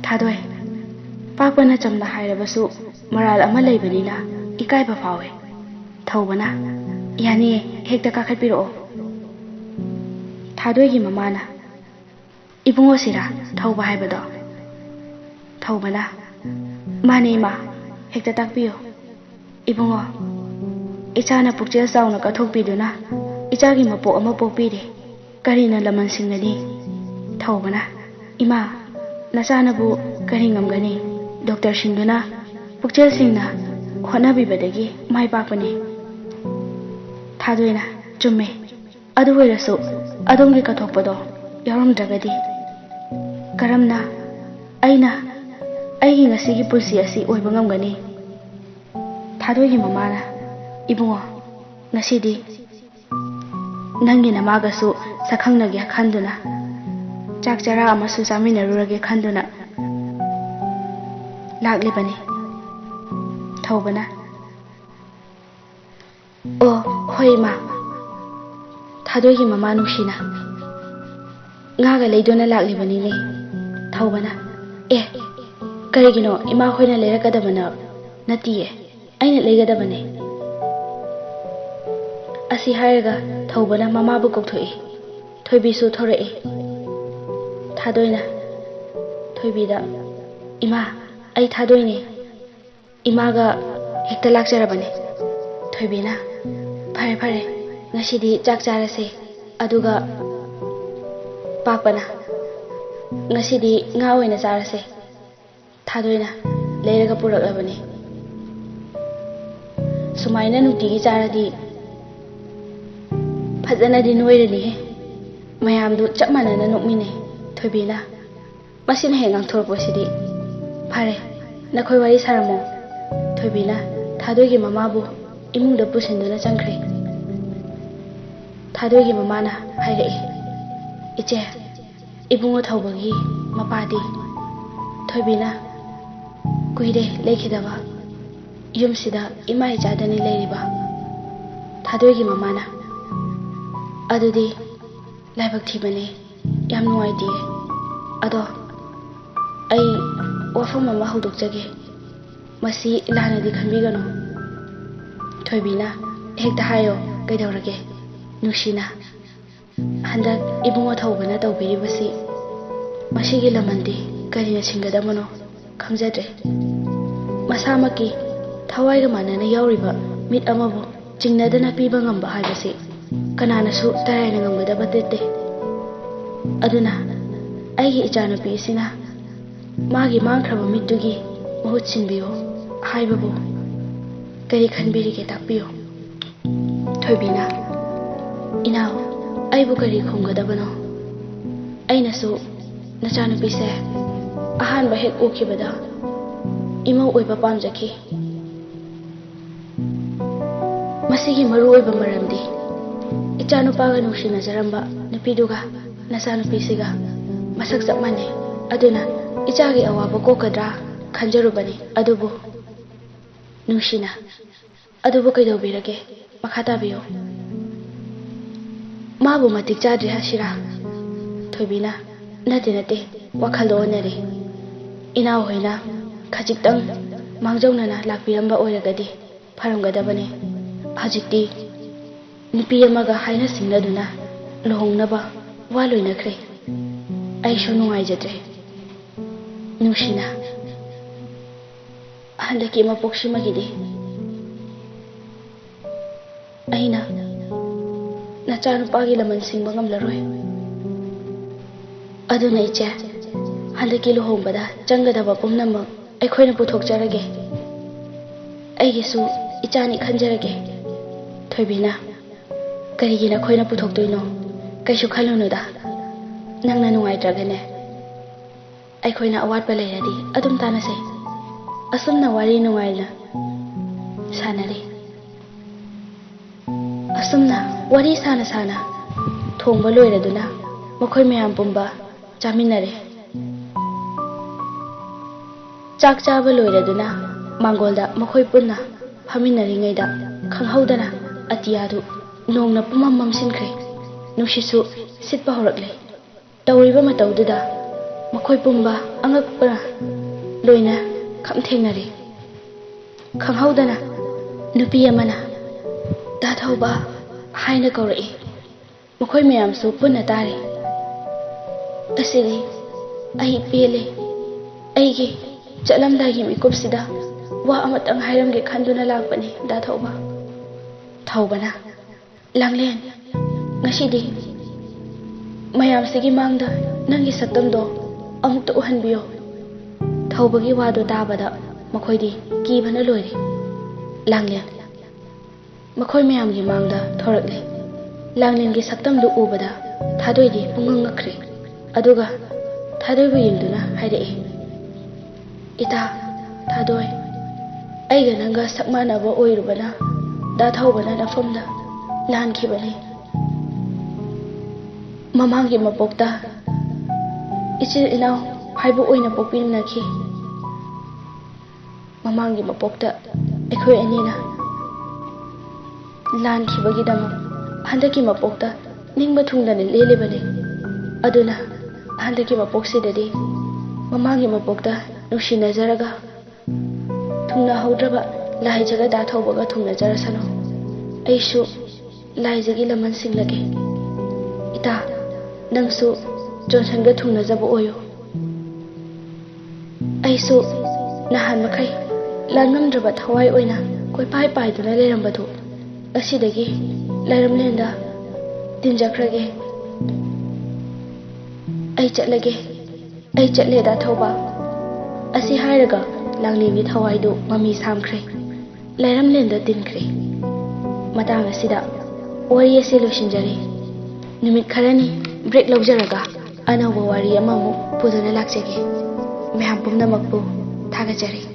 ꯊꯥꯗꯣꯏ ꯄꯥꯛꯄꯅ ꯆꯝꯅ ꯍꯥꯏꯔꯕꯁꯨ ꯃꯔꯥꯜ ꯑꯃ ꯂꯩꯕꯅꯤꯅ ꯏꯀꯥꯏꯕ ꯐꯥꯎꯋꯦ ꯊꯧꯕꯅ ꯌꯥꯅꯤꯌꯦ ꯍꯦꯛꯇ ꯀꯥꯈꯠꯄꯤꯔꯛꯑꯣ ꯊꯥꯗꯣꯏꯒꯤ ꯃꯃꯥꯅ ꯏꯕꯨꯡꯉꯣꯁꯤꯔꯥ ꯊꯧꯕ ꯍꯥꯏꯕꯗꯣ ꯊꯧꯕꯅ ꯃꯥꯅꯦ ꯏꯃꯥ ꯍꯦꯛꯇ ꯇꯥꯛꯄꯤꯌꯨ ꯏꯕꯨꯡꯉꯣ ꯏꯆꯥꯅ ꯄꯨꯛꯆꯦꯜ ꯆꯥꯎꯅ ꯀꯠꯊꯣꯛꯄꯤꯗꯨꯅ ꯏꯆꯥꯒꯤ ꯃꯄꯣꯛ ꯑꯃ ꯄꯣꯛꯄꯤꯔꯦ ꯀꯔꯤꯅ ꯂꯃꯟ ꯁꯤꯡꯅꯅꯤ ꯊꯧꯕꯅ ꯏꯃꯥ ꯅꯆꯥꯅꯕꯨ ꯀꯔꯤ ꯉꯝꯒꯅꯤ ꯗꯣꯛꯇꯔꯁꯤꯡꯗꯨꯅ ꯄꯨꯛꯆꯦꯜꯁꯤꯡꯅ ꯍꯣꯠꯅꯕꯤꯕꯗꯒꯤ ꯃꯥꯏ ꯄꯥꯛꯄꯅꯤ ꯊꯥꯗꯣꯏꯅ ꯆꯨꯝꯃꯦ ꯑꯗꯨ ꯑꯣꯏꯔꯁꯨ ꯑꯗꯣꯝꯒꯤ ꯀꯠꯊꯣꯛꯄꯗꯣ ꯌꯥꯎꯔꯝꯗ꯭ꯔꯒꯗꯤ ꯀꯔꯝꯅ ꯑꯩꯅ ꯑꯩꯒꯤ ꯉꯁꯤꯒꯤ ꯄꯨꯟꯁꯤ ꯑꯁꯤ ꯑꯣꯏꯕ ꯉꯝꯒꯅꯤ ꯊꯥꯗꯣꯏꯒꯤ ꯃꯃꯥꯅ ꯏꯕꯨꯡꯉꯣ ꯉꯁꯤꯗꯤ ꯅꯪꯒꯤ ꯅꯃꯥꯒꯁꯨ ꯁꯛꯈꯪꯅꯒꯦ ꯈꯟꯗꯨꯅ ꯆꯥꯛ ꯆꯔꯥ ꯑꯃꯁꯨ ꯆꯥꯃꯤꯟꯅꯔꯨꯔꯒꯦ ꯈꯟꯗꯨꯅ ꯂꯥꯛꯂꯤꯕꯅꯤ ꯊꯧꯕꯅ ꯑꯣ ꯍꯣꯏ ꯏꯃꯥ ꯊꯥꯗꯣꯏꯒꯤ ꯃꯃꯥ ꯅꯨꯡꯁꯤꯅ ꯉꯥꯒ ꯂꯩꯗꯨꯅ ꯂꯥꯛꯂꯤꯕꯅꯤꯅꯦ ꯊꯧꯕꯅ ꯑꯦ ꯀꯔꯤꯒꯤꯅꯣ ꯏꯃꯥ ꯍꯣꯏꯅ ꯂꯩꯔꯛꯀꯗꯕꯅ ꯅꯠꯇꯤꯌꯦ ꯑꯩꯅ ꯂꯩꯒꯗꯕꯅꯦ ꯑꯁꯤ ꯍꯥꯏꯔꯒ ꯊꯧꯕꯅ ꯃꯃꯥꯕꯨ ꯀꯧꯊꯣꯛꯏ ꯊꯣꯏꯕꯤꯁꯨ ꯊꯣꯔꯛꯏ ꯊꯥꯗꯣꯏꯅ ꯊꯣꯏꯕꯤꯗ ꯏꯃꯥ ꯑꯩ ꯊꯥꯗꯣꯏꯅꯦ ꯏꯃꯥꯒ ꯍꯦꯛꯇ ꯂꯥꯛꯆꯔꯕꯅꯦ ꯊꯣꯏꯕꯤꯅ ꯐꯔꯦ ꯐꯔꯦ ꯉꯁꯤꯗꯤ ꯆꯥꯛ ꯆꯥꯔꯁꯦ ꯑꯗꯨꯒ ꯄꯥꯛꯄꯅ ꯉꯁꯤꯗꯤ ꯉꯥ ꯑꯣꯏꯅ ꯆꯥꯔꯁꯦ ꯊꯥꯗꯣꯏꯅ ꯂꯩꯔꯒ ꯄꯨꯔꯛꯂꯕꯅꯤ ꯁꯨꯃꯥꯏꯅ ꯅꯨꯡꯇꯤꯒꯤ ꯆꯥꯔꯗꯤ ꯐꯖꯅꯗꯤ ꯅꯣꯏꯔꯅꯤꯍꯦ ꯃꯌꯥꯝꯗꯨ ꯆꯞ ꯃꯥꯟꯅꯅ ꯅꯣꯛꯃꯤꯟꯅꯩ ꯊꯣꯏꯕꯤꯅ ꯃꯁꯤꯅ ꯍꯦꯛ ꯉꯥꯡꯊꯣꯔꯛꯄꯁꯤꯗꯤ ꯐꯔꯦ ꯅꯈꯣꯏ ꯋꯥꯔꯤ ꯁꯥꯔꯝꯃꯣ ꯊꯣꯏꯕꯤꯅ ꯊꯥꯗꯣꯏꯒꯤ ꯃꯃꯥꯕꯨ ꯏꯃꯨꯡꯗ ꯄꯨꯁꯤꯟꯗꯨꯅ ꯆꯪꯈ꯭ꯔꯦ ꯊꯥꯗꯣꯏꯒꯤ ꯃꯃꯥꯅ ꯍꯥꯏꯔꯛꯏ ꯏꯆꯦ ꯏꯕꯨꯡꯉꯣ ꯊꯧꯕꯒꯤ ꯃꯄꯥꯗꯤ ꯊꯣꯏꯕꯤꯅ ꯀꯨꯏꯔꯦ ꯂꯩꯈꯤꯗꯕ ꯌꯨꯝꯁꯤꯗ ꯏꯃꯥ ꯏꯆꯥꯗꯅꯤ ꯂꯩꯔꯤꯕ ꯊꯥꯗꯣꯏꯒꯤ ꯃꯃꯥꯅ ꯑꯗꯨꯗꯤ ꯂꯥꯏꯕꯛ ꯊꯤꯕꯅꯦ ꯌꯥꯝ ꯅꯨꯡꯉꯥꯏꯇꯤꯌꯦ ꯑꯗꯣ ꯑꯩ ꯋꯥꯐꯝ ꯑꯃ ꯍꯧꯗꯣꯛꯆꯒꯦ ꯃꯁꯤ ꯂꯥꯟꯅꯗꯤ ꯈꯟꯕꯤꯒꯅꯨ ꯊꯣꯏꯕꯤꯅ ꯍꯦꯛꯇ ꯍꯥꯏꯌꯣ ꯀꯩꯗꯧꯔꯒꯦ ꯅꯨꯡꯁꯤꯅ ꯍꯟꯗꯛ ꯏꯕꯨꯡꯉꯣ ꯊꯧꯕꯅ ꯇꯧꯕꯤꯔꯤꯕꯁꯤ ꯃꯁꯤꯒꯤ ꯂꯃꯟꯗꯤ ꯀꯔꯤꯅ ꯁꯤꯟꯒꯗꯕꯅꯣ ꯈꯪꯖꯗ꯭ꯔꯦ ꯃꯁꯥꯃꯛꯀꯤ ꯊꯋꯥꯏꯒ ꯃꯥꯟꯅꯅ ꯌꯥꯎꯔꯤꯕ ꯃꯤꯠ ꯑꯃꯕꯨ ꯆꯤꯡꯅꯗꯅ ꯄꯤꯕ ꯉꯝꯕ ꯍꯥꯏꯕꯁꯤ ꯀꯅꯥꯅꯁꯨ ꯇꯔꯥꯏꯅ ꯉꯝꯒꯗꯕ ꯅꯠꯇꯦ ꯑꯗꯨꯅ ꯑꯩꯒꯤ ꯏꯆꯥꯅꯨꯄꯤ ꯑꯁꯤꯅ ꯃꯥꯒꯤ ꯃꯥꯡꯈ꯭ꯔꯕ ꯃꯤꯠꯇꯨꯒꯤ ꯃꯍꯨꯠ ꯁꯤꯟꯕꯤꯌꯨ ꯍꯥꯏꯕꯕꯨ ꯀꯔꯤ ꯈꯟꯕꯤꯔꯤꯒꯦ ꯇꯥꯛꯄꯤꯌꯨ ꯊꯣꯏꯕꯤꯅ ꯏꯅꯥꯎ ꯑꯩꯕꯨ ꯀꯔꯤ ꯈꯨꯝꯒꯗꯕꯅꯣ ꯑꯩꯅꯁꯨ ꯅꯆꯥꯅꯨꯄꯤꯁꯦ ꯑꯍꯥꯟꯕ ꯍꯦꯛ ꯎꯈꯤꯕꯗ ꯏꯃꯧ ꯑꯣꯏꯕ ꯄꯥꯝꯖꯈꯤ ꯃꯁꯤꯒꯤ ꯃꯔꯨꯑꯣꯏꯕ ꯃꯔꯝꯗꯤ ꯏꯆꯥꯅꯨꯄꯥꯒ ꯅꯨꯡꯁꯤꯅꯖꯔꯝꯕ ꯅꯨꯄꯤꯗꯨꯒ ꯅꯆꯥꯅꯨꯄꯤꯁꯤꯒ ꯃꯁꯛ ꯆꯞ ꯃꯥꯟꯅꯩ ꯑꯗꯨꯅ ꯏꯆꯥꯒꯤ ꯑꯋꯥꯕ ꯀꯣꯛꯀꯗ꯭ꯔꯥ ꯈꯟꯖꯔꯨꯕꯅꯤ ꯑꯗꯨꯕꯨ ꯅꯨꯡꯁꯤꯅ ꯑꯗꯨꯕꯨ ꯀꯩꯗꯧꯕꯤꯔꯒꯦ ꯃꯈꯥ ꯇꯥꯕꯤꯌꯨ ꯃꯥꯕꯨ ꯃꯇꯤꯛ ꯆꯥꯗ꯭ꯔꯤ ꯍꯥꯏꯁꯤꯔꯥ ꯊꯣꯏꯕꯤꯅ ꯅꯠꯇꯦ ꯋꯥꯈꯜꯗ ꯑꯣꯟꯅꯔꯦ ꯏꯅꯥꯎ ꯍꯣꯏꯅ ꯈꯖꯤꯛꯇꯪ ꯃꯥꯡꯖꯧꯅꯅ ꯂꯥꯛꯄꯤꯔꯝꯕ ꯑꯣꯏꯔꯒꯗꯤ ꯐꯔꯝꯒꯗꯕꯅꯤ ꯍꯧꯖꯤꯛꯇꯤ ꯅꯨꯄꯤ ꯑꯃꯒ ꯍꯥꯏꯅ ꯁꯤꯡꯅꯗꯨꯅ ꯂꯨꯍꯣꯡꯅꯕ ꯋꯥ ꯂꯣꯏꯅꯈ꯭ꯔꯦ ꯑꯩꯁꯨ ꯅꯨꯡꯉꯥꯏꯖꯗ꯭ꯔꯦ ꯅꯨꯡꯁꯤꯅ ꯍꯟꯗꯛꯀꯤ ꯃꯄꯣꯛꯁꯤꯃꯒꯤꯗꯤ ꯑꯩꯅ ꯅꯆꯥꯅꯨꯄꯥꯒꯤ ꯂꯃꯟ ꯁꯤꯡꯕ ꯉꯝꯂꯔꯣꯏ ꯑꯗꯨꯅ ꯏꯆꯦ ꯍꯟꯗꯛꯀꯤ ꯂꯨꯍꯣꯡꯕꯗ ꯆꯪꯒꯗꯕ ꯄꯨꯝꯅꯃꯛ ꯑꯩꯈꯣꯏꯅ ꯄꯨꯊꯣꯛꯆꯔꯒꯦ ꯑꯩꯒꯤꯁꯨ ꯏꯆꯥꯅꯤ ꯈꯟꯖꯔꯒꯦ ꯊꯣꯏꯕꯤꯅ ꯀꯔꯤꯒꯤ ꯅꯈꯣꯏꯅ ꯄꯨꯊꯣꯛꯇꯣꯏꯅꯣ ꯀꯩꯁꯨ ꯈꯜꯂꯨꯅꯨꯗ ꯅꯪꯅ ꯅꯨꯡꯉꯥꯏꯇ꯭ꯔꯒꯅꯦ ꯑꯩꯈꯣꯏꯅ ꯑꯋꯥꯠꯄ ꯂꯩꯔꯗꯤ ꯑꯗꯨꯝ ꯇꯥꯟꯅꯁꯦ ꯑꯁꯨꯝꯅ ꯋꯥꯔꯤ ꯅꯨꯡꯉꯥꯏꯅ ꯁꯥꯟꯅꯔꯤ ꯑꯁꯨꯝꯅ ꯋꯥꯔꯤ ꯁꯥꯅ ꯊꯣꯡꯕ ꯂꯣꯏꯔꯗꯨꯅ ꯃꯈꯣꯏ ꯃꯌꯥꯝ ꯄꯨꯝꯕ ꯆꯥꯃꯤꯟꯅꯔꯦ ꯆꯥꯛ ꯆꯥꯕ ꯂꯣꯏꯔꯗꯨꯅ ꯃꯥꯡꯒꯣꯜꯗ ꯃꯈꯣꯏ ꯄꯨꯟꯅ ꯐꯝꯃꯤꯟꯅꯔꯤꯉꯩꯗ ꯈꯪꯍꯧꯗꯅ ꯑꯇꯤꯌꯥꯗꯨ ꯅꯣꯡꯅ ꯄꯨꯝꯃꯝ ꯃꯝꯁꯤꯟꯈ꯭ꯔꯦ ꯅꯨꯡꯁꯤꯠꯁꯨ ꯁꯤꯠꯄ ꯍꯧꯔꯛꯂꯦ ꯇꯧꯔꯤꯕ ꯃꯇꯧꯗꯨꯗ ꯃꯈꯣꯏ ꯄꯨꯝꯕ ꯑꯉꯛꯄꯅ ꯂꯣꯏꯅ ꯈꯝꯊꯦꯡꯅꯔꯦ ꯈꯪꯍꯧꯗꯅ ꯅꯨꯄꯤ ꯑꯃꯅ ꯗꯥ ꯊꯧꯕ ꯍꯥꯏꯅ ꯀꯧꯔꯛꯏ꯫ ꯃꯈꯣꯏ ꯃꯌꯥꯝꯁꯨ ꯄꯨꯟꯅ ꯇꯥꯔꯤ꯫ ꯑꯁꯤꯗꯤ ꯑꯩ ꯄꯦꯜꯂꯦ꯫ ꯑꯩꯒꯤ ꯆꯠꯂꯝꯗꯥꯏꯒꯤ ꯃꯤꯀꯨꯞꯁꯤꯗ ꯋꯥ ꯑꯃꯇꯪ ꯍꯥꯏꯔꯝꯒꯦ ꯈꯟꯗꯨꯅ ꯂꯥꯛꯄꯅꯤ ꯗꯥ ꯊꯧꯕ꯫ ꯊꯧꯕꯅ ꯂꯥꯡꯂꯦꯟ, ꯉꯁꯤꯗꯤ ꯃꯌꯥꯝꯁꯤꯒꯤ ꯃꯥꯡꯗ ꯅꯪꯒꯤ ꯁꯛꯇꯝꯗꯣ ꯑꯃꯨꯛꯇ ꯎꯍꯟꯕꯤꯌꯣ꯫ ꯊꯧꯕꯒꯤ ꯋꯥꯗꯣ ꯇꯥꯕꯗ ꯃꯈꯣꯏꯗꯤ ꯀꯤꯕꯅ ꯂꯣꯏꯔꯦ꯫ ꯂꯥꯡꯂꯦꯟ ꯃꯈꯣꯏ ꯃꯌꯥꯝꯒꯤ ꯃꯥꯡꯗ ꯊꯣꯔꯛꯂꯦ꯫ ꯂꯥꯡꯂꯦꯟꯒꯤ ꯁꯛꯇꯝꯗꯨ ꯎꯕꯗ ꯊꯥꯗꯣꯏꯗꯤ ꯄꯨꯡꯉꯛ ꯉꯛꯈ꯭ꯔꯦ꯫ ꯑꯗꯨꯒ ꯊꯥꯗꯣꯏꯕꯨ ꯌꯦꯡꯗꯨꯅ ꯍꯥꯏꯔꯛꯏ, ꯏꯇꯥ ꯊꯥꯗꯣꯏ, ꯑꯩꯒ ꯅꯪꯒ ꯁꯛ ꯃꯥꯟꯅꯕ ꯑꯣꯏꯔꯨꯕꯅ ꯗꯥ ꯊꯧꯕꯅ ꯅꯐꯝꯗ ꯂꯥꯟꯈꯤꯕꯅꯤ꯫ ꯃꯃꯥꯡꯒꯤ ꯃꯄꯣꯛꯇ ꯏꯆꯤꯜ ꯏꯅꯥꯎ ꯍꯥꯏꯕ ꯑꯣꯏꯅ ꯄꯣꯛꯄꯤꯅꯈꯤ꯫ ꯃꯃꯥꯡꯒꯤ ꯃꯄꯣꯛꯇ ꯑꯩꯈꯣꯏ ꯑꯅꯤꯅ ꯂꯥꯟꯈꯤꯕꯒꯤꯗꯃꯛ ꯍꯟꯗꯛꯀꯤ ꯃꯄꯣꯛꯇ ꯅꯤꯡꯕ ꯊꯨꯡꯗꯅ ꯂꯦꯜꯂꯤꯕꯅꯤ꯫ ꯑꯗꯨꯅ ꯍꯟꯗꯛꯀꯤ ꯃꯄꯣꯛꯁꯤꯗꯗꯤ ꯃꯃꯥꯡꯒꯤ ꯃꯄꯣꯛꯇ ꯅꯨꯡꯁꯤꯅꯖꯔꯒ ꯊꯨꯡꯅꯍꯧꯗ꯭ꯔꯕ ꯂꯥꯏꯖꯒ ꯗꯥ ꯊꯧꯕꯒ ꯊꯨꯡꯅꯖꯔꯁꯅꯨ꯫ ꯑꯩꯁꯨ ꯂꯥꯏꯖꯒꯤ ꯂꯃꯟ ꯁꯤꯡꯂꯒꯦ꯫ ꯏꯇꯥ ꯅꯪꯁꯨ ꯖꯣꯟꯁꯟꯒ ꯊꯨꯡꯅꯖꯕ ꯑꯣꯏꯌꯨ꯫ ꯑꯩꯁꯨ ꯅꯍꯥꯟ ꯃꯈꯩ ꯂꯥꯟꯉꯝꯗ꯭ꯔꯕ ꯊꯋꯥꯏ ꯑꯣꯏꯅ ꯀꯣꯏꯄꯥꯏ ꯄꯥꯏꯗꯨꯅ ꯂꯩꯔꯝꯕꯗꯨ ꯉꯁꯤꯗꯒꯤ ꯂꯩꯔꯝꯂꯦꯟꯗ ꯇꯤꯟꯖꯈ꯭ꯔꯒꯦ꯫ ꯑꯩ ꯆꯠꯂꯒꯦ, ꯑꯩ ꯆꯠꯂꯦ ꯗꯥ ꯊꯧꯕ꯫ ꯑꯁꯤ ꯍꯥꯏꯔꯒ ꯂꯥꯡꯂꯦꯟꯒꯤ ꯊꯋꯥꯏꯗꯨ ꯃꯃꯤ ꯁꯥꯝꯈ꯭ꯔꯦ, ꯂꯩꯔꯝꯂꯦꯟꯗ ꯇꯤꯟꯈ꯭ꯔꯦ꯫ ꯃꯇꯥꯡ ꯑꯁꯤꯗ ꯋꯥꯔꯤ ꯑꯁꯤ ꯂꯣꯏꯁꯤꯟꯖꯔꯦ꯫ ꯅꯨꯃꯤꯠ ꯈꯔꯅꯤ ꯕ꯭ꯔꯦꯛ ꯂꯧꯖꯔꯒ ꯑꯅꯧꯕ ꯋꯥꯔꯤ ꯑꯃꯃꯨꯛ ꯄꯨꯗꯨꯅ ꯂꯥꯛꯆꯒꯦ꯫ ꯃꯌꯥꯝ ꯄꯨꯝꯅꯃꯛꯄꯨ ꯊꯥꯒꯠꯆꯔꯤ꯫